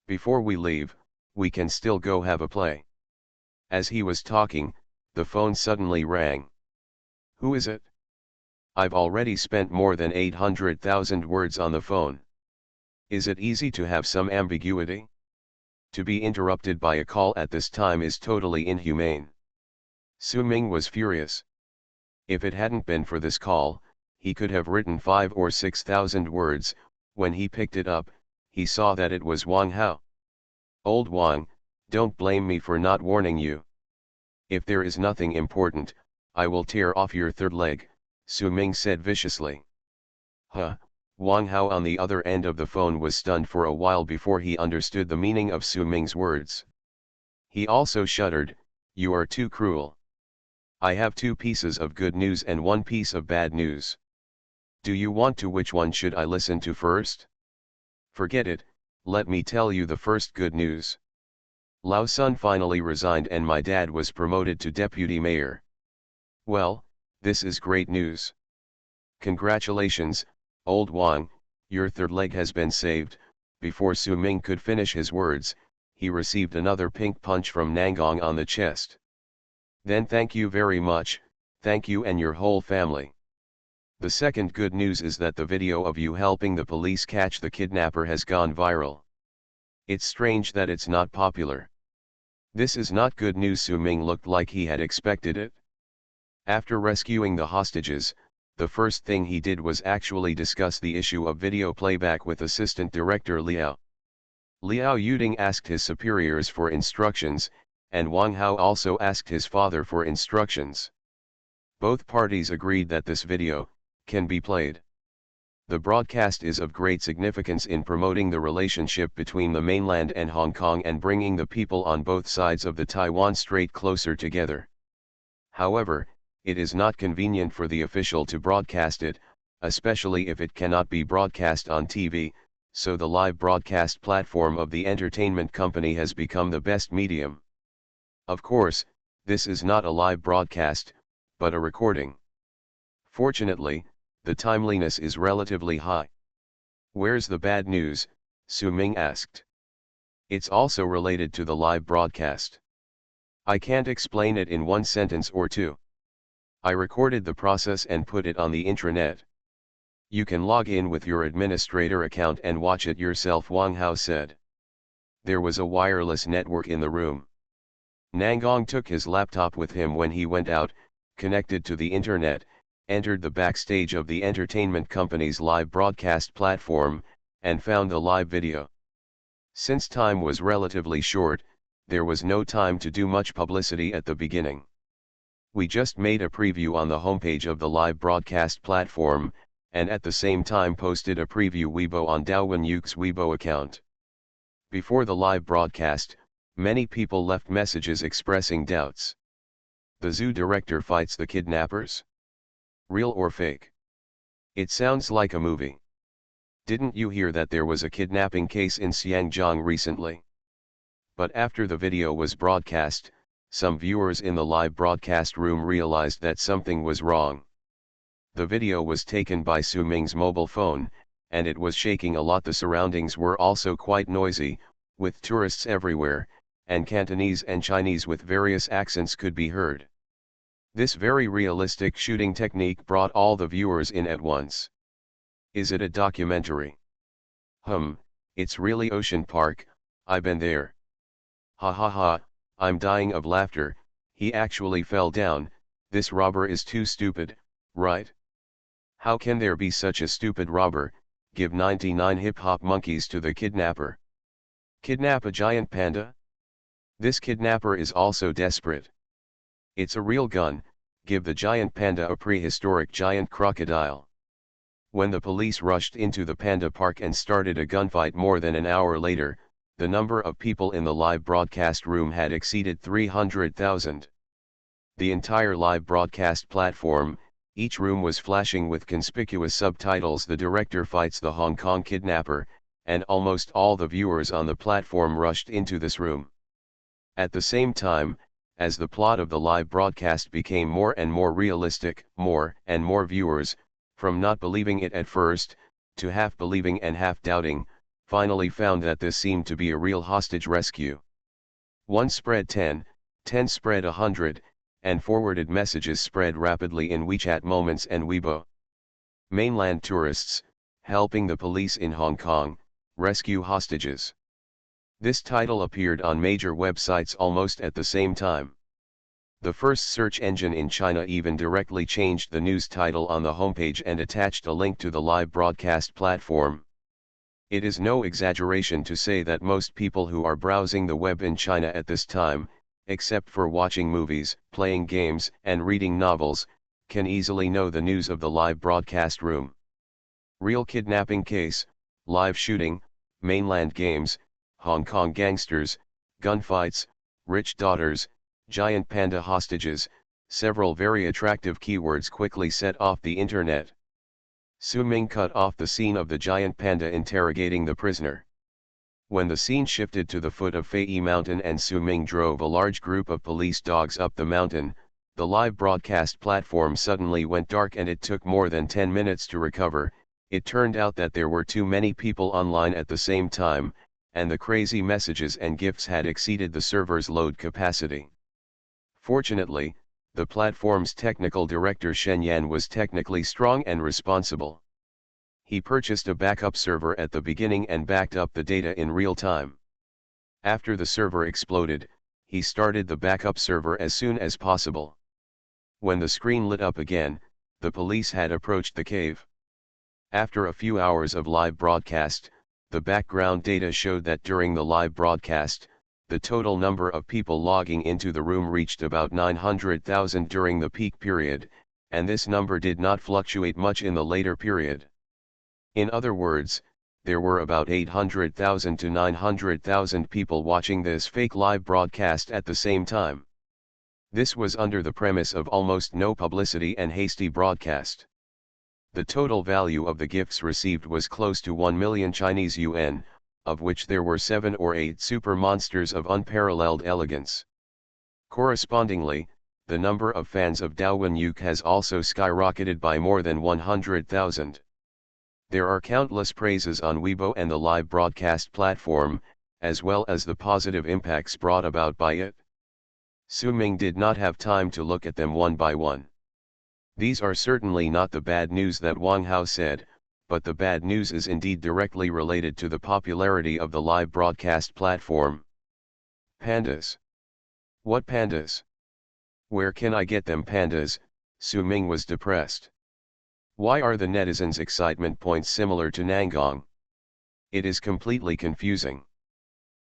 Before we leave, we can still go have a play. As he was talking, the phone suddenly rang. Who is it? I've already spent more than 800,000 words on the phone. Is it easy to have some ambiguity? To be interrupted by a call at this time is totally inhumane. Su Ming was furious. If it hadn't been for this call, he could have written 5 or 6,000 words. When he picked it up, he saw that it was Wang Hao. "Old Wang, don't blame me for not warning you. If there is nothing important, I will tear off your third leg," Su Ming said viciously. Huh, Wang Hao on the other end of the phone was stunned for a while before he understood the meaning of Su Ming's words. He also shuddered. "You are too cruel. I have 2 pieces of good news and 1 piece of bad news. Do you want to? Which one should I listen to first?" "Forget it, let me tell you the first good news. Lao Sun finally resigned and my dad was promoted to deputy mayor." "Well, this is great news. Congratulations, old Wang, your third leg has been saved." Before Su Ming could finish his words, he received another pink punch from Nangong on the chest. "Then thank you very much, thank you and your whole family. The second good news is that the video of you helping the police catch the kidnapper has gone viral. It's strange that it's not popular." "This is not good news." Su Ming looked like he had expected it. After rescuing the hostages, the first thing he did was actually discuss the issue of video playback with Assistant Director Liao. Liao Yuding asked his superiors for instructions, and Wang Hao also asked his father for instructions. Both parties agreed that this video can be played. The broadcast is of great significance in promoting the relationship between the mainland and Hong Kong and bringing the people on both sides of the Taiwan Strait closer together. However, it is not convenient for the official to broadcast it, especially if it cannot be broadcast on TV, so the live broadcast platform of the entertainment company has become the best medium. Of course, this is not a live broadcast, but a recording. Fortunately, the timeliness is relatively high. "Where's the bad news?" Su Ming asked. "It's also related to the live broadcast. I can't explain it in 1 sentence or 2. I recorded the process and put it on the intranet. You can log in with your administrator account and watch it yourself," Wang Hao said. There was a wireless network in the room. Nangong took his laptop with him when he went out, connected to the internet, entered the backstage of the entertainment company's live broadcast platform, and found the live video. Since time was relatively short, there was no time to do much publicity at the beginning. We just made a preview on the homepage of the live broadcast platform, and at the same time posted a preview Weibo on Daowen Weibo account. Before the live broadcast, many people left messages expressing doubts. The zoo director fights the kidnappers? Real or fake? It sounds like a movie. Didn't you hear that there was a kidnapping case in Xiangjiang recently? But after the video was broadcast, some viewers in the live broadcast room realized that something was wrong. The video was taken by Su Ming's mobile phone, and it was shaking a lot. The surroundings were also quite noisy, with tourists everywhere, and Cantonese and Chinese with various accents could be heard. This very realistic shooting technique brought all the viewers in at once. Is it a documentary? It's really Ocean Park, I've been there. Ha ha ha, I'm dying of laughter, he actually fell down, this robber is too stupid, right? How can there be such a stupid robber? Give 99 hip-hop monkeys to the kidnapper. Kidnap a giant panda? This kidnapper is also desperate. It's a real gun, give the giant panda a prehistoric giant crocodile. When the police rushed into the panda park and started a gunfight more than an hour later, the number of people in the live broadcast room had exceeded 300,000. The entire live broadcast platform, each room was flashing with conspicuous subtitles "The director fights the Hong Kong kidnapper," and almost all the viewers on the platform rushed into this room. At the same time, as the plot of the live broadcast became more and more realistic, more and more viewers, from not believing it at first, to half believing and half doubting, finally found that this seemed to be a real hostage rescue. 1 spread 10, 10 spread 100, and forwarded messages spread rapidly in WeChat Moments and Weibo. Mainland tourists, helping the police in Hong Kong, rescue hostages. This title appeared on major websites almost at the same time. The first search engine in China even directly changed the news title on the homepage and attached a link to the live broadcast platform. It is no exaggeration to say that most people who are browsing the web in China at this time, except for watching movies, playing games, and reading novels, can easily know the news of the live broadcast room. Real kidnapping case, live shooting, mainland games, Hong Kong gangsters, gunfights, rich daughters, giant panda hostages, several very attractive keywords quickly set off the internet. Su Ming cut off the scene of the giant panda interrogating the prisoner. When the scene shifted to the foot of Fei Mountain and Su Ming drove a large group of police dogs up the mountain, the live broadcast platform suddenly went dark and it took more than 10 minutes to recover. It turned out that there were too many people online at the same time, and the crazy messages and gifts had exceeded the server's load capacity. Fortunately, the platform's technical director Shen Yan was technically strong and responsible. He purchased a backup server at the beginning and backed up the data in real time. After the server exploded, he started the backup server as soon as possible. When the screen lit up again, the police had approached the cave. After a few hours of live broadcast, the background data showed that during the live broadcast, the total number of people logging into the room reached about 900,000 during the peak period, and this number did not fluctuate much in the later period. In other words, there were about 800,000 to 900,000 people watching this fake live broadcast at the same time. This was under the premise of almost no publicity and hasty broadcast. The total value of the gifts received was close to 1 million Chinese yuan, of which there were 7 or 8 super monsters of unparalleled elegance. Correspondingly, the number of fans of Daowen has also skyrocketed by more than 100,000. There are countless praises on Weibo and the live broadcast platform, as well as the positive impacts brought about by it. Su Ming did not have time to look at them one by one. These are certainly not the bad news that Wang Hao said, but the bad news is indeed directly related to the popularity of the live broadcast platform. Pandas. What pandas? Where can I get them pandas? Su Ming was depressed. Why are the netizens' excitement points similar to Nangong? It is completely confusing.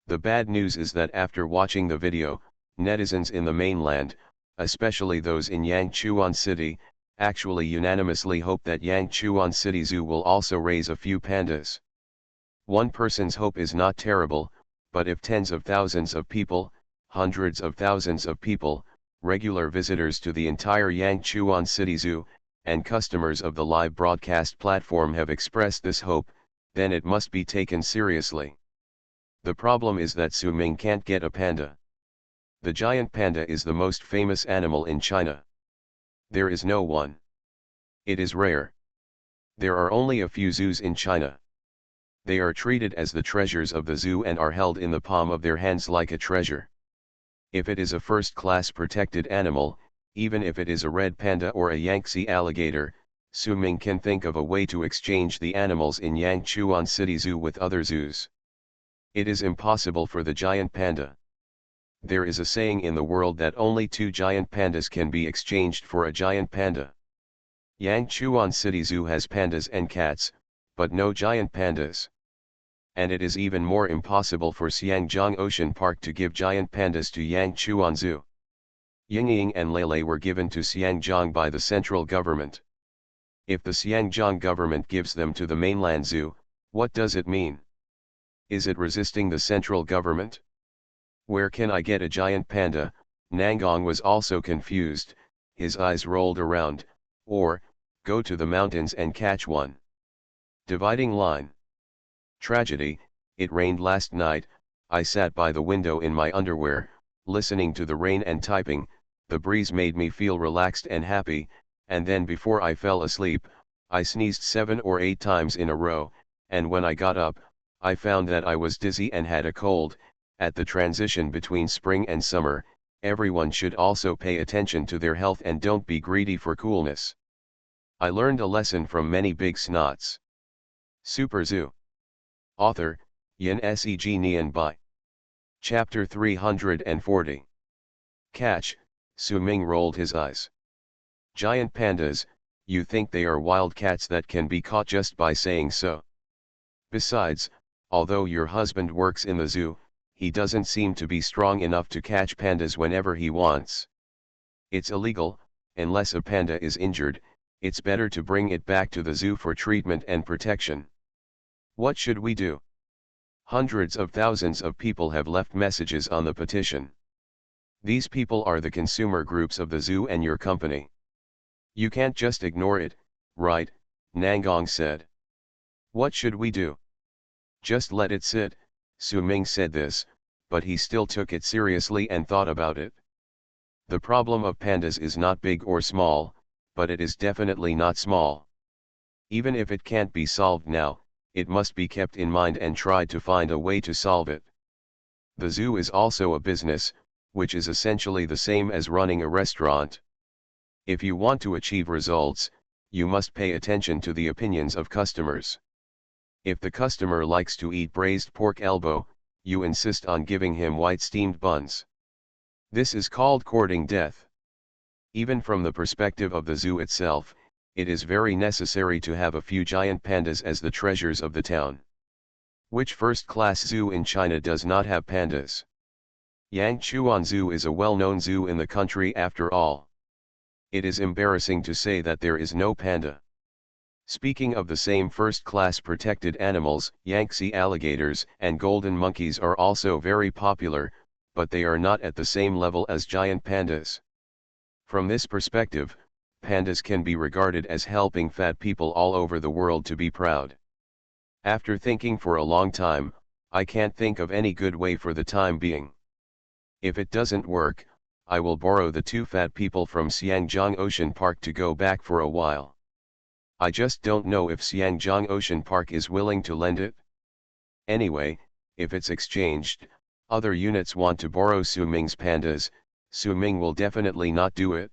The bad news is that after watching the video, netizens in the mainland, especially those in Yangchuan City, actually unanimously hope that Yangchuan City Zoo will also raise a few pandas. One person's hope is not terrible, but if tens of thousands of people, hundreds of thousands of people, regular visitors to the entire Yangchuan City Zoo, and customers of the live broadcast platform have expressed this hope, then it must be taken seriously. The problem is that Su Ming can't get a panda. The giant panda is the most famous animal in China. There is no one. It is rare. There are only a few zoos in China. They are treated as the treasures of the zoo and are held in the palm of their hands like a treasure. If it is a first-class protected animal, even if it is a red panda or a Yangtze alligator, Su Ming can think of a way to exchange the animals in Yangchuan City Zoo with other zoos. It is impossible for the giant panda. There is a saying in the world that only 2 giant pandas can be exchanged for a giant panda. Yangchuan City Zoo has pandas and cats, but no giant pandas. And it is even more impossible for Xiangjiang Ocean Park to give giant pandas to Yangchuan Zoo. Yingying and Lele were given to Xiangjiang by the central government. If the Xiangjiang government gives them to the mainland zoo, what does it mean? Is it resisting the central government? Where can I get a giant panda? Nangong was also confused, his eyes rolled around, or, go to the mountains and catch one. Dividing line. Tragedy, it rained last night, I sat by the window in my underwear, listening to the rain and typing, the breeze made me feel relaxed and happy, and then before I fell asleep, I sneezed 7 or 8 times in a row, and when I got up, I found that I was dizzy and had a cold. At the transition between spring and summer, everyone should also pay attention to their health and don't be greedy for coolness. I learned a lesson from many big snots. Super Zoo. Author, Yin Seg Nian Bai. Chapter 340. Catch, Su Ming rolled his eyes. Giant pandas, you think they are wild cats that can be caught just by saying so. Besides, although your husband works in the zoo, he doesn't seem to be strong enough to catch pandas whenever he wants. It's illegal, unless a panda is injured, it's better to bring it back to the zoo for treatment and protection. What should we do? Hundreds of thousands of people have left messages on the petition. These people are the consumer groups of the zoo and your company. You can't just ignore it, right? Nangong said. What should we do? Just let it sit. Su Ming said this, but he still took it seriously and thought about it. The problem of pandas is not big or small, but it is definitely not small. Even if it can't be solved now, it must be kept in mind and tried to find a way to solve it. The zoo is also a business, which is essentially the same as running a restaurant. If you want to achieve results, you must pay attention to the opinions of customers. If the customer likes to eat braised pork elbow, you insist on giving him white steamed buns. This is called courting death. Even from the perspective of the zoo itself, it is very necessary to have a few giant pandas as the treasures of the town. Which first-class zoo in China does not have pandas? Yangchuan Zoo is a well-known zoo in the country after all. It is embarrassing to say that there is no panda. Speaking of the same first-class protected animals, Yangtze alligators and golden monkeys are also very popular, but they are not at the same level as giant pandas. From this perspective, pandas can be regarded as helping fat people all over the world to be proud. After thinking for a long time, I can't think of any good way for the time being. If it doesn't work, I will borrow the 2 fat people from Xiangjiang Ocean Park to go back for a while. I just don't know if Xiangjiang Ocean Park is willing to lend it. Anyway, if it's exchanged, other units want to borrow Su Ming's pandas, Su Ming will definitely not do it.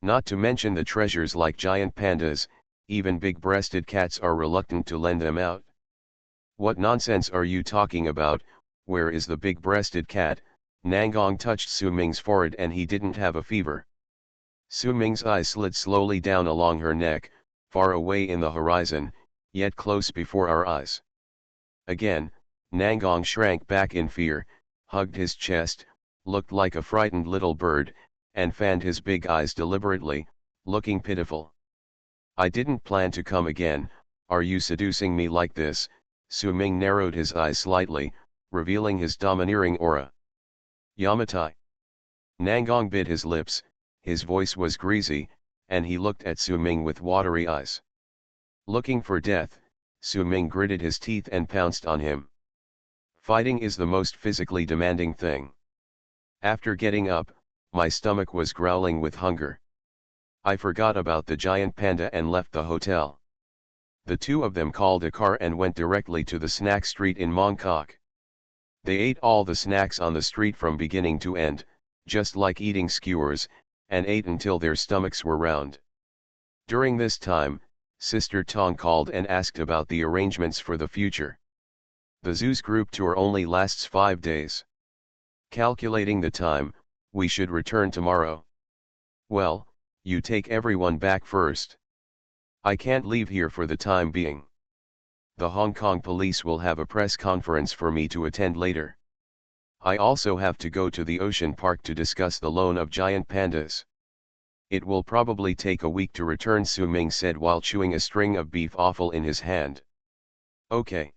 Not to mention the treasures like giant pandas, even big-breasted cats are reluctant to lend them out. What nonsense are you talking about? Where is the big-breasted cat? Nangong touched Su Ming's forehead and he didn't have a fever. Su Ming's eyes slid slowly down along her neck, far away in the horizon, yet close before our eyes. Again, Nangong shrank back in fear, hugged his chest, looked like a frightened little bird, and fanned his big eyes deliberately, looking pitiful. I didn't plan to come again, are you seducing me like this? Su Ming narrowed his eyes slightly, revealing his domineering aura. Yamatai. Nangong bit his lips, his voice was greasy, and he looked at Su Ming with watery eyes. Looking for death, Su Ming gritted his teeth and pounced on him. Fighting is the most physically demanding thing. After getting up, my stomach was growling with hunger. I forgot about the giant panda and left the hotel. The two of them called a car and went directly to the snack street in Mongkok. They ate all the snacks on the street from beginning to end, just like eating skewers, and ate until their stomachs were round. During this time, Sister Tong called and asked about the arrangements for the future. The zoo's group tour only lasts 5 days. Calculating the time, we should return tomorrow. Well, you take everyone back first. I can't leave here for the time being. The Hong Kong police will have a press conference for me to attend later. I also have to go to the ocean park to discuss the loan of giant pandas. It will probably take a week to return, Su Ming said while chewing a string of beef offal in his hand. Okay.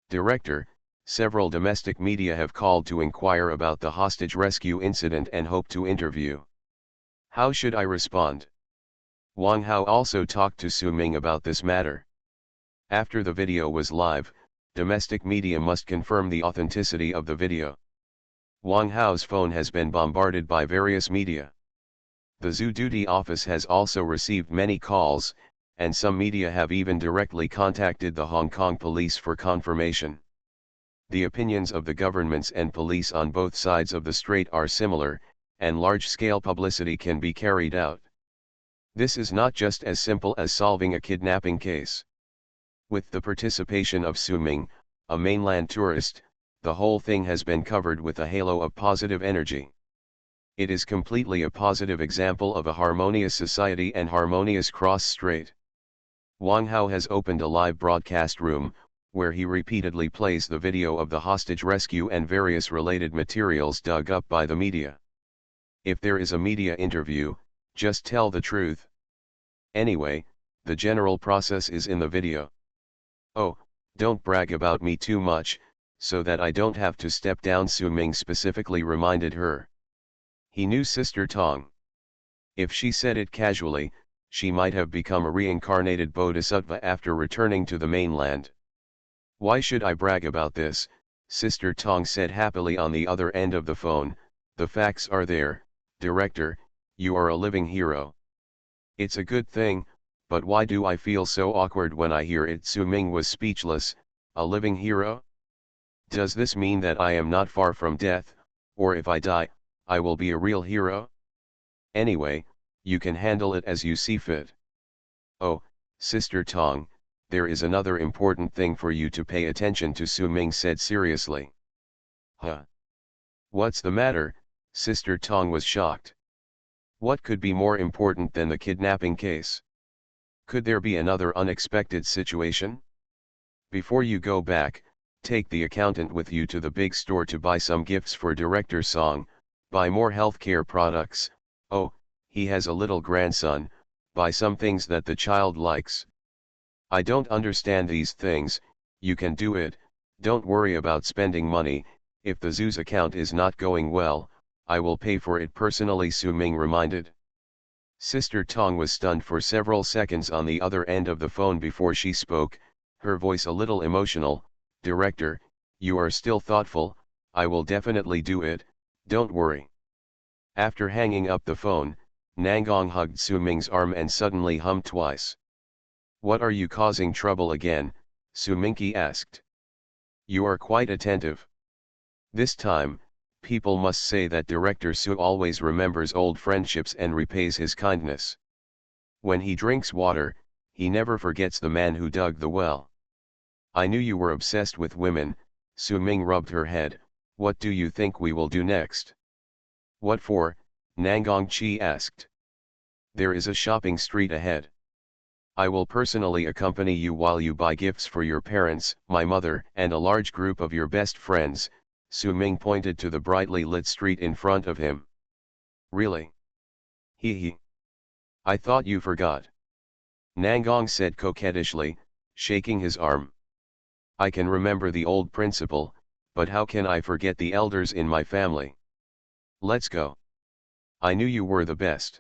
Director, several domestic media have called to inquire about the hostage rescue incident and hope to interview. How should I respond? Wang Hao also talked to Su Ming about this matter. After the video was live, domestic media must confirm the authenticity of the video. Wang Hao's phone has been bombarded by various media. The zoo duty office has also received many calls, and some media have even directly contacted the Hong Kong police for confirmation. The opinions of the governments and police on both sides of the strait are similar, and large-scale publicity can be carried out. This is not just as simple as solving a kidnapping case. With the participation of Su Ming, a mainland tourist, the whole thing has been covered with a halo of positive energy. It is completely a positive example of a harmonious society and harmonious cross-strait. Wang Hao has opened a live broadcast room, where he repeatedly plays the video of the hostage rescue and various related materials dug up by the media. If there is a media interview, just tell the truth. Anyway, the general process is in the video. Oh, don't brag about me too much, so that I don't have to step down, Su Ming specifically reminded her. He knew Sister Tong. If she said it casually, she might have become a reincarnated bodhisattva after returning to the mainland. Why should I brag about this? Sister Tong said happily on the other end of the phone. The facts are there, Director, you are a living hero. It's a good thing, but why do I feel so awkward when I hear it? Su Ming was speechless. A living hero? Does this mean that I am not far from death, or if I die, I will be a real hero? Anyway, you can handle it as you see fit. Oh, Sister Tong, there is another important thing for you to pay attention to, Su Ming said seriously. Huh? What's the matter? Sister Tong was shocked. What could be more important than the kidnapping case? Could there be another unexpected situation? Before you go back, take the accountant with you to the big store to buy some gifts for Director Song, buy more healthcare products. Oh, he has a little grandson, buy some things that the child likes. I don't understand these things, you can do it, don't worry about spending money. If the zoo's account is not going well, I will pay for it personally, Su Ming reminded. Sister Tong was stunned for several seconds on the other end of the phone before she spoke, her voice a little emotional. Director, you are still thoughtful, I will definitely do it, don't worry. After hanging up the phone, Nangong hugged Su Ming's arm and suddenly hummed twice. What are you causing trouble again? Su Mingqi asked. You are quite attentive. This time, people must say that Director Su always remembers old friendships and repays his kindness. When he drinks water, he never forgets the man who dug the well. I knew you were obsessed with women. Su Ming rubbed her head. What do you think we will do next? What for? Nangong Chi asked. There is a shopping street ahead. I will personally accompany you while you buy gifts for your parents, my mother, and a large group of your best friends. Su Ming pointed to the brightly lit street in front of him. Really? He. I thought you forgot. Nangong said coquettishly, shaking his arm. I can remember the old principle, but how can I forget the elders in my family? Let's go. I knew you were the best.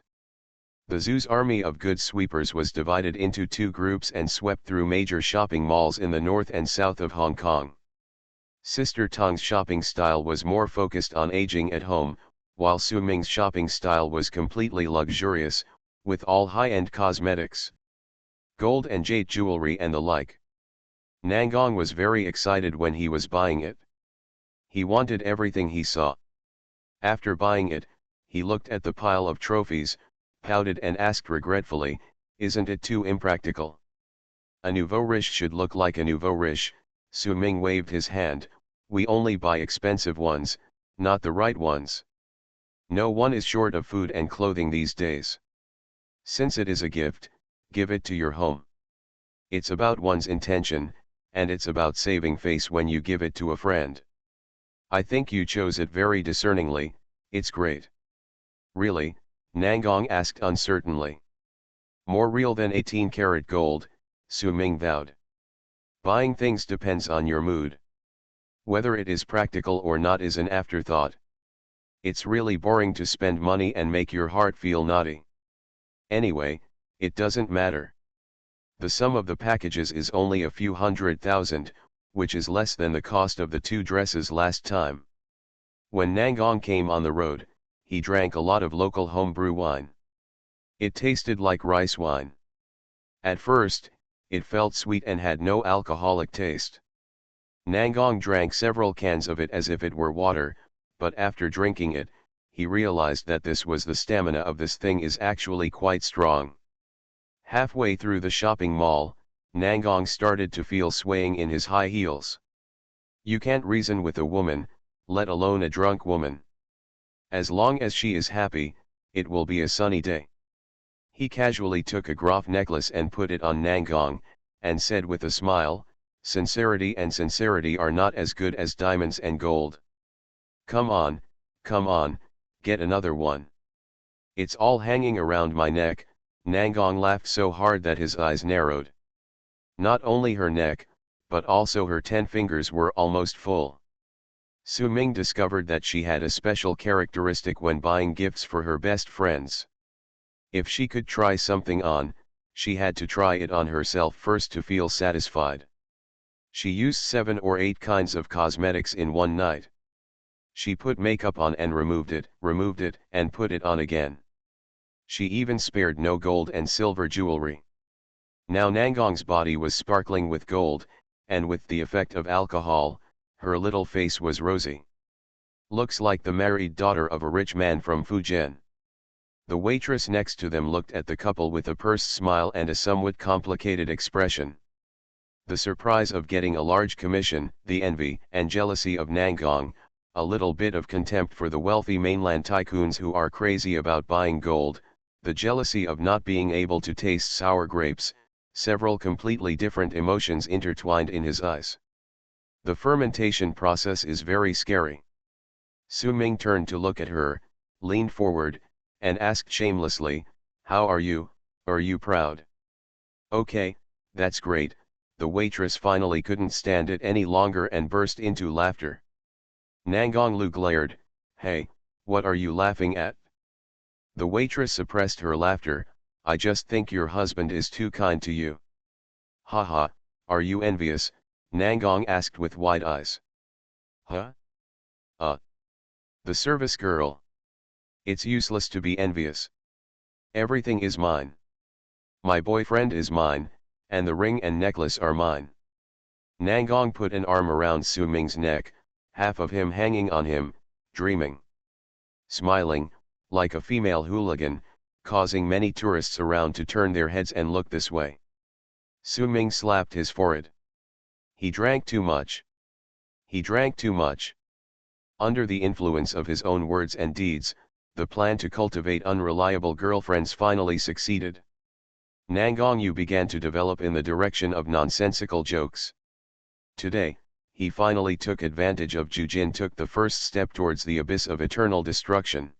The zoo's army of good sweepers was divided into two groups and swept through major shopping malls in the north and south of Hong Kong. Sister Tong's shopping style was more focused on aging at home, while Su Ming's shopping style was completely luxurious, with all high-end cosmetics, gold and jade jewelry and the like. Nangong was very excited when he was buying it. He wanted everything he saw. After buying it, he looked at the pile of trophies, pouted and asked regretfully, "Isn't it too impractical? A nouveau riche should look like a nouveau riche." Su Ming waved his hand. "We only buy expensive ones, not the right ones. No one is short of food and clothing these days. Since it is a gift, give it to your home. It's about one's intention, and it's about saving face when you give it to a friend. I think you chose it very discerningly, it's great." "Really?" Nangong asked uncertainly. "More real than 18-karat gold," Su Ming vowed. "Buying things depends on your mood. Whether it is practical or not is an afterthought. It's really boring to spend money and make your heart feel naughty. Anyway, it doesn't matter. The sum of the packages is only a few $100,000, which is less than the cost of the 2 dresses last time." When Nangong came on the road, he drank a lot of local homebrew wine. It tasted like rice wine. At first, it felt sweet and had no alcoholic taste. Nangong drank several cans of it as if it were water, but after drinking it, he realized that this was the stamina of this thing is actually quite strong. Halfway through the shopping mall, Nangong started to feel swaying in his high heels. You can't reason with a woman, let alone a drunk woman. As long as she is happy, it will be a sunny day. He casually took a groff necklace and put it on Nangong, and said with a smile, "Sincerity and sincerity are not as good as diamonds and gold. Come on, get another one. It's all hanging around my neck." Nangong laughed so hard that his eyes narrowed. Not only her neck, but also her 10 fingers were almost full. Su Ming discovered that she had a special characteristic when buying gifts for her best friends. If she could try something on, she had to try it on herself first to feel satisfied. She used 7 or 8 kinds of cosmetics in one night. She put makeup on and removed it, and put it on again. She even spared no gold and silver jewelry. Now Nangong's body was sparkling with gold, and with the effect of alcohol, her little face was rosy. "Looks like the married daughter of a rich man from Fujian." The waitress next to them looked at the couple with a pursed smile and a somewhat complicated expression. The surprise of getting a large commission, the envy and jealousy of Nangong, a little bit of contempt for the wealthy mainland tycoons who are crazy about buying gold, the jealousy of not being able to taste sour grapes, several completely different emotions intertwined in his eyes. The fermentation process is very scary. Su Ming turned to look at her, leaned forward, and asked shamelessly, "How are you proud?" "Okay, that's great." The waitress finally couldn't stand it any longer and burst into laughter. Nangong Lu glared, "Hey, what are you laughing at?" The waitress suppressed her laughter. "I just think your husband is too kind to you." "Haha, are you envious?" Nangong asked with wide eyes. "Huh? The service girl. It's useless to be envious. Everything is mine. My boyfriend is mine, and the ring and necklace are mine." Nangong put an arm around Su Ming's neck, half of him hanging on him, dreaming. Smiling, like a female hooligan, causing many tourists around to turn their heads and look this way. Su Ming slapped his forehead. He drank too much. He drank too much. Under the influence of his own words and deeds, the plan to cultivate unreliable girlfriends finally succeeded. Nangongyu began to develop in the direction of nonsensical jokes. Today, he finally took advantage of Jujin took the first step towards the abyss of eternal destruction.